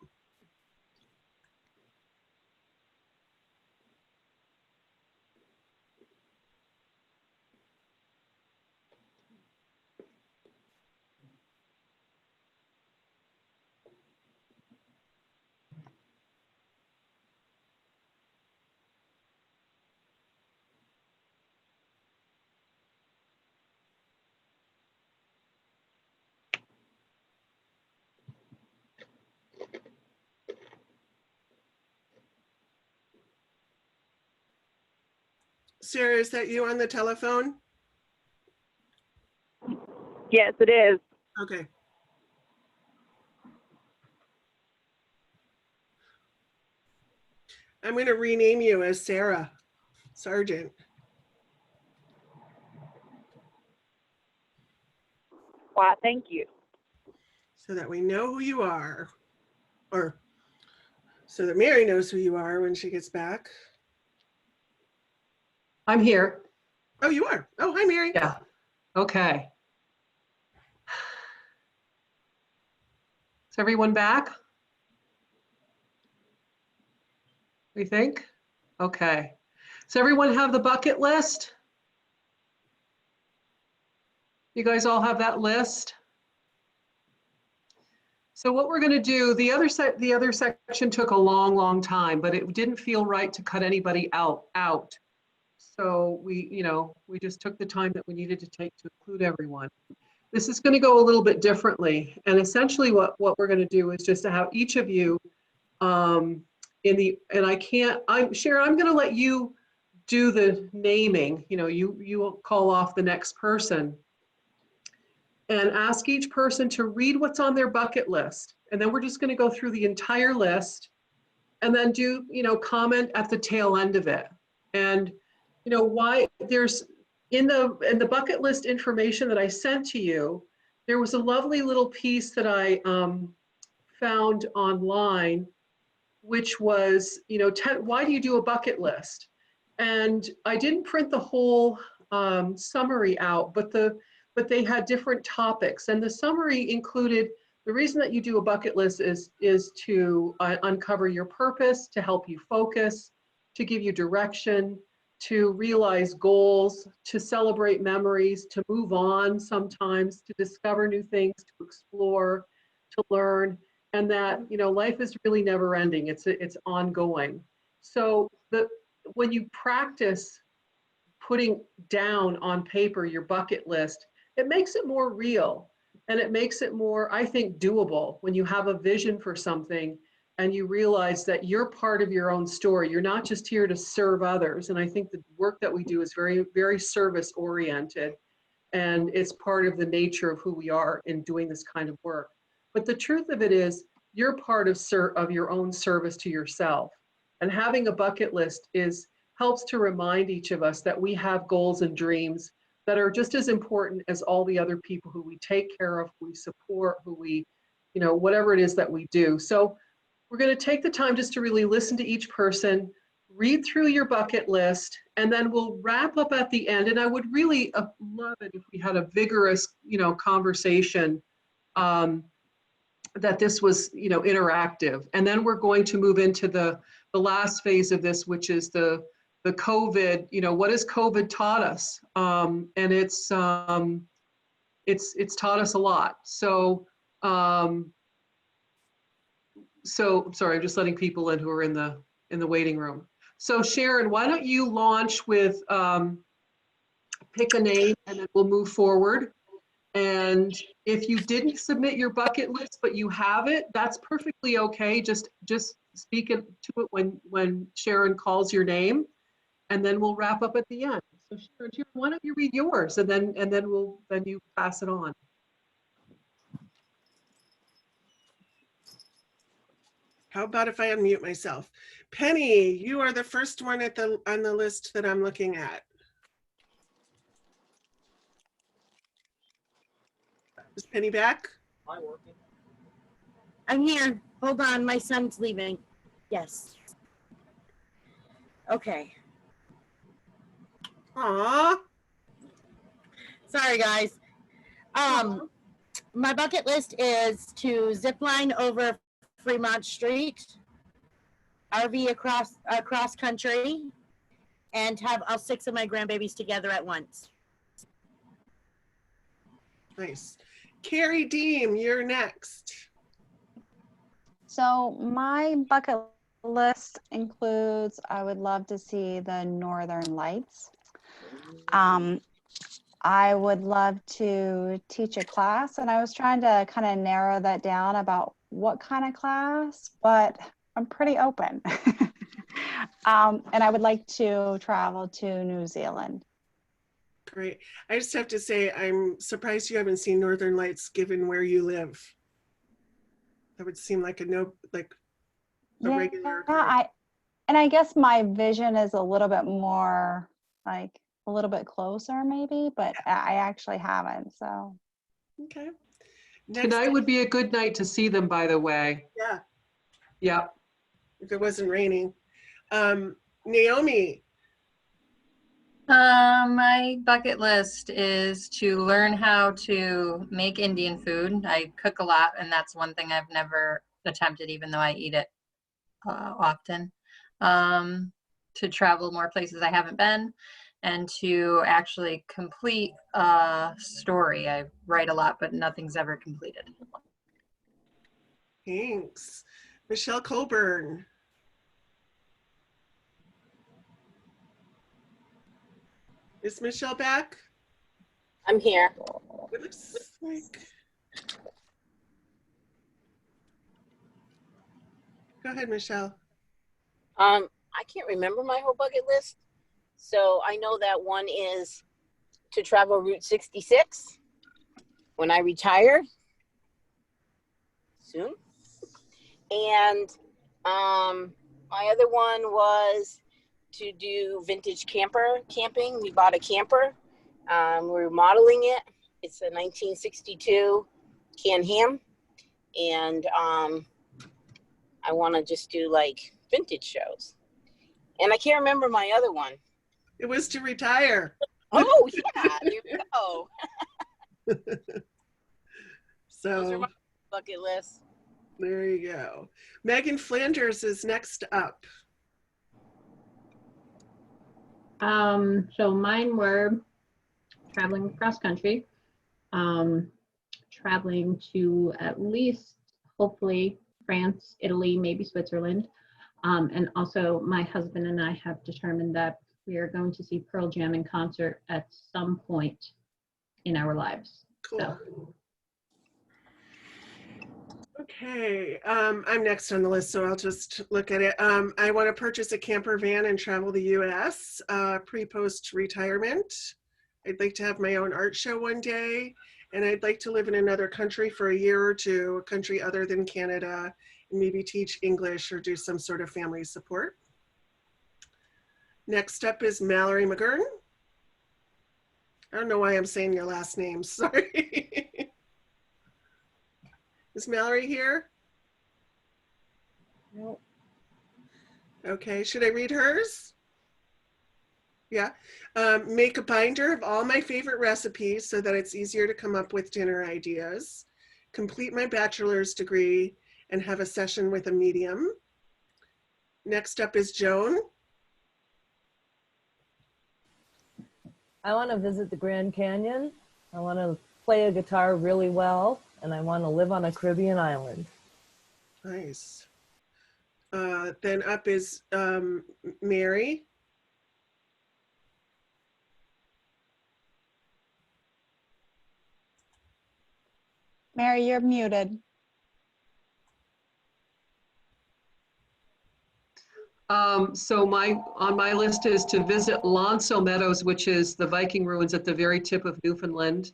Sarah, is that you on the telephone? Yes, it is. Okay. I'm going to rename you as Sarah Sargent. Why, thank you. So that we know who you are, or so that Mary knows who you are when she gets back. I'm here. Oh, you are. Oh, hi, Mary. Yeah. Okay. Is everyone back? We think? Okay. Does everyone have the bucket list? You guys all have that list? So what we're going to do, the other section took a long time, but it didn't feel right to cut anybody out. So we just took the time that we needed to take to include everyone. This is going to go a little bit differently. And essentially what we're going to do is just to have each of you Sharon, I'm going to let you do the naming. You will call off the next person and ask each person to read what's on their bucket list. And then we're just going to go through the entire list and then do, comment at the tail end of it. And, why there's in the bucket list information that I sent to you, there was a lovely little piece that I found online, which was, you know, why do you do a bucket list? And I didn't print the whole summary out, but they had different topics. And the summary included the reason that you do a bucket list is to uncover your purpose, to help you focus, to give you direction, to realize goals, to celebrate memories, to move on sometimes, to discover new things, to explore, to learn, and that, you know, life is really never ending. It's ongoing. So when you practice putting down on paper your bucket list, it makes it more real, and it makes it more, I think, doable when you have a vision for something and you realize that you're part of your own story. You're not just here to serve others. And I think the work that we do is very, very service oriented, and it's part of the nature of who we are in doing this kind of work. But the truth of it is, you're part of your own service to yourself. And having a bucket list helps to remind each of us that we have goals and dreams that are just as important as all the other people who we take care of, who we support, who we, you know, whatever it is that we do. So we're going to take the time just to really listen to each person, read through your bucket list, and then we'll wrap up at the end. And I would really love it if we had a vigorous, you know, conversation, that this was, you know, interactive. And then we're going to move into the last phase of this, which is the COVID, you know, what has COVID taught us? And it's taught us a lot. So, sorry, I'm just letting people in who are in the waiting room. So Sharon, why don't you launch with pick a name, and then we'll move forward. And if you didn't submit your bucket list, but you have it, that's perfectly okay. Just speak to it when Sharon calls your name, and then we'll wrap up at the end. So Sharon, why don't you read yours, and then you pass it on. How about if I unmute myself? Penny, you are the first one on the list that I'm looking at. Is Penny back? I'm here. Hold on, my son's leaving. Yes. Okay. Aww. Sorry, guys. My bucket list is to zip line over Fremont Street, RV across country, and have all 6 of my grandbabies together at once. Nice. Carrie Deem, you're next. So my bucket list includes, I would love to see the Northern Lights. I would love to teach a class, and I was trying to kind of narrow that down about what kind of class, but I'm pretty open. And I would like to travel to New Zealand. Great. I just have to say, I'm surprised you haven't seen Northern Lights given where you live. That would seem like regular. And I guess my vision is a little bit more like a little bit closer maybe, but I actually haven't, so. Okay. Tonight would be a good night to see them, by the way. Yeah. Yeah. If it wasn't raining. Naomi. My bucket list is to learn how to make Indian food. I cook a lot, and that's one thing I've never attempted, even though I eat it often. To travel more places I haven't been, and to actually complete a story. I write a lot, but nothing's ever completed. Thanks. Michelle Colburn. Is Michelle back? I'm here. It looks like. Go ahead, Michelle. I can't remember my whole bucket list. So I know that one is to travel Route 66 when I retire soon. And my other one was to do vintage camping. We bought a camper. We're remodeling it, It's a 1962 canned ham. And I want to just do like vintage shows. And I can't remember my other one. It was to retire. Oh, yeah, there we go. Those are So my bucket list. there you go. Megan Flanders is next up. So mine were traveling cross country, traveling to at least, hopefully, France, Italy, maybe Switzerland. And also my husband and I have determined that we are going to see Pearl Jam in concert at some point in our lives. Cool. So. Okay, I'm next on the list, so I'll just look at it. I want to purchase a camper van and travel the U.S. Pre-post retirement. I'd like to have my own art show one day, and I'd like to live in another country for a year or two, a country other than Canada, and maybe teach English or do some sort of family support. Next up is Mallory McGurn. I don't know why I'm saying your last name, sorry. Is Mallory here? No. Okay, should I read hers? Yeah. Make a binder of all my favorite recipes so that it's easier to come up with dinner ideas. Complete my bachelor's degree and have a session with a medium. Next up is Joan. I want to visit the Grand Canyon. I want to play a guitar really well, and I want to live on a Caribbean island. Nice. Then up is Mary. Mary, you're muted. So on my list is to visit Lonso Meadows, which is the Viking ruins at the very tip of Newfoundland,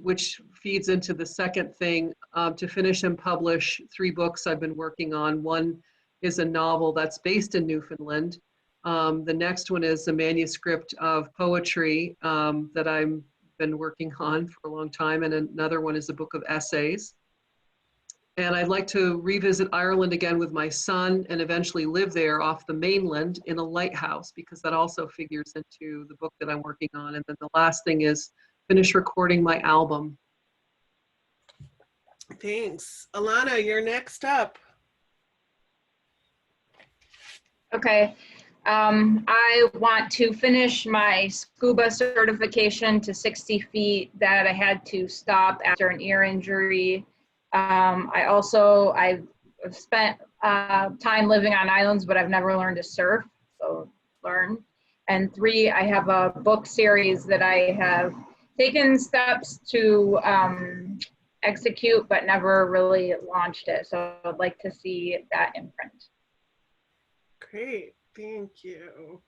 which feeds into the second thing, to finish and publish 3 books I've been working on. One is a novel that's based in Newfoundland. The next one is a manuscript of poetry that I've been working on for a long time, and another one is a book of essays. And I'd like to revisit Ireland again with my son and eventually live there off the mainland in a lighthouse, because that also figures into the book that I'm working on. And then the last thing is finish recording my album. Thanks. Alana, you're next up. Okay. I want to finish my scuba certification to 60 feet that I had to stop after an ear injury. I've spent time living on islands, but I've never learned to surf, so learn. And 3, I have a book series that I have taken steps to execute, but never really launched it. So I'd like to see that in print. Great, thank you.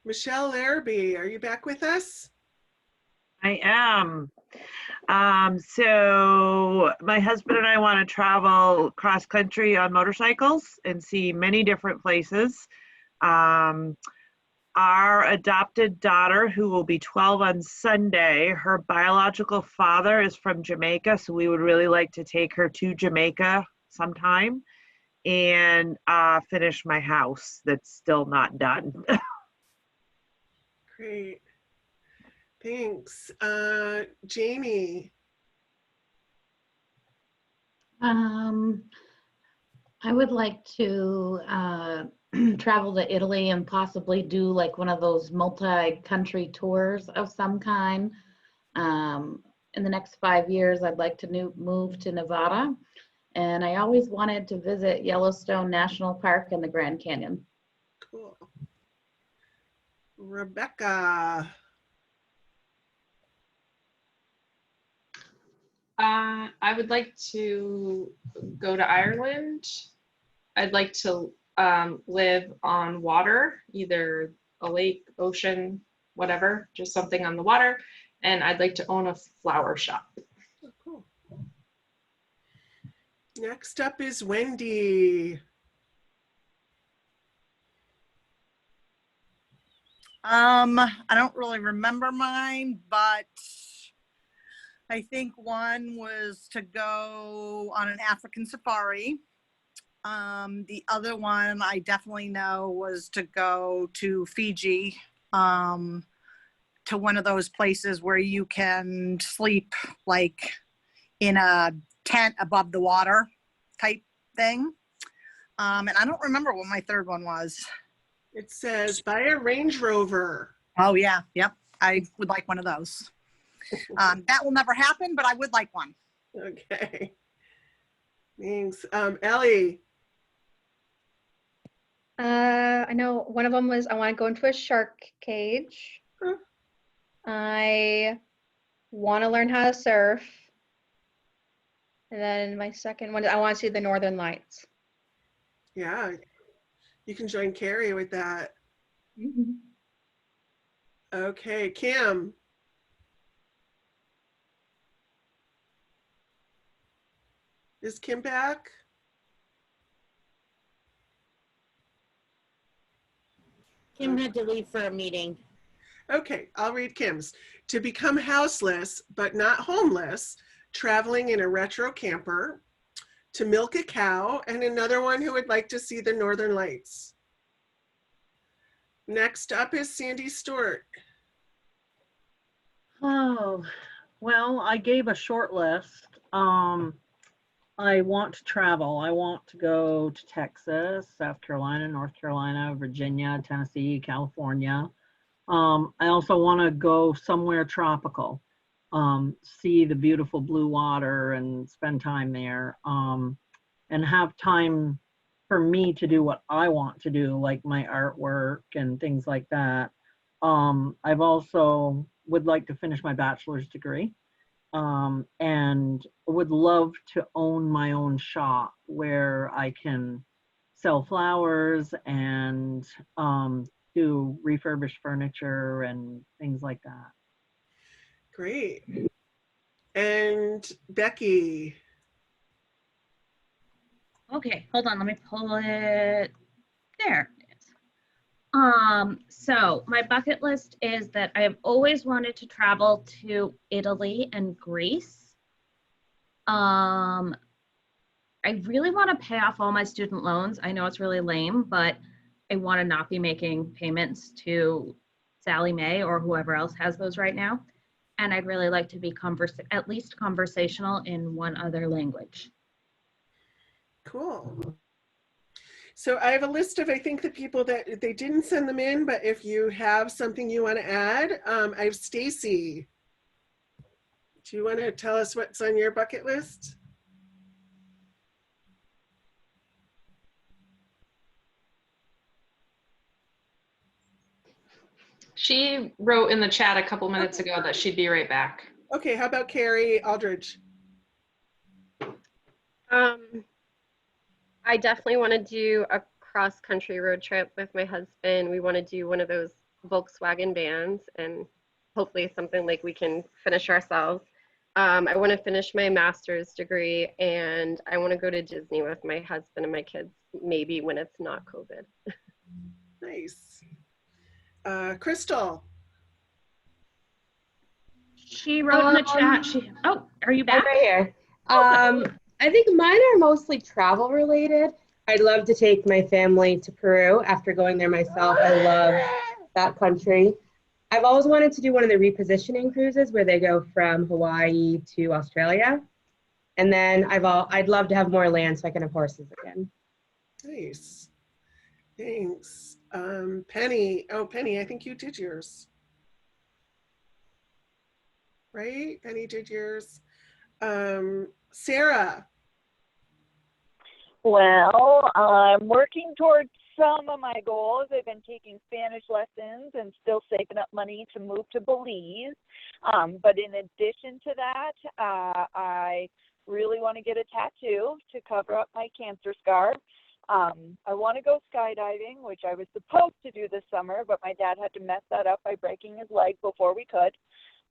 Michelle Larrabee, are you back with us? I am. So my husband and I want to travel cross country on motorcycles and see many different places. Our adopted daughter, who will be 12 on Sunday, her biological father is from Jamaica, so we would really like to take her to Jamaica sometime and finish my house that's still not done. Great. Thanks. Jamie. I would like to travel to Italy and possibly do like one of those multi-country tours of some kind. In the next 5 years, I'd like to move to Nevada. And I always wanted to visit Yellowstone National Park and the Grand Canyon. Cool. Rebecca. I would like to go to Ireland. I'd like to live on water, either a lake, ocean, whatever, just something on the water. And I'd like to own a flower shop. Oh, cool. Next up is Wendy. I don't really remember mine, but I think one was to go on an African safari. The other one I definitely know was to go to Fiji, to one of those places where you can sleep like in a tent above the water type thing. And I don't remember what my third one was. It says buy a Range Rover. Oh yeah, yep. I would like one of those. That will never happen, but I would like one. Okay. Thanks. Ellie. I know one of them was I want to go into a shark cage. I want to learn how to surf. And then my second one, I want to see the Northern Lights. Yeah, you can join Carrie with that. Mm-hmm. Okay, Kim. Is Kim back? Kim had to leave for a meeting. Okay, I'll read Kim's. To become houseless, but not homeless, traveling in a retro camper, to milk a cow, and another one who would like to see the Northern Lights. Next up is Sandy Stewart. Oh, well, I gave a short list. I want to travel. I want to go to Texas, South Carolina, North Carolina, Virginia, Tennessee, California. I also want to go somewhere tropical, see the beautiful blue water and spend time there, and have time for me to do what I want to do, like my artwork and things like that. I've also would like to finish my bachelor's degree, and would love to own my own shop where I can sell flowers and do refurbished furniture and things like that. Great. And Becky. Okay, hold on, let me pull it. There it is. So my bucket list is that I have always wanted to travel to Italy and Greece. I really want to pay off all my student loans. I know it's really lame, but I want to not be making payments to Sally Mae or whoever else has those right now. And I'd really like to be at least conversational in one other language. Cool. So I have a list of, I think, the people that they didn't send them in, but if you have something you want to add, I have Stacy. Do you want to tell us what's on your bucket list? She wrote in the chat a couple minutes ago that she'd be right back. Okay, how about Carrie Aldridge? I definitely want to do a cross-country road trip with my husband. We want to do one of those Volkswagen vans and hopefully something like we can finish ourselves. I want to finish my master's degree and I want to go to Disney with my husband and my kids, maybe when it's not COVID. Nice. Crystal. She wrote in the chat, oh, are you back? I'm right here. I think mine are mostly travel related. I'd love to take my family to Peru after going there myself. I love that country. I've always wanted to do one of the repositioning cruises where they go from Hawaii to Australia. And then I'd love to have more land so I can have horses again. Nice. Thanks. Penny. Oh, Penny, I think you did yours. Right? Penny did yours. Sarah. Well, I'm working towards some of my goals. I've been taking Spanish lessons and still saving up money to move to Belize. But in addition to that, I really want to get a tattoo to cover up my cancer scar. I want to go skydiving, which I was supposed to do this summer, but my dad had to mess that up by breaking his leg before we could.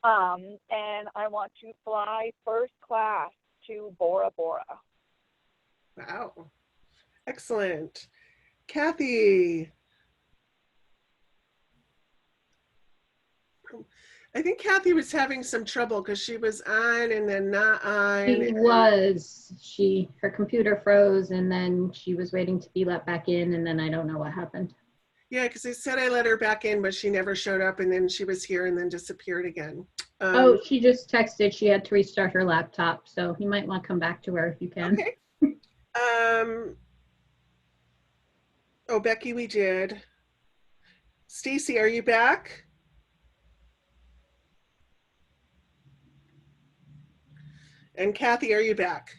And I want to fly first class to Bora Bora. Wow. Excellent. Kathy. I think Kathy was having some trouble because she was on and then not on. She was. Her computer froze and then she was waiting to be let back in and then I don't know what happened. Yeah, because I said I let her back in, but she never showed up, and then she was here and then disappeared again. Oh, she just texted she had to restart her laptop, so you might want to come back to her if you can. Okay. Oh, Becky, we did. Stacy, are you back? And Kathy, are you back?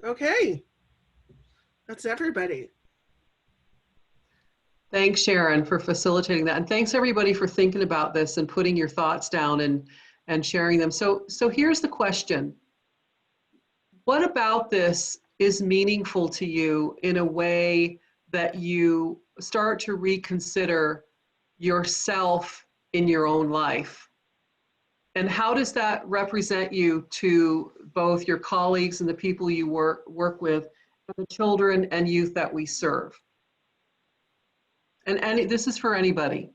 Okay. That's everybody. Thanks, Sharon, for facilitating that. And thanks everybody for thinking about this and putting your thoughts down and sharing them. So here's the question. What about this is meaningful to you in a way that you start to reconsider yourself in your own life? And how does that represent you to both your colleagues and the people you work with, and the children and youth that we serve? And this is for anybody.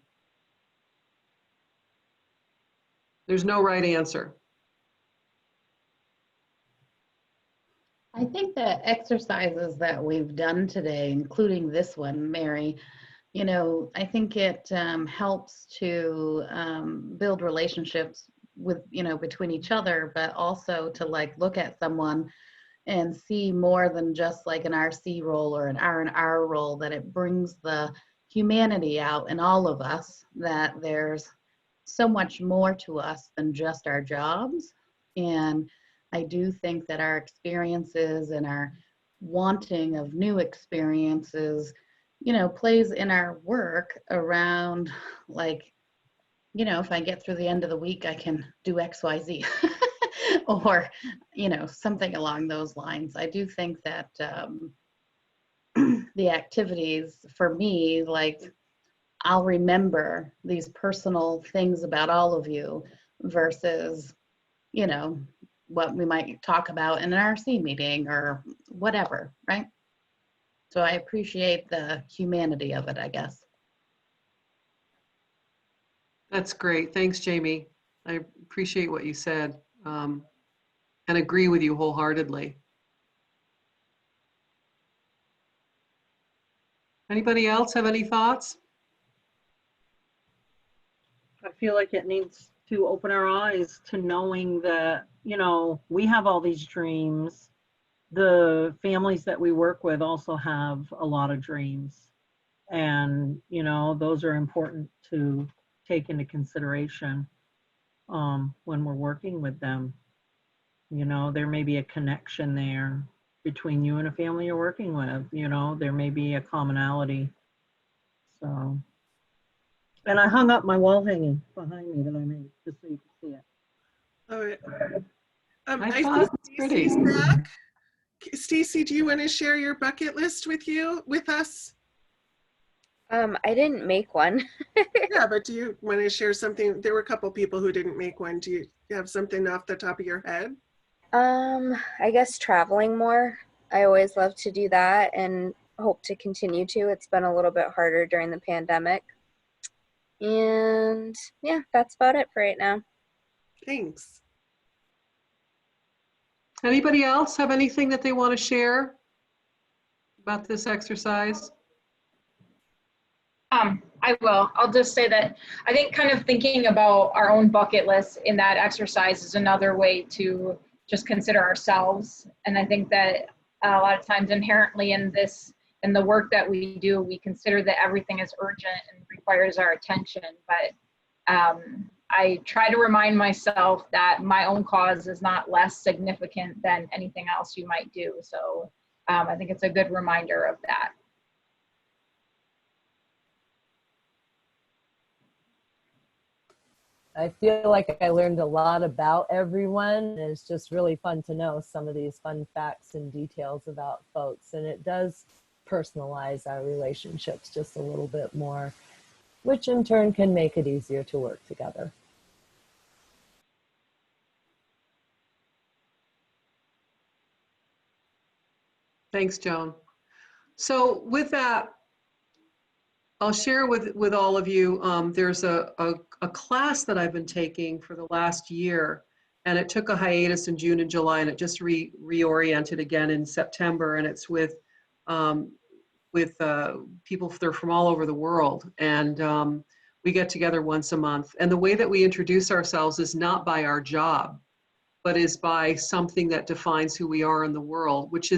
There's no right answer. I think the exercises that we've done today, including this one, Mary, you know, I think it helps to build relationships with, you know, between each other, but also to like look at someone and see more than just like an RC role or an R&R role, that it brings the humanity out in all of us, that there's so much more to us than just our jobs. And I do think that our experiences and our wanting of new experiences, you know, plays in our work around like, you know, if I get through the end of the week, I can do X, Y, Z or, you know, something along those lines. I do think that the activities for me, like I'll remember these personal things about all of you versus, you know, what we might talk about in an RC meeting or whatever, right? So I appreciate the humanity of it, I guess. That's great. Thanks, Jamie. I appreciate what you said and agree with you wholeheartedly. Anybody else have any thoughts? I feel like it needs to open our eyes to knowing that, you know, we have all these dreams. The families that we work with also have a lot of dreams. And, you know, those are important to take into consideration when we're working with them. You know, there may be a connection there between you and a family you're working with. You know, there may be a commonality. So, and I hung up my wall hanging behind me that I made just so you can see it. All right. I thought it's pretty. Back. Stacy, do you want to share your bucket list with us? I didn't make one. Yeah, but do you want to share something? There were a couple people who didn't make one. Do you have something off the top of your head? I guess traveling more. I always love to do that and hope to continue to. It's been a little bit harder during the pandemic. And yeah, that's about it for right now. Thanks. Anybody else have anything that they want to share about this exercise? I will. I'll just say that I think kind of thinking about our own bucket list in that exercise is another way to just consider ourselves. And I think that a lot of times inherently in the work that we do, we consider that everything is urgent and requires our attention. But I try to remind myself that my own cause is not less significant than anything else you might do. So I think it's a good reminder of that. I feel like I learned a lot about everyone, and it's just really fun to know some of these fun facts and details about folks, and it does personalize our relationships just a little bit more, which in turn can make it easier to work together. Thanks, Joan. So with that, I'll share with all of you, there's a class that I've been taking for the last year, and it took a hiatus in June and July, and it just reoriented again in September, and it's with people, they're from all over the world, and we get together once a month. And the way that we introduce ourselves is not by our job, but is by something that defines who we are in the world, which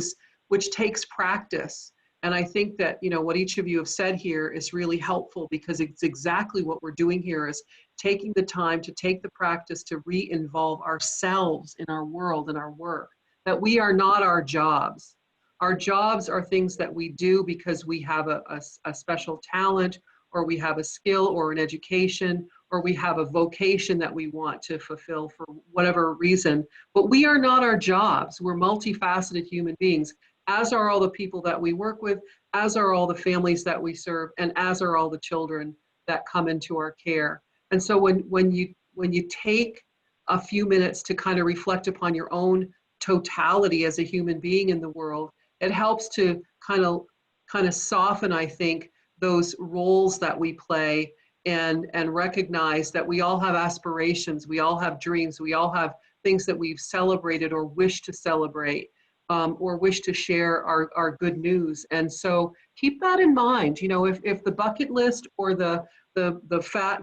takes practice. And I think that, you know, what each of you have said here is really helpful, because it's exactly what we're doing here, is taking the time to take the practice to re-involve ourselves in our world and our work, that we are not our jobs. Our jobs are things that we do because we have a special talent, or we have a skill or an education, or we have a vocation that we want to fulfill for whatever reason. But we are not our jobs. We're multifaceted human beings, as are all the people that we work with, as are all the families that we serve, and as are all the children that come into our care. And so when you take a few minutes to kind of reflect upon your own totality as a human being in the world, it helps to kind of soften, I think, those roles that we play, and recognize that we all have aspirations, we all have dreams, we all have things that we've celebrated or wish to celebrate, or wish to share our good news. And so keep that in mind. You know, if the bucket list or the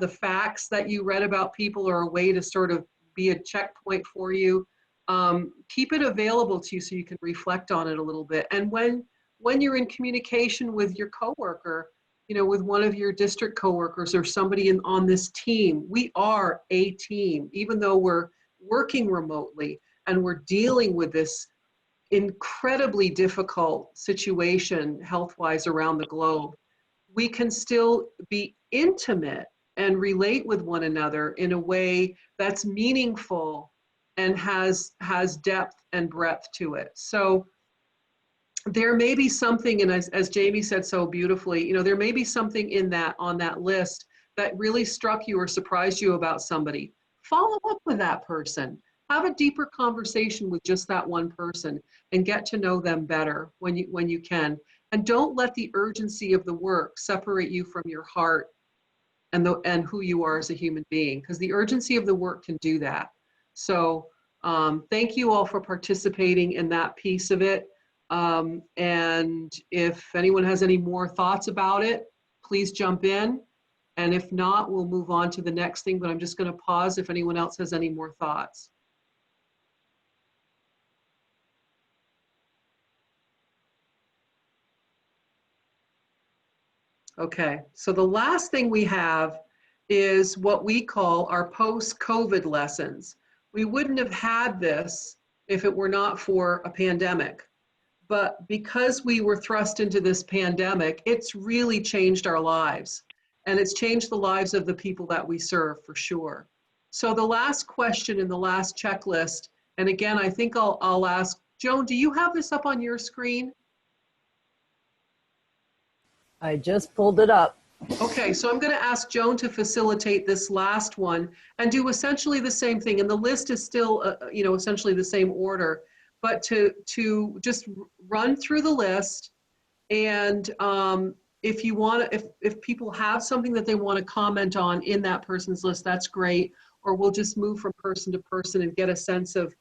facts that you read about people are a way to sort of be a checkpoint for you, keep it available to you so you can reflect on it a little bit. And when you're in communication with your coworker, you know, with one of your district coworkers or somebody on this team, we are a team, even though we're working remotely and we're dealing with this incredibly difficult situation health-wise around the globe. We can still be intimate and relate with one another in a way that's meaningful and has depth and breadth to it. So there may be something, and as Jamie said so beautifully, you know, there may be something on that list that really struck you or surprised you about somebody. Follow up with that person. Have a deeper conversation with just that one person and get to know them better when you can. And don't let the urgency of the work separate you from your heart and who you are as a human being, because the urgency of the work can do that. So thank you all for participating in that piece of it. And if anyone has any more thoughts about it, please jump in. And if not, we'll move on to the next thing, but I'm just going to pause if anyone else has any more thoughts. Okay, so the last thing we have is what we call our post-COVID lessons. We wouldn't have had this if it were not for a pandemic. But because we were thrust into this pandemic, it's really changed our lives. And it's changed the lives of the people that we serve, for sure. So the last question in the last checklist, and again, I think I'll ask, Joan, do you have this up on your screen? I just pulled it up. Okay, so I'm going to ask Joan to facilitate this last one and do essentially the same thing. And the list is still, you know, essentially the same order, but to just run through the list. And if you want to, if people have something that they want to comment on in that person's list, that's great. Or we'll just move from person to person and get a sense of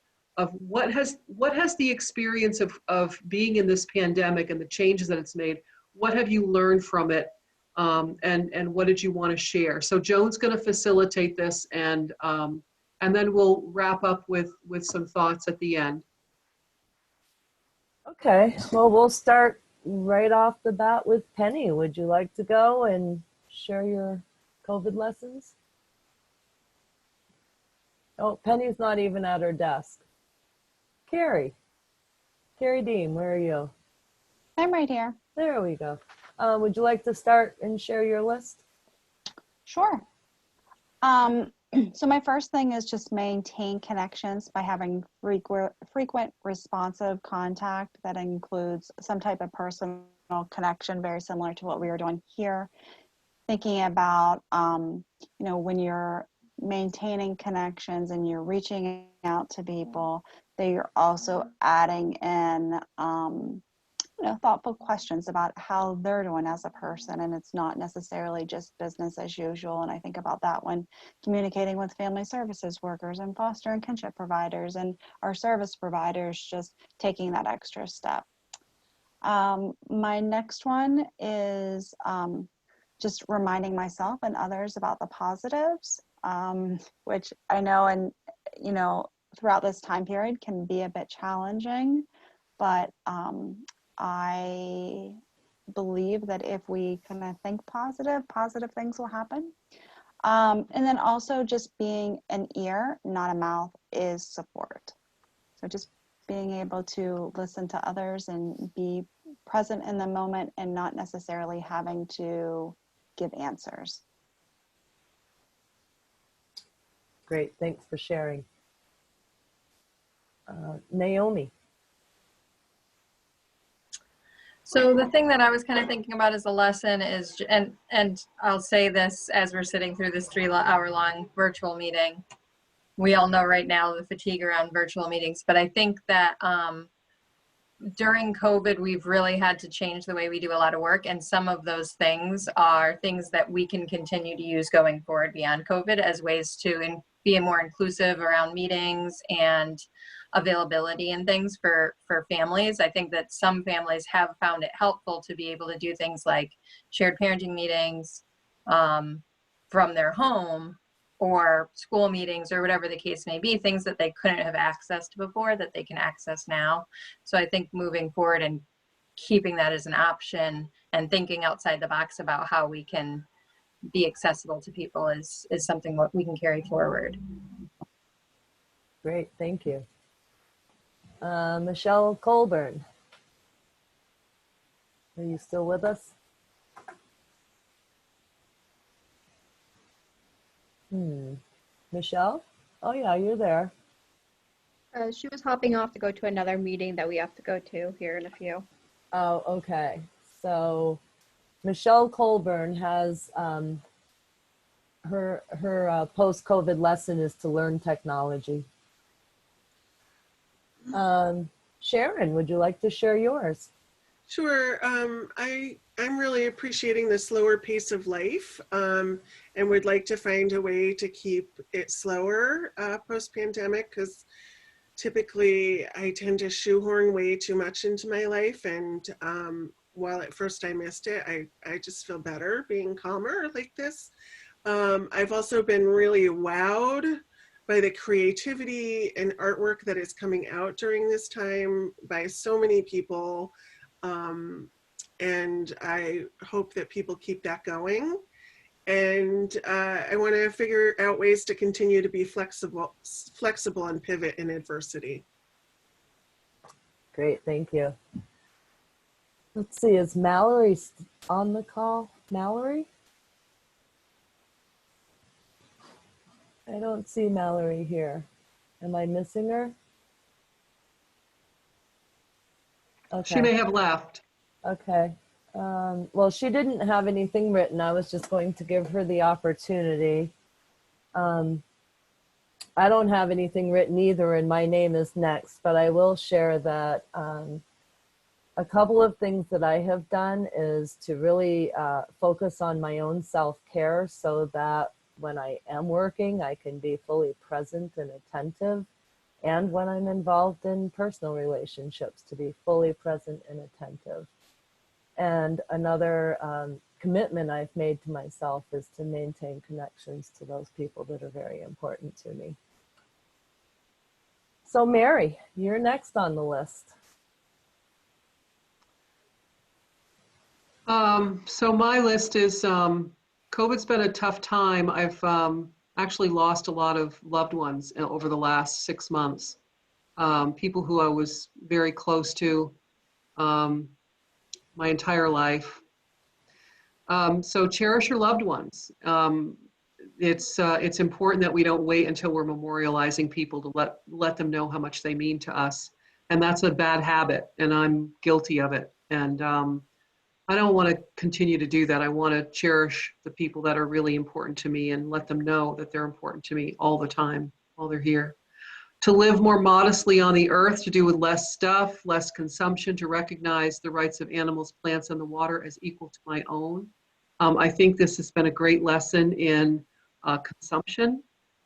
what has the experience of being in this pandemic and the changes that it's made. What have you learned from it? And what did you want to share? So Joan's going to facilitate this, and then we'll wrap up with some thoughts at the end. Okay, well, we'll start right off the bat with Penny. Would you like to go and share your COVID lessons? Oh, Penny's not even at her desk. Carrie Deem, where are you? I'm right here. There we go. Would you like to start and share your list? Sure. So my first thing is just maintain connections by having frequent responsive contact that includes some type of personal connection, very similar to what we were doing here. Thinking about, you know, when you're maintaining connections and you're reaching out to people, that you're also adding in thoughtful questions about how they're doing as a person, and it's not necessarily just business as usual. And I think about that when communicating with family services workers and foster and kinship providers and our service providers, just taking that extra step. My next one is just reminding myself and others about the positives, which I know, and throughout this time period can be a bit challenging, but I believe that if we kind of think positive things will happen. And then also just being an ear, not a mouth, is support. So just being able to listen to others and be present in the moment and not necessarily having to give answers. Great, thanks for sharing. Naomi. So the thing that I was kind of thinking about as a lesson is, and I'll say this as we're sitting through this 3-hour-long virtual meeting, we all know right now the fatigue around virtual meetings, but I think that during COVID, we've really had to change the way we do a lot of work. And some of those things are things that we can continue to use going forward beyond COVID as ways to be more inclusive around meetings and availability and things for families. I think that some families have found it helpful to be able to do things like shared parenting meetings from their home, or school meetings, or whatever the case may be, things that they couldn't have accessed before that they can access now. So I think moving forward and keeping that as an option and thinking outside the box about how we can be accessible to people is something what we can carry forward. Great, thank you. Michelle Colburn. Are you still with us? Michelle? Oh yeah, you're there. She was hopping off to go to another meeting that we have to go to here in a few. Oh, okay. So Michelle Colburn has her post-COVID lesson is to learn technology. Sharon, would you like to share yours? Sure. I'm really appreciating the slower pace of life, and would like to find a way to keep it slower post-pandemic, because typically I tend to shoehorn way too much into my life. And while at first I missed it, I just feel better being calmer like this. I've also been really wowed by the creativity and artwork that is coming out during this time by so many people. And I hope that people keep that going. And I want to figure out ways to continue to be flexible and pivot in adversity. Great, thank you. Let's see, is Mallory on the call? Mallory? I don't see Mallory here. Am I missing her? Okay. She may have left. Okay. Well, she didn't have anything written. I was just going to give her the opportunity. I don't have anything written either, and my name is next, but I will share that a couple of things that I have done is to really focus on my own self-care so that when I am working, I can be fully present and attentive. And when I'm involved in personal relationships, to be fully present and attentive. And another commitment I've made to myself is to maintain connections to those people that are very important to me. So Mary, you're next on the list. So my list is, COVID's been a tough time. I've actually lost a lot of loved ones over the last 6 months. People who I was very close to my entire life. So cherish your loved ones. It's important that we don't wait until we're memorializing people to let them know how much they mean to us. And that's a bad habit, and I'm guilty of it. And I don't want to continue to do that. I want to cherish the people that are really important to me and let them know that they're important to me all the time while they're here. to live more modestly on the earth, to do with less stuff, less consumption, to recognize the rights of animals, plants, and the water as equal to my own. I think this has been a great lesson in consumption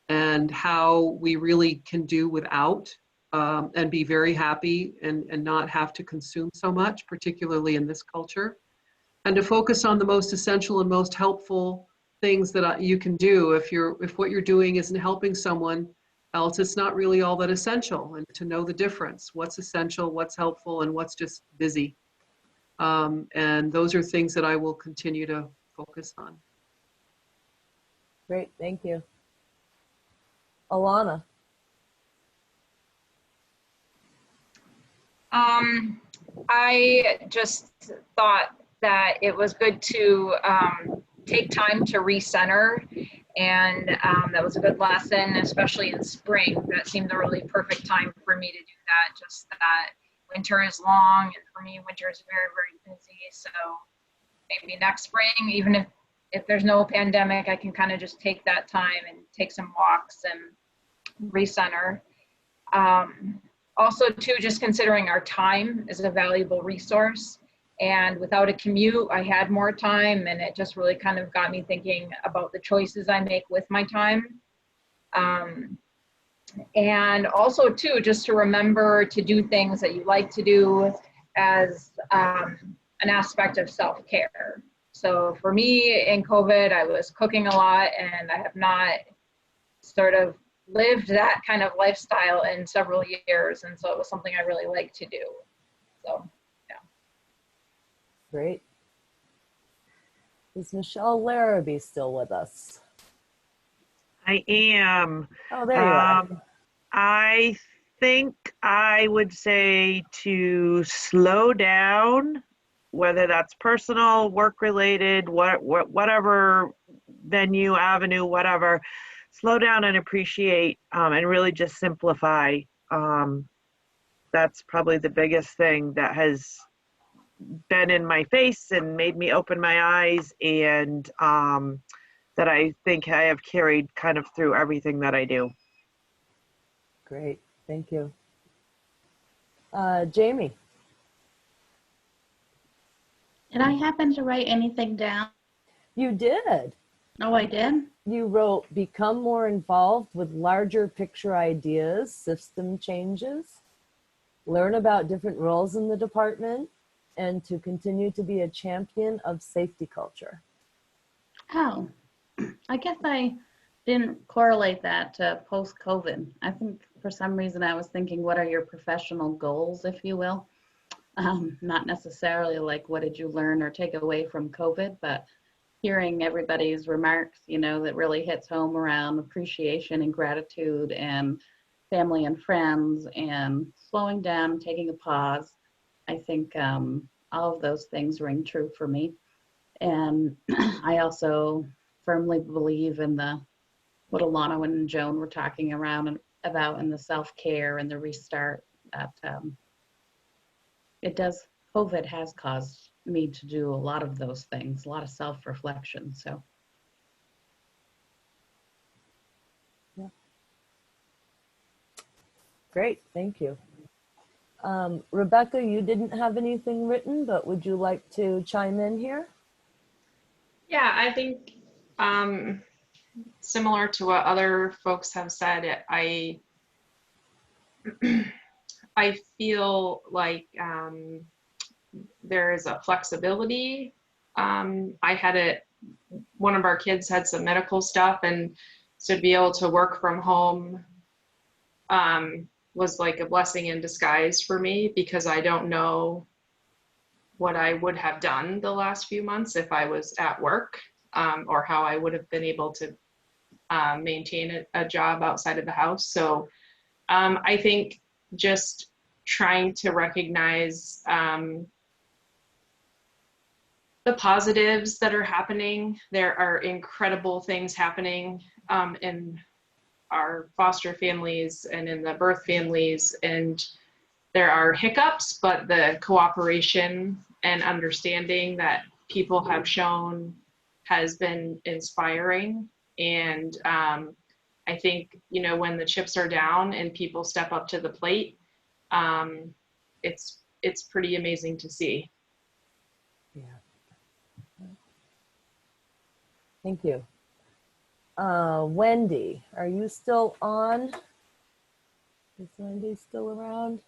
and how we really can do without and be very happy and not have to consume so much, particularly in this culture. And to focus on the most essential and most helpful things that you can do. If what you're doing isn't helping someone else, it's not really all that essential. And to know the difference, what's essential, what's helpful, and what's just busy. And those are things that I will continue to focus on. Great, thank you. Alana. I just thought that it was good to take time to recenter, and that was a good lesson, especially in spring. That seemed a really perfect time for me to do that, just that winter is long, and for me, winter is very, very busy. So maybe next spring, even if there's no pandemic, I can kind of just take that time and take some walks and recenter. Also, too, just considering our time is a valuable resource. And without a commute, I had more time, and it just really kind of got me thinking about the choices I make with my time. And also, too, just to remember to do things that you like to do as an aspect of self-care. So for me in COVID, I was cooking a lot, and I have not sort of lived that kind of lifestyle in several years. And so it was something I really like to do. So, yeah. Great. Is Michelle Larrabee still with us? I am. Oh, there you are. I think I would say to slow down, whether that's personal, work-related, whatever venue, avenue, whatever. Slow down and appreciate and really just simplify. That's probably the biggest thing that has been in my face and made me open my eyes, and that I think I have carried kind of through everything that I do. Great, thank you. Jamie. Did I happen to write anything down? You did. Oh, I did? You wrote, become more involved with larger picture ideas, system changes, learn about different roles in the department, and to continue to be a champion of safety culture. Oh, I guess I didn't correlate that to post-COVID. I think for some reason I was thinking, what are your professional goals, if you will? Not necessarily like, what did you learn or take away from COVID, but hearing everybody's remarks, you know, that really hits home around appreciation and gratitude and family and friends and slowing down and taking a pause. I think all of those things ring true for me. And I also firmly believe in what Alana and Joan were talking about in the self-care and the restart, that COVID has caused me to do a lot of those things, a lot of self-reflection. So. Yeah. Great, thank you. Rebecca, you didn't have anything written, but would you like to chime in here? Yeah, I think similar to what other folks have said, I feel like there is a flexibility. One of our kids had some medical stuff, and so to be able to work from home was like a blessing in disguise for me, because I don't know what I would have done the last few months if I was at work, or how I would have been able to maintain a job outside of the house. So I think just trying to recognize the positives that are happening. There are incredible things happening in our foster families and in the birth families, and there are hiccups, but the cooperation and understanding that people have shown has been inspiring. And I I think, you know, when the chips are down and people step up to the plate, it's pretty amazing to see. Yeah. Thank you. Wendy, are you still on? Is Wendy still around?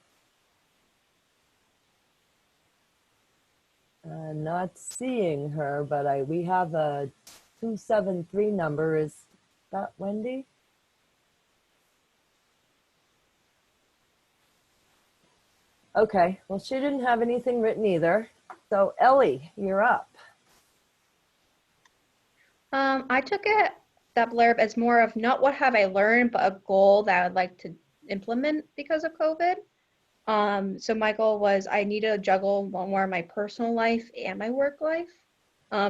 Not seeing her, but we have a 273 number. Is that Wendy? Okay, well, she didn't have anything written either. So Ellie, you're up. I took that blurb as more of not what have I learned, but a goal that I would like to implement because of COVID. So my goal was I need to juggle more of my personal life and my work life,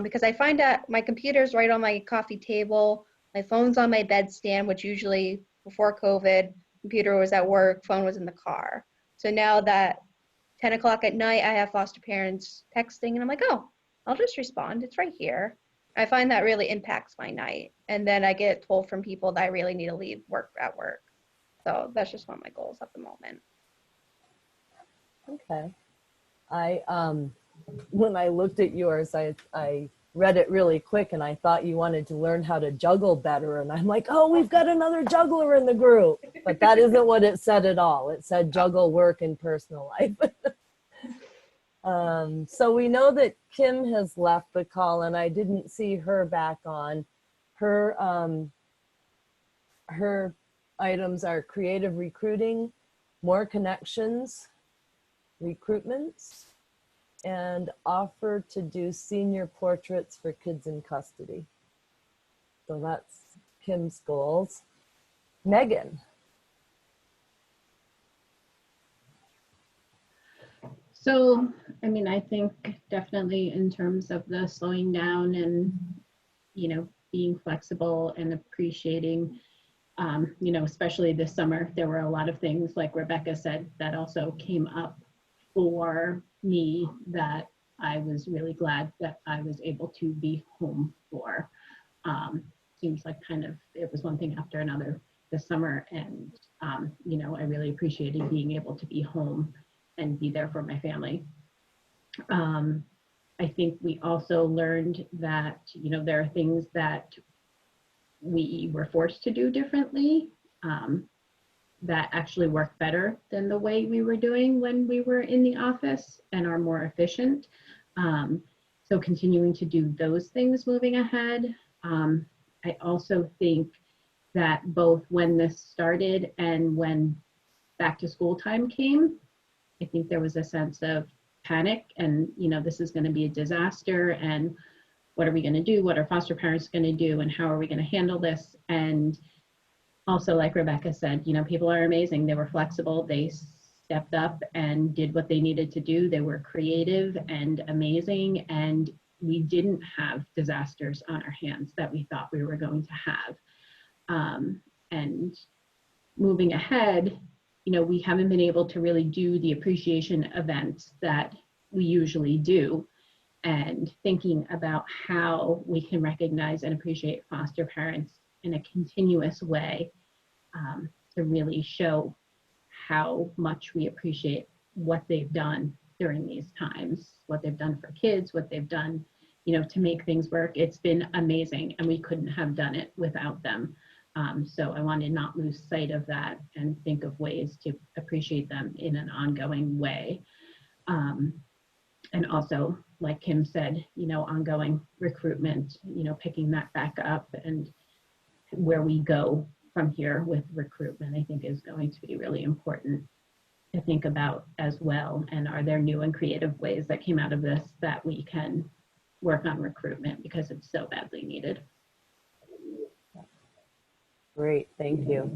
because I find that my computer's right on my coffee table, my phone's on my bedstand, which usually before COVID, computer was at work, phone was in the car. So now that 10 o'clock at night, I have foster parents texting, and I'm like, oh, I'll just respond. It's right here. I find that really impacts my night. And then I get told from people that I really need to leave work at work. So that's just one of my goals at the moment. Okay. When I looked at yours, I read it really quick and I thought you wanted to learn how to juggle better. And I'm like, oh, we've got another juggler in the group. But that isn't what it said at all. It said juggle work and personal life. So we know that Kim has left the call and I didn't see her back on. Her items are creative recruiting, more connections, recruitments, and offer to do senior portraits for kids in custody. So that's Kim's goals. Megan. So, I mean, I think definitely in terms of the slowing down and, you know, being flexible and appreciating, you know, especially this summer, there were a lot of things, like Rebecca said, that also came up for me that I was really glad that I was able to be home for. Seems like kind of, it was one thing after another this summer. And, you know, I really appreciated being able to be home and be there for my family. I think we also learned that, you know, there are things that we were forced to do differently that actually work better than the way we were doing when we were in the office and are more efficient. So continuing to do those things moving ahead. I also think that both when this started and when back to school time came, I think there was a sense of panic and, you know, this is going to be a disaster and what are we going to do? What are foster parents going to do? And how are we going to handle this? And also, like Rebecca said, you know, people are amazing. They were flexible. They stepped up and did what they needed to do. They were creative and amazing. And we didn't have disasters on our hands that we thought we were going to have. And moving ahead, you know, we haven't been able to really do the appreciation events that we usually do. And thinking about how we can recognize and appreciate foster parents in a continuous way to really show how much we appreciate what they've done during these times, what they've done for kids, what they've done, you know, to make things work. It's been amazing and we couldn't have done it without them. So I want to not lose sight of that and think of ways to appreciate them in an ongoing way. And also, like Kim said, you know, ongoing recruitment, you know, picking that back up and where we go from here with recruitment, I think is going to be really important to think about as well. And are there new and creative ways that came out of this that we can work on recruitment because it's so badly needed? Great, thank you.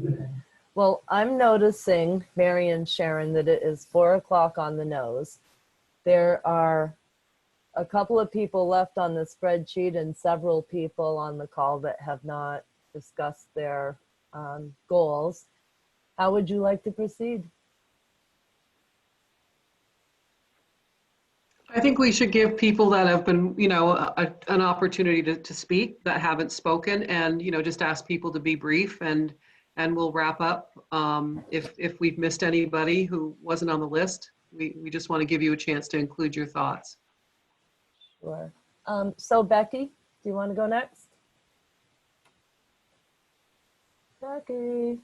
Well, I'm noticing, Mary and Sharon, that it is 4 o'clock on the nose. There are a couple of people left on the spreadsheet and several people on the call that have not discussed their goals. How would you like to proceed? I think we should give people that have been, you know, an opportunity to speak that haven't spoken, and, you know, just ask people to be brief and and we'll wrap up. If we've missed anybody who wasn't on the list, we just want to give you a chance to include your thoughts. Sure. So Becky, do you want to go next? Becky.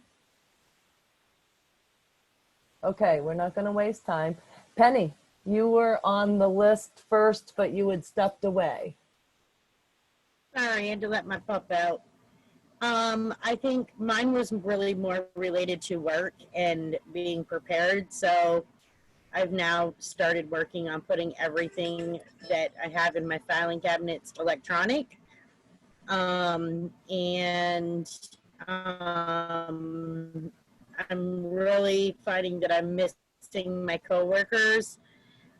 Okay, we're not going to waste time. Penny, you were on the list first, but you had stepped away. Sorry, I had to let my pup out. I think mine was really more related to work and being prepared. So I've now started working on putting everything that I have in my filing cabinets electronic. I'm really finding that I'm missing my coworkers.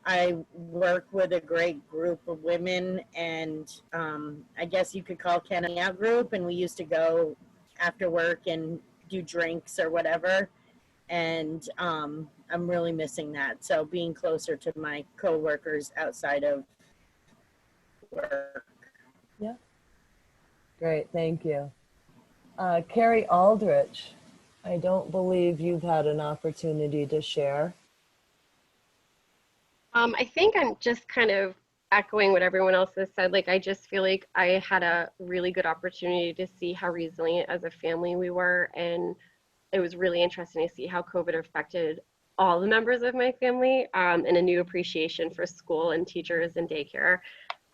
I work with a great group of women, and I guess you could call Ken a out group, and we used to go after work and do drinks or whatever, and I'm really missing that. So being closer to my coworkers outside of work. Yeah. Great, thank you. Carrie Aldrich, I don't believe you've had an opportunity to share. I think I'm just kind of echoing what everyone else has said. Like, I just feel like I had a really good opportunity to see how resilient as a family we were. And it was really interesting to see how COVID affected all the members of my family, and a new appreciation for school and teachers and daycare.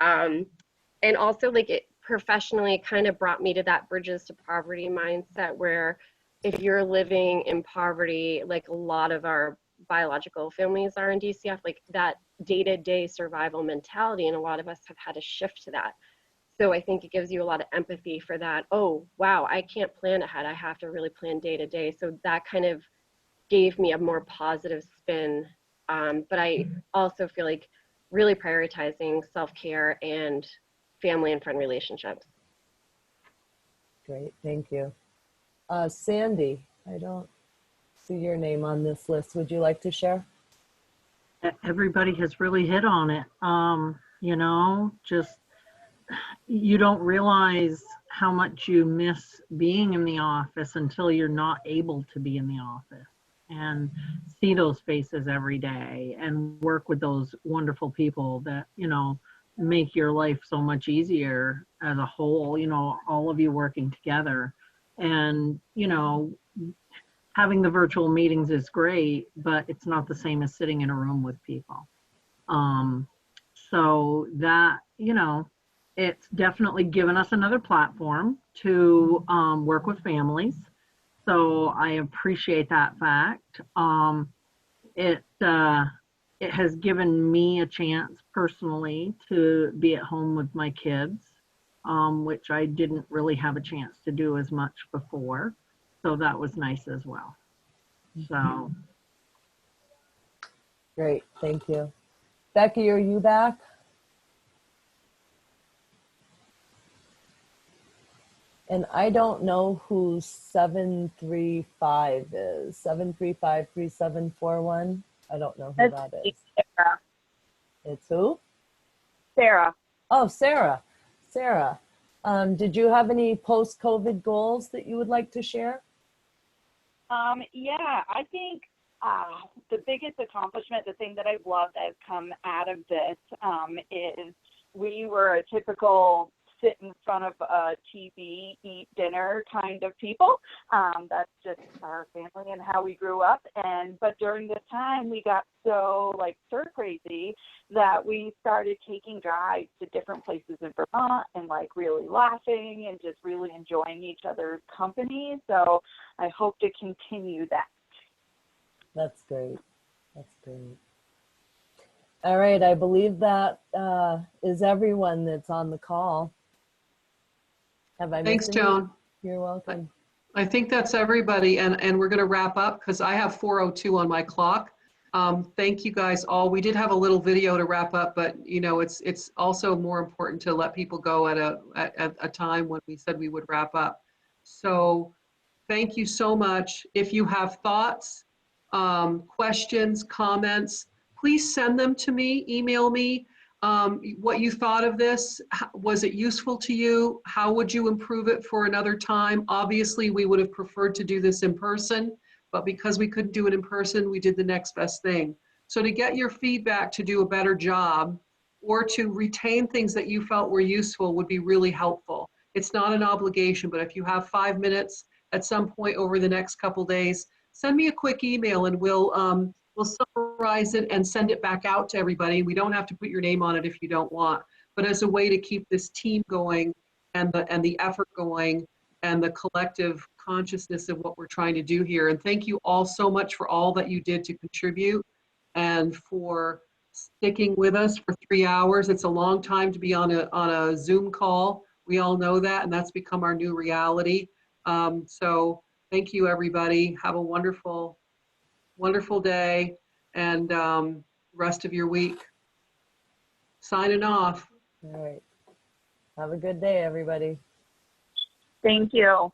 And also, like, it professionally kind of brought me to that bridges to poverty mindset, where if you're living in poverty, like a lot of our biological families are in DCF, like that day-to-day survival mentality, and a lot of us have had to shift to that. So I think it gives you a lot of empathy for that. Oh, wow, I can't plan ahead. I have to really plan day-to-day. So that kind of gave me a more positive spin. But I also feel like really prioritizing self-care and family and friend relationships. Great, thank you. Sandy, I don't see your name on this list. Would you like to share? Everybody has really hit on it. You know, just, you don't realize how much you miss being in the office until you're not able to be in the office and see those faces every day and work with those wonderful people that, you know, make your life so much easier as a whole, you know, all of you working together. And, you know, having the virtual meetings is great, but it's not the same as sitting in a room with people. So that, you know, it's definitely given us another platform to work with families. So I appreciate that fact. It has given me a chance personally to be at home with my kids, which I didn't really have a chance to do as much before. So that was nice as well. So. Great, thank you. Becky, are you back? And I don't know who 735 is. 735-3741. I don't know who that is. Sarah. It's who? Sarah. Oh, Sarah. Sarah, did you have any post-COVID goals that you would like to share? Yeah, I think the biggest accomplishment, the thing that I've loved that has come out of this is we were a typical sit in front of a TV, eat dinner kind of people. That's just our family and how we grew up. But during this time, we got so like stir crazy that we started taking drives to different places in Vermont and like really laughing and just really enjoying each other's company. So I hope to continue that. That's great. That's great. All right, I believe that is everyone that's on the call. Have I Thanks, missed any? Joan. You're welcome. I think that's everybody, and we're going to wrap up because I have 4:02 on my clock. Thank you guys all. We did have a little video to wrap up, but you know, it's also more important to let people go at a time when we said we would wrap up. So thank you so much. If you have thoughts, questions, comments, please send them to me, email me. what you thought of this. Was it useful to you? How would you improve it for another time? Obviously, we would have preferred to do this in person, but because we couldn't do it in person, we did the next best thing. So to get your feedback to do a better job or to retain things that you felt were useful would be really helpful. It's not an obligation, but if you have 5 minutes at some point over the next couple days, send me a quick email and we'll summarize it and send it back out to everybody. We don't have to put your name on it if you don't want, but as a way to keep this team going and the effort going and the collective consciousness of what we're trying to do here. And thank you all so much for all that you did to contribute and for sticking with us for 3 hours. It's a long time to be on a Zoom call. We all know that, and that's become our new reality. So thank you, everybody. Have a wonderful, wonderful day and rest of your week. Signing off. All right. Have a good day, everybody. Thank you.